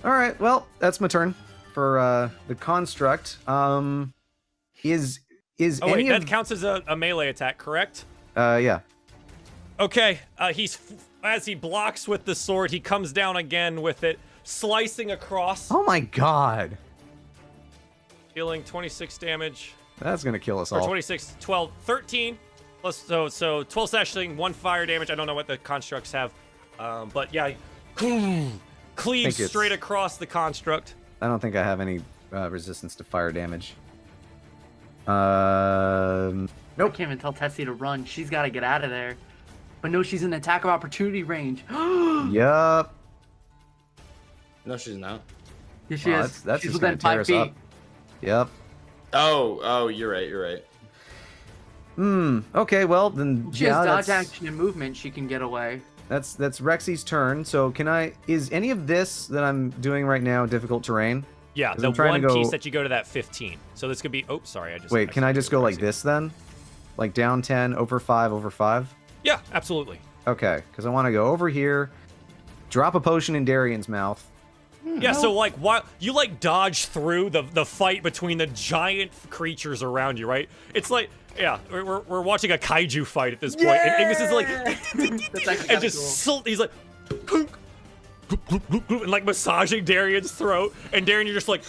All right, well, that's my turn for the construct. Is oh wait, any that of counts as a melee attack, correct? yeah. Okay, as he blocks with the sword, he comes down again with it, slicing across, Oh my god, dealing 26 damage. that's gonna kill us Or all. 26, 12, 13. Plus, so 12 slashing, 1 fire damage. I don't know what the constructs have. But yeah, cleaves it's- straight across the construct. I don't think I have any resistance to fire damage. I Nope. can't even tell Tessie to run. She's got to get out of there. But no, she's in attack of opportunity range. Yup. No, she's not. Yes, she Wow, is. that's She's just gonna within tear 5 us feet. up. Yep. Oh, you're right. Okay, well then, She yeah, has dodge, that's, action, and movement. She can get away. that's Rexy's turn. So is any of this that I'm doing right now difficult terrain? Yeah, 'Cause the I'm trying to one piece go- that you go to that 15. So this could be. Oh, sorry, Wait, can I just go like crazy. this then? Like down 10, over 5, over 5? Yeah, absolutely. Okay, because I want to go over here, drop a potion in Darien's mouth. Yeah, so like while you like dodge through the fight between the giant creatures around you, right? It's like we're watching a kaiju fight at this point, and Ignis is like That's actually and kinda just cool. he's like and like massaging Darien's throat, and Darien, you're just like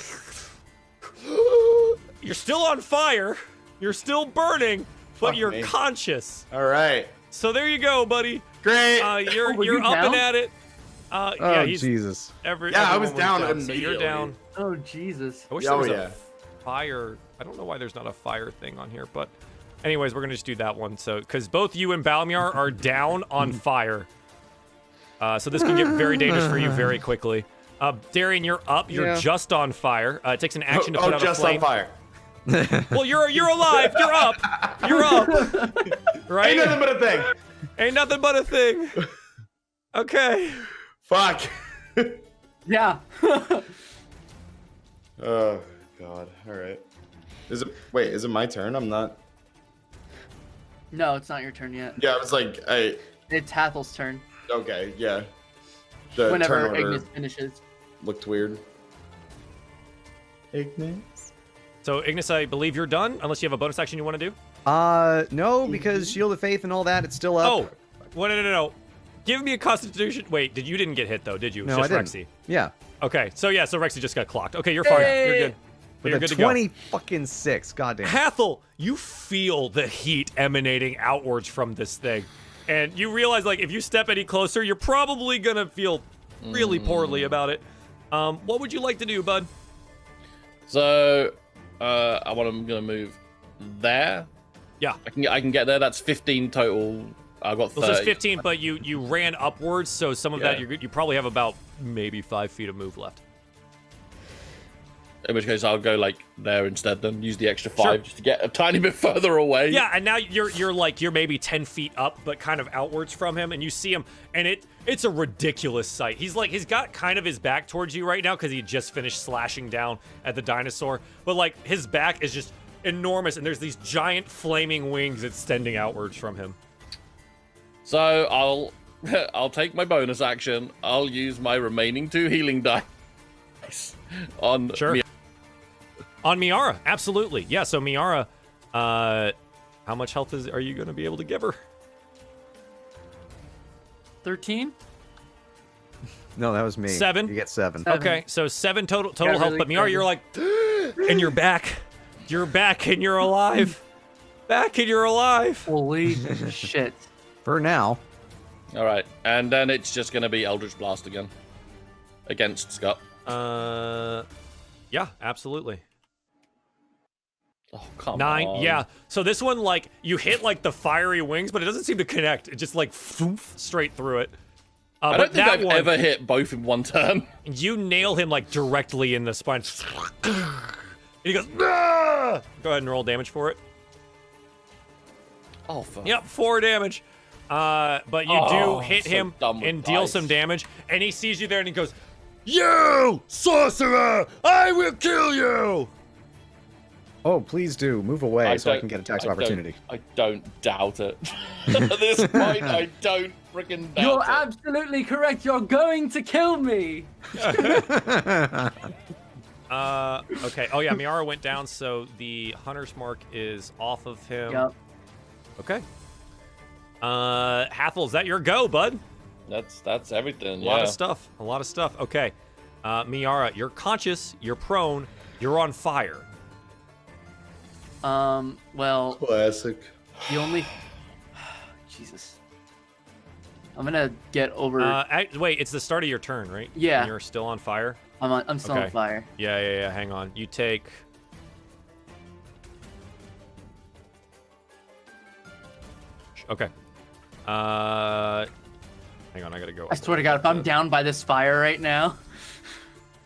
you're still on fire, you're still burning, but Fuck you're me. conscious. All right. So there you go, buddy. Great. You're were you're you up and down? at it. Oh, Yeah, he's Jesus. Yeah, I was everyone's down So you're immediately. down. Oh Jesus. I wish Oh, there was yeah. a fire. I don't know why there's not a fire thing on here, but anyways, we're gonna just do that one. So, because both you and Balmiar are down on fire, so this can get very dangerous for you very quickly. Darien, you're up. You're Yeah. just on fire. It takes an action to put out just a flame. on fire. Well, you're alive. You're up. You're up. Right? Ain't nothing but a thing. Ain't nothing but a thing. Okay. Fuck. Yeah. Oh God. All right. Is it my turn? I'm not. No, it's not your turn yet. Yeah, I was like, It's Hathel's turn. okay, yeah. The Whenever turn order Ignis finishes. looked weird. Ignis. So, Ignis, I believe you're done, unless you have a bonus action you want to do. No, because Shield of Faith and all that, it's still up. Oh, well, no. Give me a Constitution. Wait, you didn't get hit though, did you? No, Just I didn't. Rexy. Yeah. Okay, so Rexy just got clocked. Okay, you're fine. You're good. With You're a good to 20 fucking 6. Goddamn. Hathol, you feel the heat emanating outwards from this thing, and you realize like if you step any closer, you're probably gonna feel really poorly about it. What would you like to do, bud? So, I'm gonna move there. Yeah. I can get there. That's 15 total. I've got 30. Well, so it's 15, but you ran upwards, so some of that Yeah. you probably have about maybe 5 feet of move left. In which case, I'll go like there instead. Then use the extra 5 Sure. just to get a tiny bit further away. Yeah, and now you're maybe 10 feet up, but kind of outwards from him, and you see him, and it's a ridiculous sight. He's got kind of his back towards you right now because he just finished slashing down at the dinosaur, but like his back is just enormous, and there's these giant flaming wings extending outwards from him. So I'll take my bonus action. I'll use my remaining 2 healing dice on Sure. Miera. On Miara, absolutely. Yeah, so Miara, how much health are you going to be able to give her? 13? No, that was me. 7? You get 7. Okay, so 7 total Got health, really but Miara, you're like, and you're back. You're back and you're alive. Back and you're alive. Holy shit. For now. All right, and then it's just gonna be Eldritch Blast again against Scott. Yeah, absolutely. Oh come 9, on. yeah. So this one, like, you hit like the fiery wings, but it doesn't seem to connect. It just like straight through it. I But don't think that I've one, ever hit both in one turn. you nail him like directly in the spine. And he goes, "Ah!" Go ahead and roll damage for it. Oh, fuck. Yep, 4 damage. But you do hit so him dumb with and deal dice. some damage, and he sees you there and he goes, You sorcerer! I will kill you! Oh, please do. Move away so I can get attacks of opportunity. I don't doubt it. At this point, I don't freaking doubt You're it. absolutely correct. You're going to kill me. okay. Oh yeah, Miara went down, so the hunter's mark is off of him. Yep. Okay. Hathol, is that your go, bud? That's everything. A lot of stuff. A lot of stuff. Okay. Miara, you're conscious, you're prone, you're on fire. Well, Classic. the only... Jesus. I'm gonna get over... Wait, it's the start of your turn, right? Yeah. And you're still on fire? I'm still on okay. fire. Yeah. Hang on. You take... Okay. Hang on, I gotta go. I swear to God, if I'm down by this fire right now...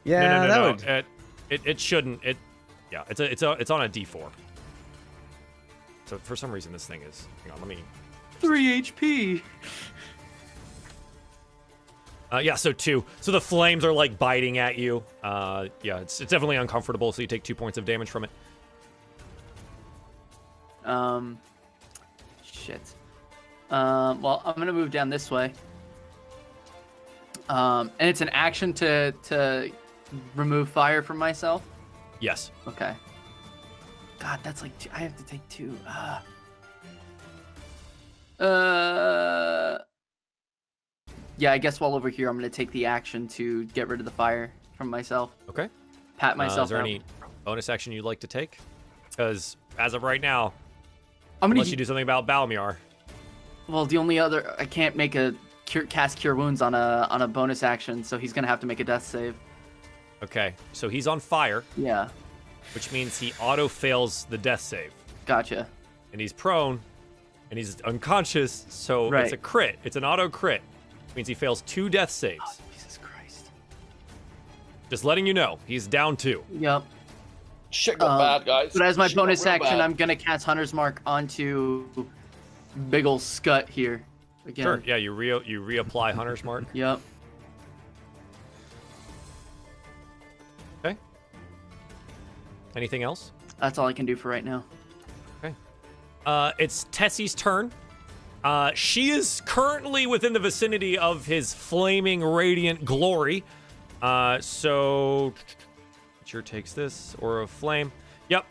Yeah, that no. would. It shouldn't. Yeah, it's on a D4. So for some reason this thing is. Hang on, let me. 3 HP. Yeah, so 2. So the flames are like biting at you. Yeah, it's definitely uncomfortable. So you take 2 points of damage from it. Shit. Well, I'm gonna move down this way. And it's an action to remove fire from myself. Yes. Okay. God, that's like I have to take 2. Yeah, I guess while over here, I'm gonna take the action to get rid of the fire from myself. Okay. Pat myself. Is there out. any bonus action you'd like to take? Because as of right now, I'm gonna. unless you do something about Balmiar. Well, the only other I can't make a cast Cure Wounds on a bonus action, so he's gonna have to make a death save. Okay, so he's on fire, Yeah, which means he auto fails the death save, gotcha. and he's prone, and he's unconscious. So Right. it's a crit. It's an auto crit. Which means he fails 2 death saves. Jesus Christ. Just letting you know, he's down 2. Yep. Shit got bad, guys. But as my Shit got bonus real action, bad. I'm gonna cast Hunter's Mark onto Big ol' Scut here. Again. Sure. Yeah, you reapply Hunter's Mark. Yep. Okay. Anything else? That's all I can do for right now. Okay. It's Tessie's turn. She is currently within the vicinity of his flaming radiant glory. So Nature takes this, Aura of Flame. Yep.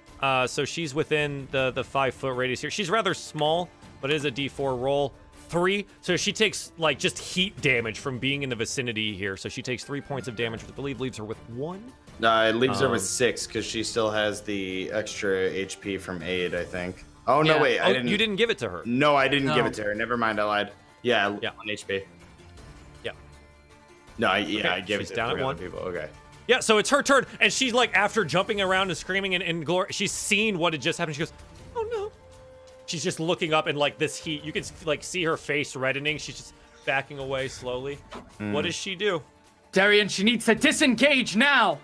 So she's within the 5-foot radius here. She's rather small, but it is a D4 roll. 3. So she takes like just heat damage from being in the vicinity here. So she takes 3 points of damage, which I believe leaves her with 1. It leaves her with 6 because she still has the extra HP from aid, I think. Oh, no, Yeah. wait. I Oh, didn't. you didn't give it to her. No, I didn't give No. it to her. Never mind. I lied. Yeah, Yeah. 1 HP. Yeah. No, I Okay, gave she's it to down at 3 1. other people. Okay. Yeah, so it's her turn, and she's like, after jumping around and screaming in glory, she's seen what had just happened. She goes, "Oh no!" She's just looking up, and like this heat, you can like see her face reddening. She's just backing away slowly. What does she do? Darien, she needs to disengage now.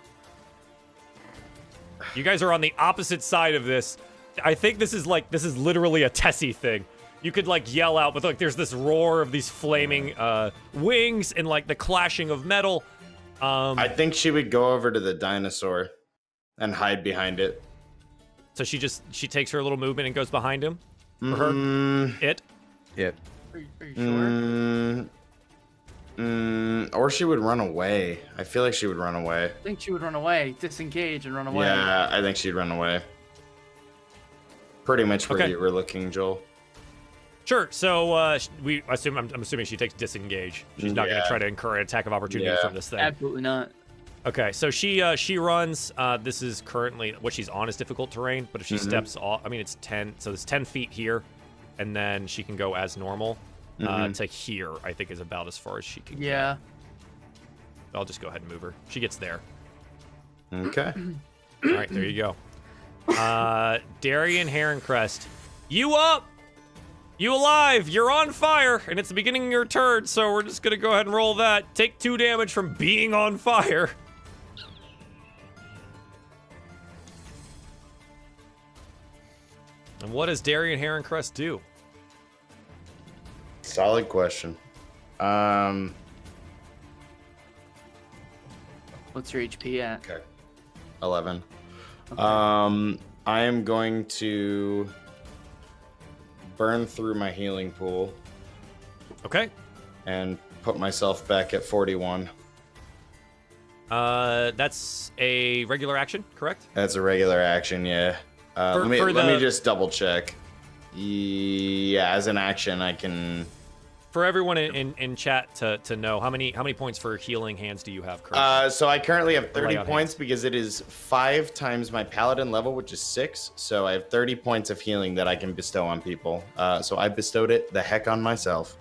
You guys are on the opposite side of this. I think this is literally a Tessie thing. You could like yell out, but like there's this roar of these flaming wings and like the clashing of metal. I think she would go over to the dinosaur and hide behind it. So she takes her little movement and goes behind him. For her, it. It. Are you sure? Or she would run away. I feel like she would run away. I think she would run away, disengage, and run away. Yeah, I think she'd run away. Pretty much where Okay. you were looking, Joel. Sure. So I'm assuming she takes disengage. She's not going to Yeah. try to incur an attack of opportunity Yeah. from this thing. Absolutely not. Okay. So she runs. This is currently what she's on is difficult terrain, but if she steps off, I mean it's 10. So it's 10 feet here, and then she can go as normal. To here, I think is about as far as she can. Yeah. Get. I'll just go ahead and move her. She gets there. Okay. All right. There you go. Darien Heroncrest, you up? You alive? You're on fire, and it's the beginning of your turn, so we're just gonna go ahead and roll that. Take 2 damage from being on fire. And what does Darien Heroncrest do? Solid question. What's your HP at? Okay. 11. I am going to burn through my healing pool Okay. and put myself back at 41. That's a regular action, correct? That's a regular action, yeah. For Let the- me just double check. Yeah, as an action, I can. For everyone in chat to know, how many points for healing hands do you have currently? So I currently have 30 Lay on points because it is 5 times my paladin level, which is 6. So I have 30 points of healing that I can bestow on people. So I bestowed it the heck on myself.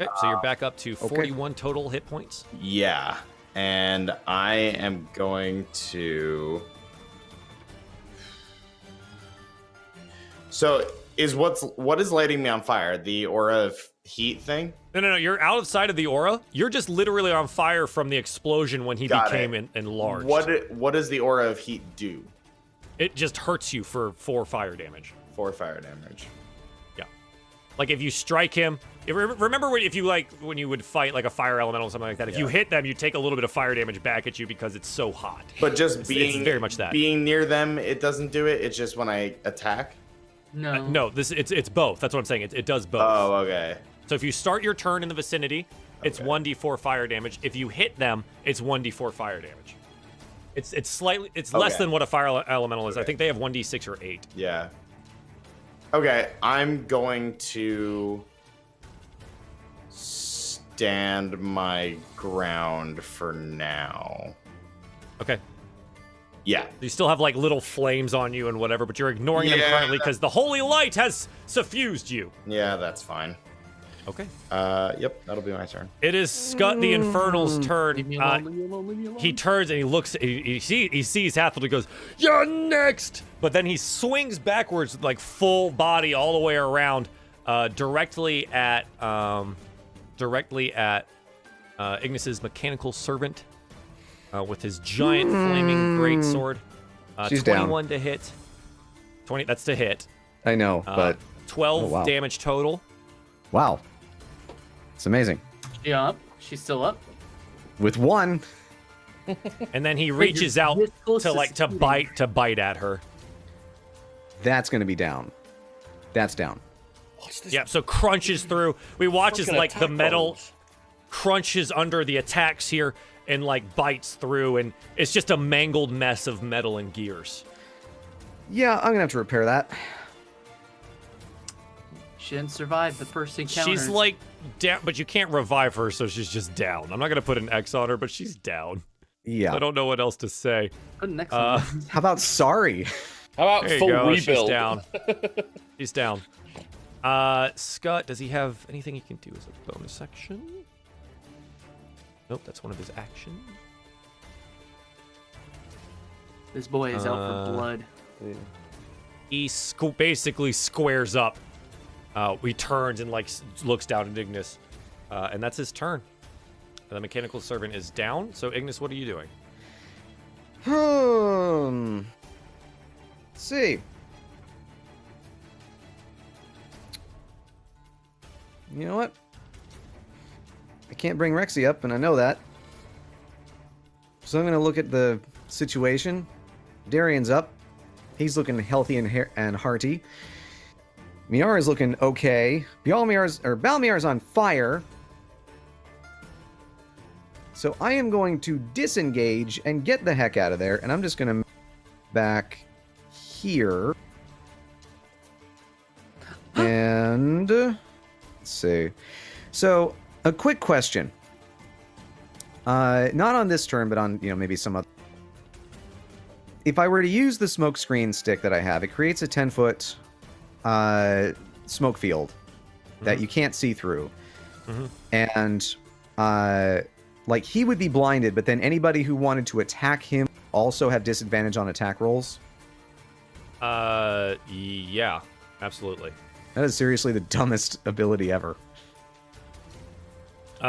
Okay, so you're back up to 41 total hit points. Yeah, and I am going to. So what is lighting me on fire? The aura of heat thing? No, you're outside of the aura. You're just literally on fire from the explosion when he Got became it. enlarged. What does the aura of heat do? It just hurts you for 4 fire damage. 4 fire damage. Yeah. Like if you strike him, remember when you would fight like a fire elemental or something like that, if you hit them, you take a little bit of fire damage back at you because it's so hot. But just It's being very much that. being near them, it doesn't do it. It's just when I attack. No. No, it's both. That's what I'm saying. It does both. Oh, okay. So if you start your turn in the vicinity, it's 1d4 fire damage. If you hit them, it's 1d4 fire damage. It's less Okay. than what a fire elemental is. I Okay. think they have 1d6 or 8. Yeah. Okay, I'm going to stand my ground for now. Okay. Yeah. You still have like little flames on you and whatever, but you're ignoring them Yeah. currently because the holy light has suffused you. Yeah, that's fine. Okay. Yep, that'll be my turn. It is Scut the Infernal's turn. Leave me alone, leave me alone, leave me alone. He turns and he looks. He sees Hathol. He goes, "You're next!" But then he swings backwards, like full body, all the way around, directly at Ignis's mechanical servant, with his giant flaming greatsword. She's 21 down. to hit. 20. That's to hit. I know, but 12 oh, wow. damage total. wow, it's amazing. She up? She's still up? With one, And then he Wait, reaches you're out this close to to bite at her. that's going to be down. That's down. What's this? Yeah, so crunches through. We watch as Fucking like the attack metal rolls. crunches under the attacks here and like bites through, and it's just a mangled mess of metal and gears. Yeah, I'm going to have to repair that. She didn't survive the first encounter. She's like down, but you can't revive her, so she's just down. I'm not gonna put an X on her, but she's down. Yeah. I don't know what else to say. Put an X on her. How about sorry? How about There you full go. rebuild? She's down. She's down. Scott, does he have anything he can do as a bonus action? Nope, that's one of his actions. This boy is out for blood. He basically squares up. He turns and like looks down at Ignis, and that's his turn. The mechanical servant is down. So Ignis, what are you doing? Let's see. You know what? I can't bring Rexy up, and I know that. So I'm going to look at the situation. Darien's up. He's looking healthy and hearty. Miara's looking okay. Balmiar's on fire. So I am going to disengage and get the heck out of there, and I'm just going to back here. And let's see. So a quick question. Not on this turn, but on maybe some other. If I were to use the smoke screen stick that I have, it creates a 10-foot smoke field that you can't see through. And like he would be blinded, but then anybody who wanted to attack him also have disadvantage on attack rolls. Yeah, absolutely. That is seriously the dumbest ability ever.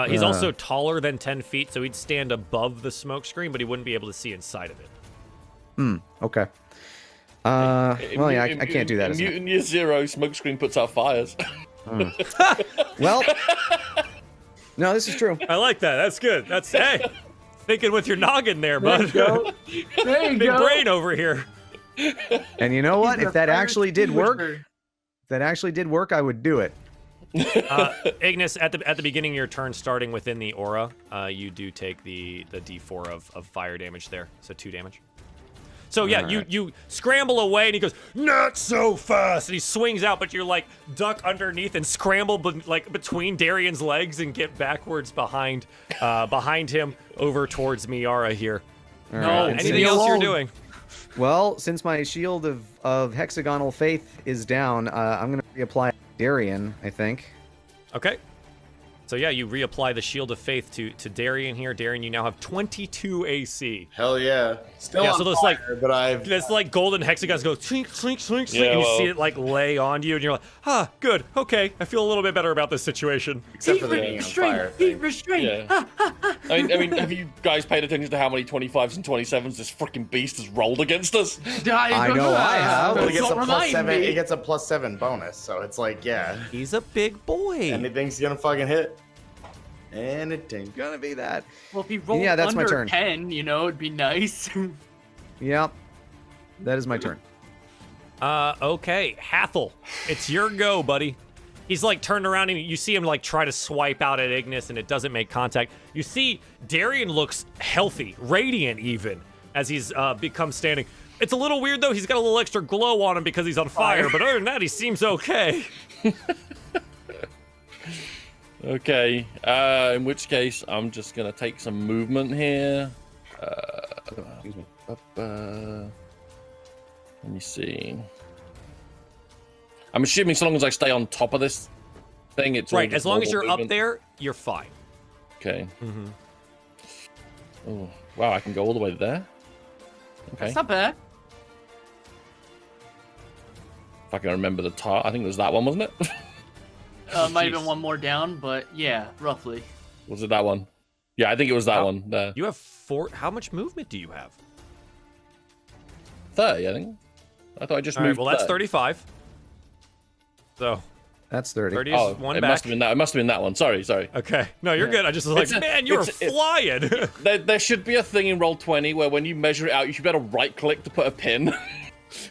He's also taller than 10 feet, so he'd stand above the smoke screen, but he wouldn't be able to see inside of it. Okay. Well, yeah, I can't do that. In Mutant Year Zero, smokescreen puts out fires. Well, no, this is true. I like that. That's good. That's hey, thinking with your noggin there, bud. There you Big go. brain over here. And you know what? He's If a that fire actually did work, extinguisher. I would do it. Ignis, at the beginning of your turn, starting within the aura, you do take the D4 of fire damage there, so 2 damage. So yeah, Alright. you scramble away, and he goes, "Not so fast!" And he swings out, but you're like duck underneath and scramble between Darien's legs and get backwards behind him over towards Miara here. All No, right. Anything me else you're alone. doing? Well, since my shield of hexagonal faith is down, I'm going to reapply Darien, I think. Okay. So yeah, you reapply the Shield of Faith to Darien here. Darien, you now have 22 AC. Hell yeah. Still Yeah, on so those, fire, but I've This like golden hexagons go slink, slink, slink, slink, Yeah, and you well- see it like lay on you, and you're like, good, okay, I feel a little bit better about this situation. except for the being on fire Heat thing. restraint. Yeah. I mean, have you guys paid attention to how many 25s and 27s this freaking beast has rolled against us? I know I have. Well, it gets a Don't plus remind 7. me. It gets a plus 7 bonus, so it's like, yeah, He's a big boy. anything's gonna fucking hit. Anything. Gonna be that. Well, if he rolled Yeah, that's my under turn. 10, it'd be nice. Yep. That is my turn. Okay, Hathol, it's your go, buddy. He's like turned around and you see him like try to swipe out at Ignis and it doesn't make contact. You see Darien looks healthy, radiant even, as he's become standing. It's a little weird though, he's got a little extra glow on him because he's on fire, but other than that, he seems okay. Okay, in which case, I'm just gonna take some movement here. Excuse me. Let me see. I'm assuming so long as I stay on top of this thing. It's all Right. just As long as normal you're up movement? there, you're fine. Okay. Mm-hmm. Oh, wow, I can go all the way there? Okay. That's not bad. If I can remember the tile, I think it was that one, wasn't it? Might have Jeez. been one more down, but yeah, roughly. Was it that one? Yeah, I think it was that How- one. There. You have 4. How much movement do you have? 30, I think. I thought I just All right. moved. Well, that's 30. 35. So That's 30. 30 is Oh, one it back. must have been that. It must have been that one. Sorry. Okay. No, you're good. I just was like, It's a- man, you're it's- it- flying. There should be a thing in Roll20 where when you measure it out, you should be able to right-click to put a pin,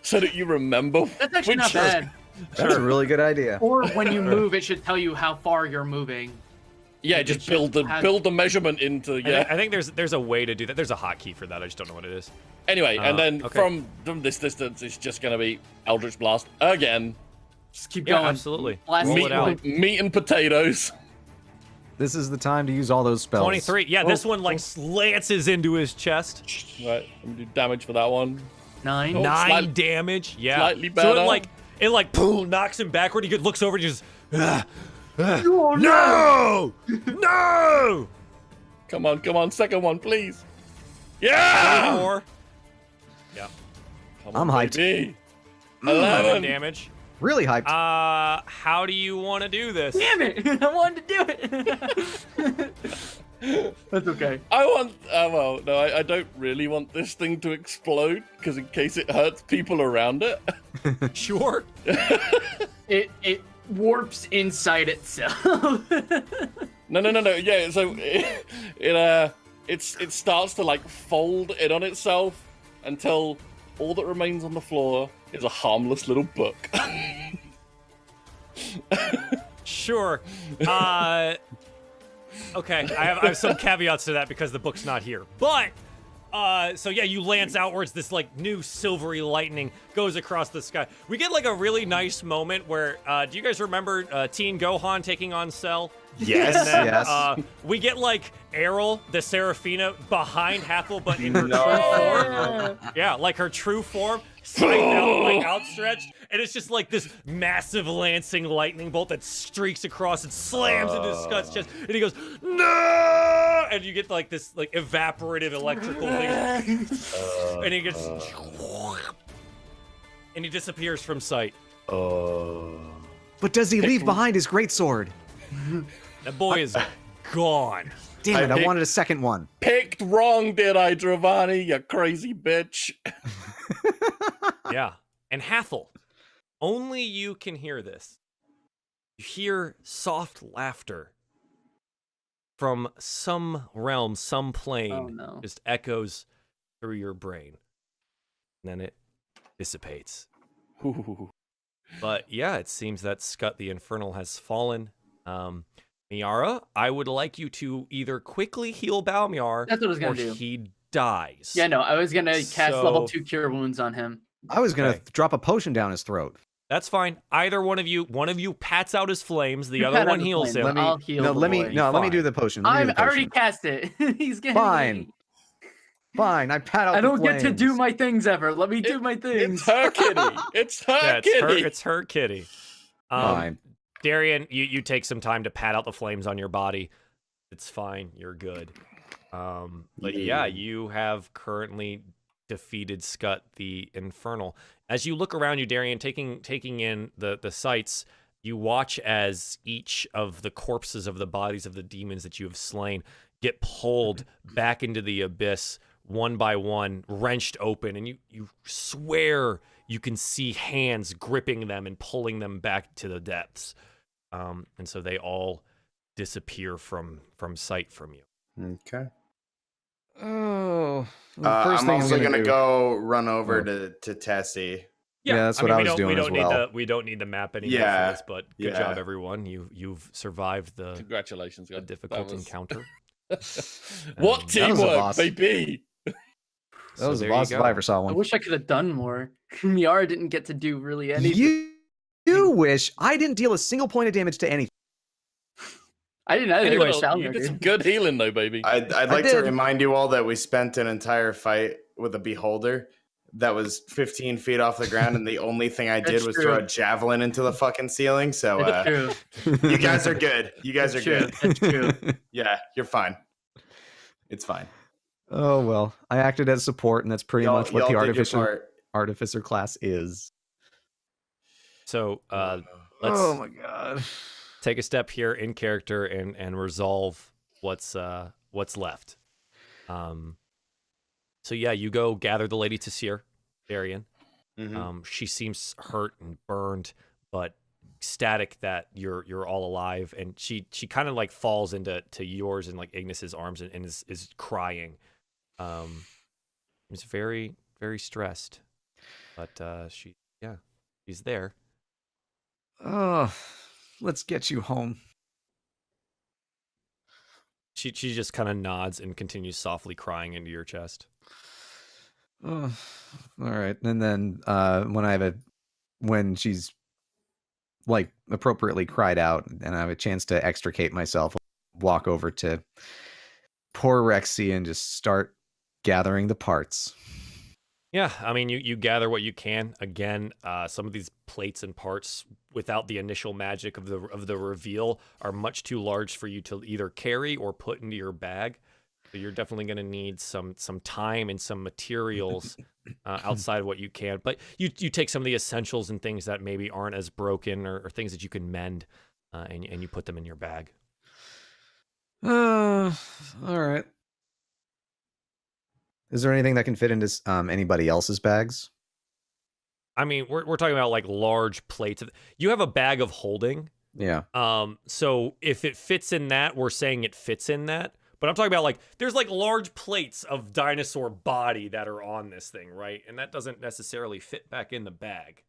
so that you remember. That's actually not which- bad. That's a really good idea. Or when you move, it should tell you how far you're moving. Yeah, just build the measurement into. Yeah. I think there's a way to do that. There's a hotkey for that. I just don't know what it is. Anyway, and then okay. from this distance, it's just gonna be Eldritch Blast again. Just keep Yeah, going. absolutely. Blast Roll it it out. Meat and potatoes. This is the time to use all those spells. 23. Yeah, this one like lances into his chest. Right, let me do damage for that one. 9. Oh, 9 slight- damage. Yeah. slightly So better. it like boom, knocks him backward. He looks over and just No! No! Come on, second one, please. Yeah! 4 Come I'm on, hyped. baby. 11 11. damage. Really hyped. How do you want to do this? Damn it! I wanted to do it. That's okay. I want. Well, no, I don't really want this thing to explode because in case it hurts people around it. Sure. It warps inside itself. No. Yeah, so it starts to like fold in on itself until all that remains on the floor is a harmless little book. Sure. Okay, I have some caveats to that because the book's not here. But so yeah, you lance outwards. This like new silvery lightning goes across the sky. We get like a really nice moment where do you guys remember Teen Gohan taking on Cell? Yes, And then, yes. we get like Errol, the Seraphina, behind Hathol, but in her No. true form. Yeah, like her true form, side out, like outstretched, and it's just like this massive lancing lightning bolt that streaks across and slams into Scott's chest, and he goes, "No!" And you get like this like evaporative electrical thing, and he gets, and he disappears from sight. But does he leave behind his greatsword? That boy is gone. Damn it, I picked- wanted a second one. Picked wrong, did I, Dravani? You crazy bitch. Yeah. And Hathol, only you can hear this. You hear soft laughter from some realm, some plane. Oh, no. Just echoes through your brain. And then it dissipates. Ooh. But yeah, it seems that Scut the Infernal has fallen. Miara, I would like you to either quickly heal Balmiar That's what I was gonna or do. he dies. Yeah, no, I was gonna cast So- level 2 cure wounds on him. I was gonna Okay. drop a potion down his throat. That's fine. Either one of you pats out his flames, the You other pat one out the heals flame. him. I'll heal no, the let me boy. no, let me Fine. do the potion. Let me do I the already potion. cast it. He's getting Fine. Fine. I pat out I the don't get to do flames. my things ever. Let me do my It's things. her kitty. It's her Yeah, kitty. it's her kitty. Fine. Darien, you take some time to pat out the flames on your body. It's fine. You're good. But yeah, you have currently defeated Scut the Infernal. As you look around you, Darien, taking in the sights, you watch as each of the corpses of the bodies of the demons that you have slain get pulled back into the abyss one by one, wrenched open, and you swear you can see hands gripping them and pulling them back to the depths. And so they all disappear from sight from you. Okay. Oh. the I'm thing also gonna do- go run over to Tessie. Yeah, that's what I was doing as well. We don't need the map anymore Yeah, for this, but good yeah. job, everyone. You've survived the Congratulations, guys. difficult That was- encounter. What That was a teamwork, boss. baby? That So was the there you boss if go. I ever saw I one. wish I could have done more. Miara didn't get to do really anything. You wish I didn't deal a single point of damage to anything. I didn't either. Anyways, Anyways, You did some good healing, though, baby. I'd like to did. remind you all that we spent an entire fight with a beholder, that was 15 feet off the ground, and the only thing I did That's was true. throw a javelin into the fucking ceiling. So That's true. you guys are good. You guys are good. That's true. Yeah, you're fine. It's fine. Oh well, I acted as support, and that's pretty much what the Y'all did your artificer class is. So let's Oh my god. take a step here in character and resolve what's left. So yeah, you go gather the Lady Tassir, Darien. Mhm. She seems hurt and burned, but ecstatic that you're all alive, and she kind of like falls into yours and like Ignas's arms and is crying. She's very, very stressed, but she's there. Oh, let's get you home. She just kind of nods and continues softly crying into your chest. Oh, all right. And then when she's like appropriately cried out and I have a chance to extricate myself, walk over to poor Rexy and just start gathering the parts. Yeah, I mean, you gather what you can. Again, some of these plates and parts, without the initial magic of the reveal, are much too large for you to either carry or put into your bag. So you're definitely going to need some time and some materials outside of what you can. But you take some of the essentials and things that maybe aren't as broken or things that you can mend, and you put them in your bag. All right. Is there anything that can fit into anybody else's bags? I mean, we're talking about like large plates. You have a bag of holding. Yeah. So if it fits in that, we're saying it fits in that. But I'm talking about like there's like large plates of dinosaur body that are on this thing, right? And that doesn't necessarily fit back in the bag.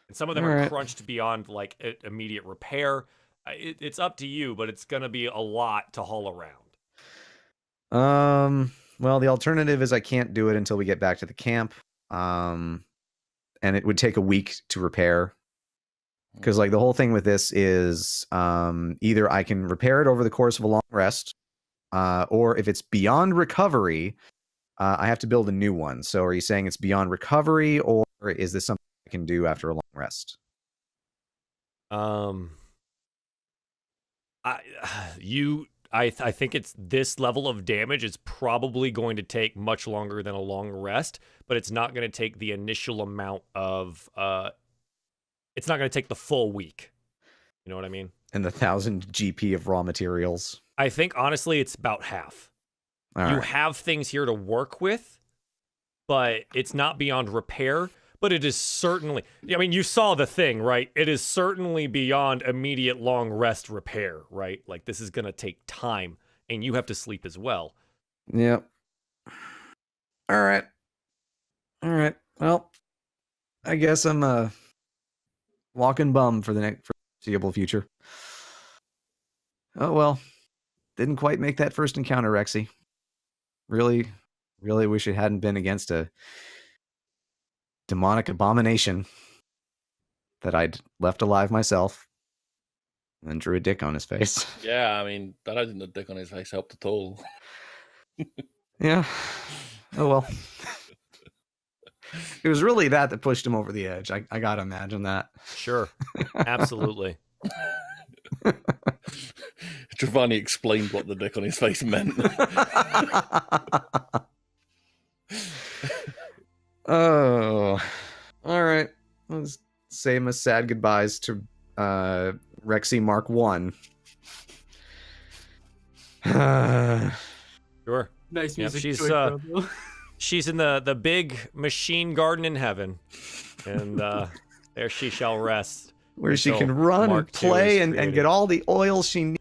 And some of them are crunched beyond like immediate repair. It's up to you, but it's gonna be a lot to haul around. Well, the alternative is I can't do it until we get back to the camp. And it would take a week to repair. Because like the whole thing with this is either I can repair it over the course of a long rest, or if it's beyond recovery, I have to build a new one. So are you saying it's beyond recovery, or is this something I can do after a long rest? I think it's this level of damage is probably going to take much longer than a long rest, but it's not going to take the initial amount of it's not going to take the full week. You know what I mean? And the 1,000 GP of raw materials. I think honestly it's about half. You have things here to work with, but it's not beyond repair. But it is certainly, I mean, you saw the thing, right? It is certainly beyond immediate long rest repair, right? Like this is going to take time, and you have to sleep as well. Yep. All right. Well, I guess I'm a walking bum for the foreseeable future. Oh well. Didn't quite make that first encounter, Rexy. Really wish it hadn't been against a demonic abomination that I'd left alive myself and then drew a dick on his face. Yeah, I mean, that isn't a dick on his face helped at all. Yeah. Oh well. It was really that pushed him over the edge. I gotta imagine that. Sure. Absolutely. Giovanni explained what the dick on his face meant. Oh, all right. Let's say my sad goodbyes to Rexy Mark 1. Sure. Nice Yep, music. she's, choice, Robo. She's in the big machine garden in heaven, and there she shall rest. Where she until can run Mark and II play is and created. get all the oil she needs.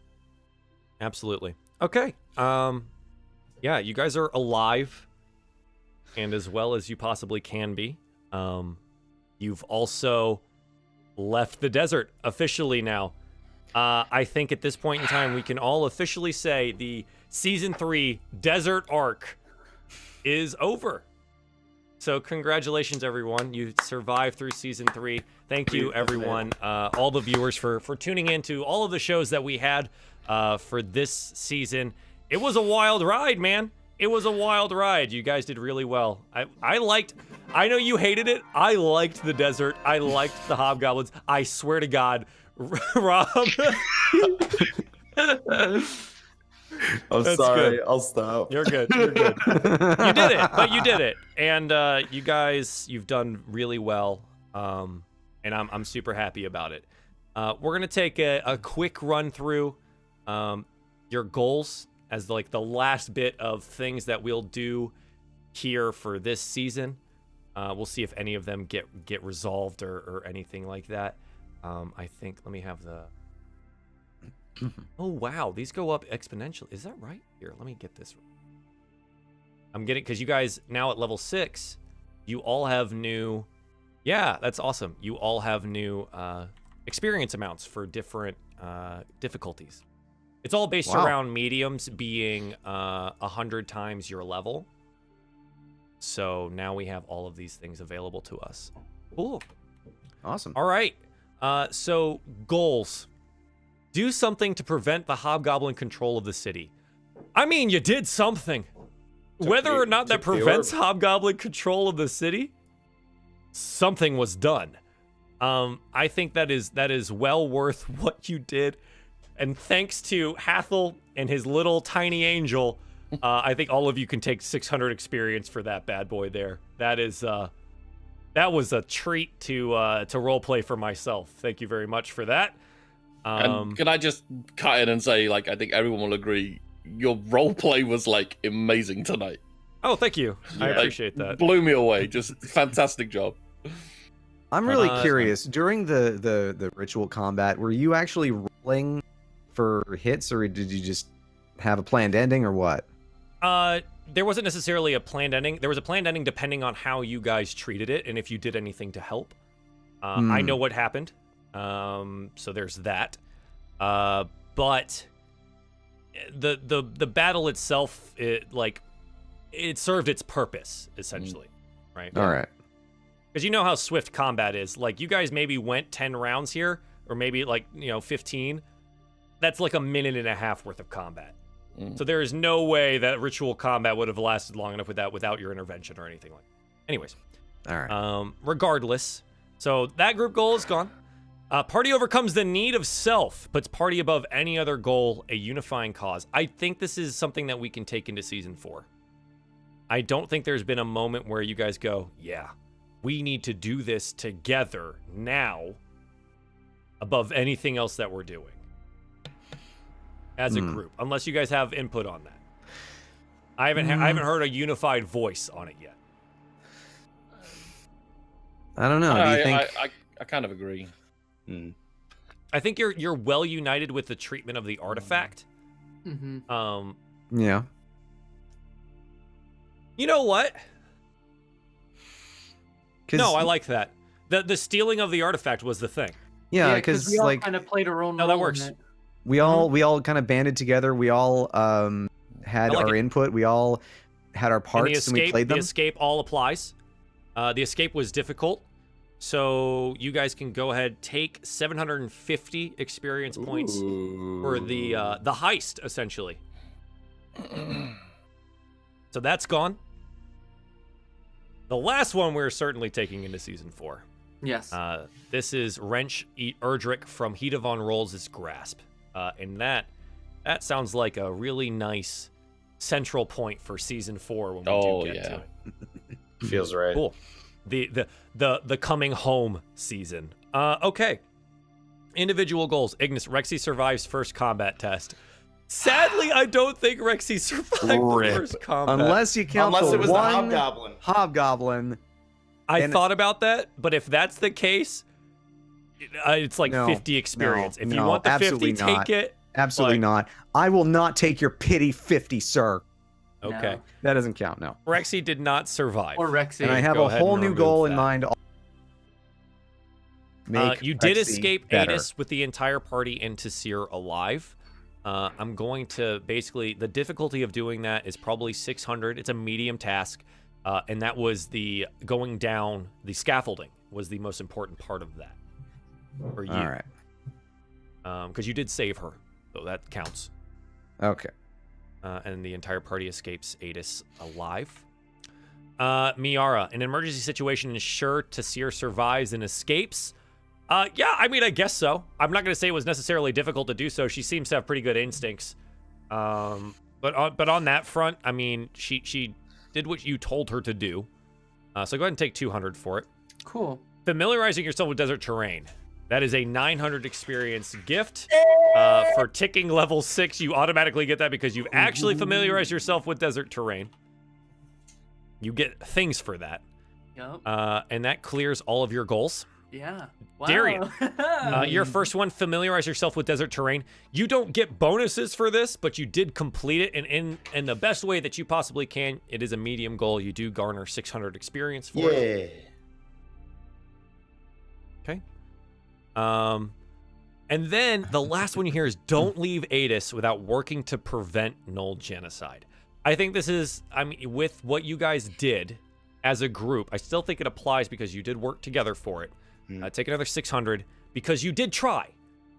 Absolutely. Okay. Yeah, you guys are alive, and as well as you possibly can be. You've also left the desert officially now. I think at this point in time, we can all officially say the Season 3 desert arc is over. So congratulations, everyone. You survived through Season 3. Thank you, everyone, all the viewers for tuning in to all of the shows that we had for this season. It was a wild ride, man. It was a wild ride. You guys did really well. I know you hated it. I liked the desert. I liked the hobgoblins. I swear to God, Rob. I'm That's sorry. good. I'll stop. You're good. You're good. You did it, but you did it. And you guys, you've done really well. And I'm super happy about it. We're gonna take a quick run through your goals as like the last bit of things that we'll do here for this season. We'll see if any of them get resolved or anything like that. I think, let me have the... Oh, wow. These go up exponentially. Is that right? Here, let me get this. I'm getting... Because you guys, now at level 6, you all have new... Yeah, that's awesome. You all have new experience amounts for different difficulties. It's all based around mediums being 100 times your level. So now we have all of these things available to us. Cool. Awesome. All right. So goals. Do something to prevent the hobgoblin control of the city. I mean, you did something. Whether or not that prevents hobgoblin control of the city, something was done. I think that is well worth what you did. And thanks to Hathol and his little tiny angel, I think all of you can take 600 experience for that bad boy there. That was a treat to roleplay for myself. Thank you very much for that. And can I just cut in and say, like, I think everyone will agree, your roleplay was like amazing tonight. Oh, thank you. I appreciate that. Blew me away. Just fantastic job. I'm really curious. During the ritual combat, were you actually rolling for hits, or did you just have a planned ending, or what? There wasn't necessarily a planned ending. There was a planned ending depending on how you guys treated it and if you did anything to help. I know what happened. So there's that. But the battle itself, it served its purpose, essentially. Right? All right. Because you know how swift combat is. Like, you guys maybe went 10 rounds here, or maybe 15. That's like a minute and a half worth of combat. So there is no way that ritual combat would have lasted long enough without your intervention or anything like that. Anyways. All right. Regardless. So that group goal is gone. Party overcomes the need of self, puts party above any other goal, a unifying cause. I think this is something that we can take into Season 4. I don't think there's been a moment where you guys go, yeah, we need to do this together now above anything else that we're doing as a group, unless you guys have input on that. I haven't heard a unified voice on it yet. I don't know. Do you think? I kind of agree. I think you're well united with the treatment of the artifact. Yeah. You know what? No, I like that. The stealing of the artifact was the thing. Yeah, because we all kind of played our own role. that works. In it. we all kind of banded together. We all had our input. We all had our parts, and we played them. The escape all applies. The escape was difficult, so you guys can go ahead, take 750 experience points for the heist, essentially. So that's gone. The last one we're certainly taking into Season 4. Yes. This is Wrench Erdrick from Heat of On Rolls' Grasp. And that sounds like a really nice central point for Season 4 when we do get to it. Feels right. Cool. The coming home season. Okay. Individual goals. Ignis, Rexy survives first combat test. Sadly, I don't think Rexy survived the first combat. Unless you count Unless the it was one the hobgoblin. hobgoblin. I thought about that, but if that's the case, it's like 50 experience. If you want the 50, take it. Absolutely not. I will not take your pity 50, sir. Okay. No. That doesn't count, no. Rexy did not survive. Or Rexy. And I have Go a ahead whole and new remove goal in that. mind. You did Rexy escape better. Adis with the entire party into Seer alive. I'm going to basically, the difficulty of doing that is probably 600. It's a medium task. And that was the going down, the scaffolding was the most important part of that for you. All right. Because you did save her, so that counts. Okay. and the entire party escapes Adis alive. Miara, an emergency situation, ensure Tassir survives and escapes. Yeah, I mean, I guess so. I'm not going to say it was necessarily difficult to do so. She seems to have pretty good instincts. But on that front, I mean, she did what you told her to do. So go ahead and take 200 for it. Cool. Familiarizing yourself with desert terrain. That is a 900 experience gift. For ticking level 6, you automatically get that because you've actually familiarized yourself with desert terrain. You get things for that. Yep. And that clears all of your goals. Yeah. Wow. Darien, your first one, familiarize yourself with desert terrain. You don't get bonuses for this, but you did complete it, and in the best way that you possibly can. It is a medium goal. You do garner 600 experience for it. Okay. And then the last one you hear is don't leave Adis without working to prevent null genocide. I think this is, I mean, with what you guys did as a group, I still think it applies because you did work together for it. Take another 600 because you did try.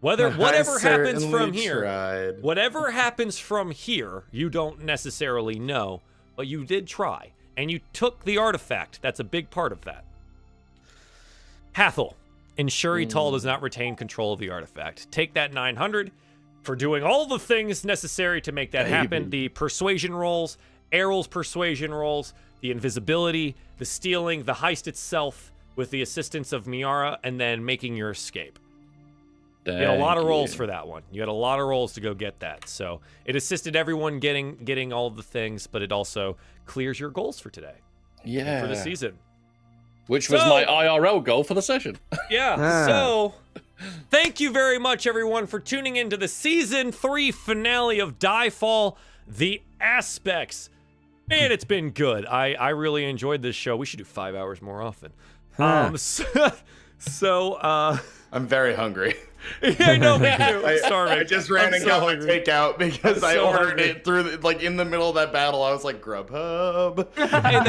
Whatever happens from here, whatever happens from here, you don't necessarily know, but you did try, and you took the artifact. That's a big part of that. Hathol, ensure Etal does not retain control of the artifact. Take that 900 for doing all the things necessary to make that happen. The persuasion rolls, Errol's persuasion rolls, the invisibility, the stealing, the heist itself, with the assistance of Miara, and then making your escape. You had a lot of rolls for that one. You had a lot of rolls to go get that. So it assisted everyone getting all of the things, but it also clears your goals for today. Yeah. For the season. Which was my IRL goal for the session. Yeah. So thank you very much, everyone, for tuning into the Season 3 finale of DieFall, The Aspects. Man, it's been good. I really enjoyed this show. We should do 5 hours more often. So I'm very hungry. Yeah, I know, me too. I'm starving. I just ran and got my takeout because I ordered it through, in the middle of that battle. I was like, Grubhub. Hey,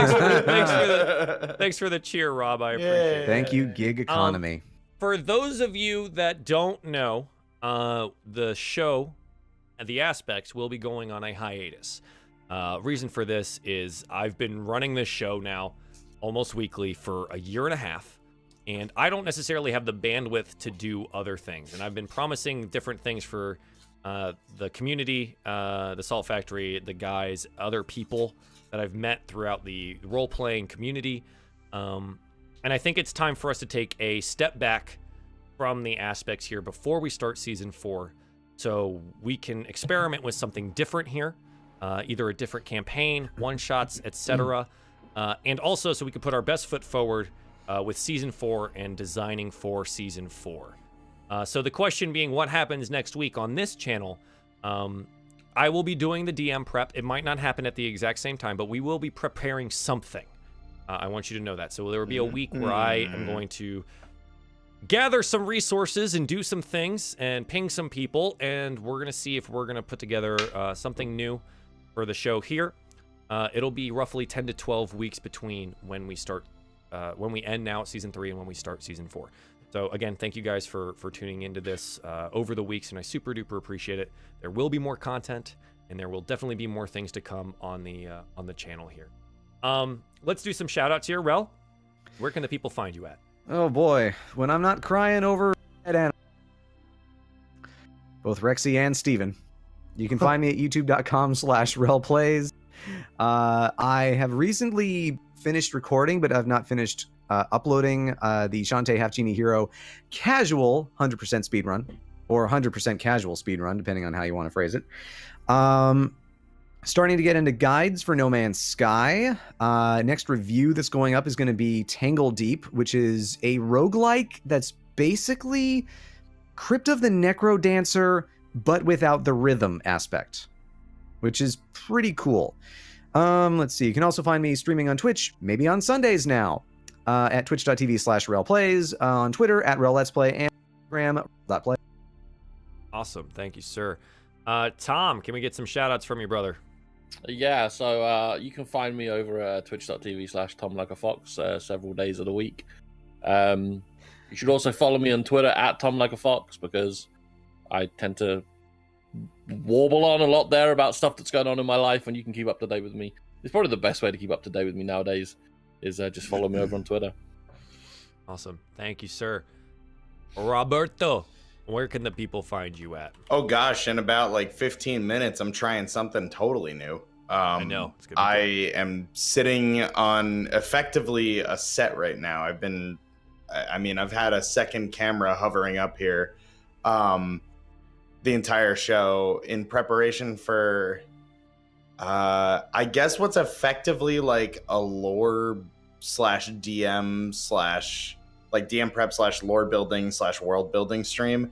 thanks for the cheer, Rob. I appreciate it. Thank you, gig economy. For those of you that don't know, the show, The Aspects, will be going on a hiatus. Reason for this is I've been running this show now almost weekly for a year and a half, and I don't necessarily have the bandwidth to do other things. And I've been promising different things for the community, the Salt Factory, the guys, other people that I've met throughout the role-playing community. And I think it's time for us to take a step back from the aspects here before we start Season 4, so we can experiment with something different here, either a different campaign, one-shots, etc., and also so we can put our best foot forward with Season 4 and designing for Season 4. So the question being, what happens next week on this channel? I will be doing the DM prep. It might not happen at the exact same time, but we will be preparing something. I want you to know that. So there will be a week where I am going to gather some resources and do some things and ping some people, and we're going to see if we're going to put together something new for the show here. It'll be roughly 10 to 12 weeks between when we start, when we end now at Season 3 and when we start Season 4. So again, thank you guys for tuning into this over the weeks, and I super duper appreciate it. There will be more content, and there will definitely be more things to come on the channel here. Let's do some shout outs here. Rel, where can the people find you at? Oh boy, when I'm not crying over dead animals. Both Rexy and Steven. You can find me at youtube.com/relplays. I have recently finished recording, but I've not finished uploading the Shantae Half Genie Hero casual 100% speedrun, or 100% casual speedrun, depending on how you want to phrase it. Starting to get into guides for No Man's Sky. Next review that's going up is going to be Tangle Deep, which is a roguelike that's basically Crypt of the Necrodancer, but without the rhythm aspect, which is pretty cool. Let's see. You can also find me streaming on Twitch, maybe on Sundays now, at twitch.tv/relplays, on Twitter at relletsplay, and Instagram.play. Awesome. Thank you, sir. Tom, can we get some shout outs from your brother? Yeah, so you can find me over at twitch.tv/TomLikeAFox several days of the week. You should also follow me on Twitter at TomLikeAFox, because I tend to warble on a lot there about stuff that's going on in my life, and you can keep up to date with me. It's probably the best way to keep up to date with me nowadays is just follow me over on Twitter. Awesome. Thank you, sir. Roberto, where can the people find you at? Oh gosh, in about like 15 minutes, I'm trying something totally new. I know. It's gonna be I cool. am sitting on effectively a set right now. I've had a second camera hovering up here the entire show in preparation for I guess what's effectively like a lore slash DM slash like DM prep slash lore building slash world building stream.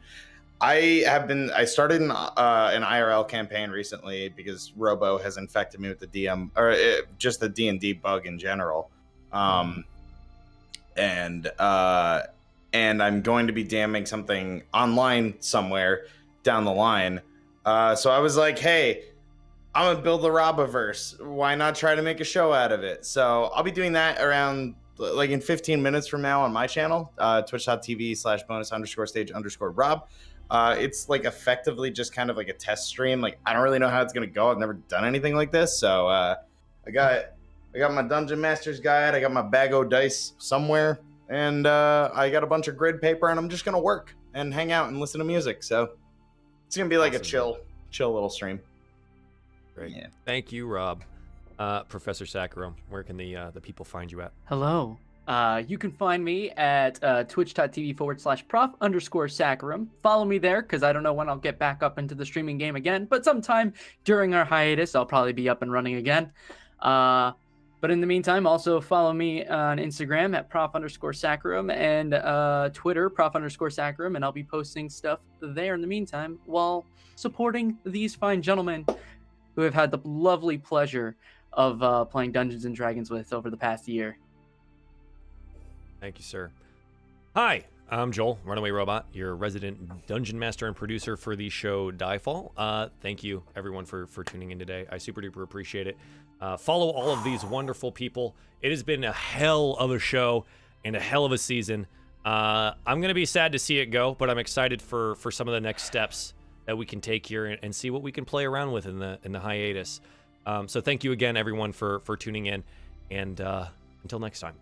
I started an IRL campaign recently because Robo has infected me with the DM or just the D&D bug in general. And I'm going to be DMing something online somewhere down the line. So I was like, hey, I'm going to build the Roboverse. Why not try to make a show out of it? So I'll be doing that around like in 15 minutes from now on my channel, twitch.tv/bonus_stage_Rob. It's like effectively just kind of like a test stream. Like I don't really know how it's going to go. I've never done anything like this. So I got my Dungeon Master's Guide. I got my bag o' dice somewhere. And I got a bunch of grid paper, and I'm just going to work and hang out and listen to music. So it's going to be like Awesome, a chill little stream. Great. Yeah. Thank you, Rob. Professor Saccharum, where can the people find you at? Hello. You can find me at twitch.tv/prof_Saccharum. Follow me there because I don't know when I'll get back up into the streaming game again, but sometime during our hiatus, I'll probably be up and running again. But in the meantime, also follow me on Instagram at prof_Saccharum and Twitter, prof_Saccharum, and I'll be posting stuff there in the meantime while supporting these fine gentlemen who have had the lovely pleasure of playing Dungeons and Dragons with over the past year. Thank you, sir. Hi, I'm Joel, Runaway Robot, your resident dungeon master and producer for the show DieFall. Thank you, everyone, for tuning in today. I super duper appreciate it. Follow all of these wonderful people. It has been a hell of a show and a hell of a season. I'm going to be sad to see it go, but I'm excited for some of the next steps that we can take here and see what we can play around with in the hiatus. So thank you again, everyone, for tuning in, and until next time.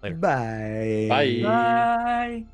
Later. Bye. Bye. Bye.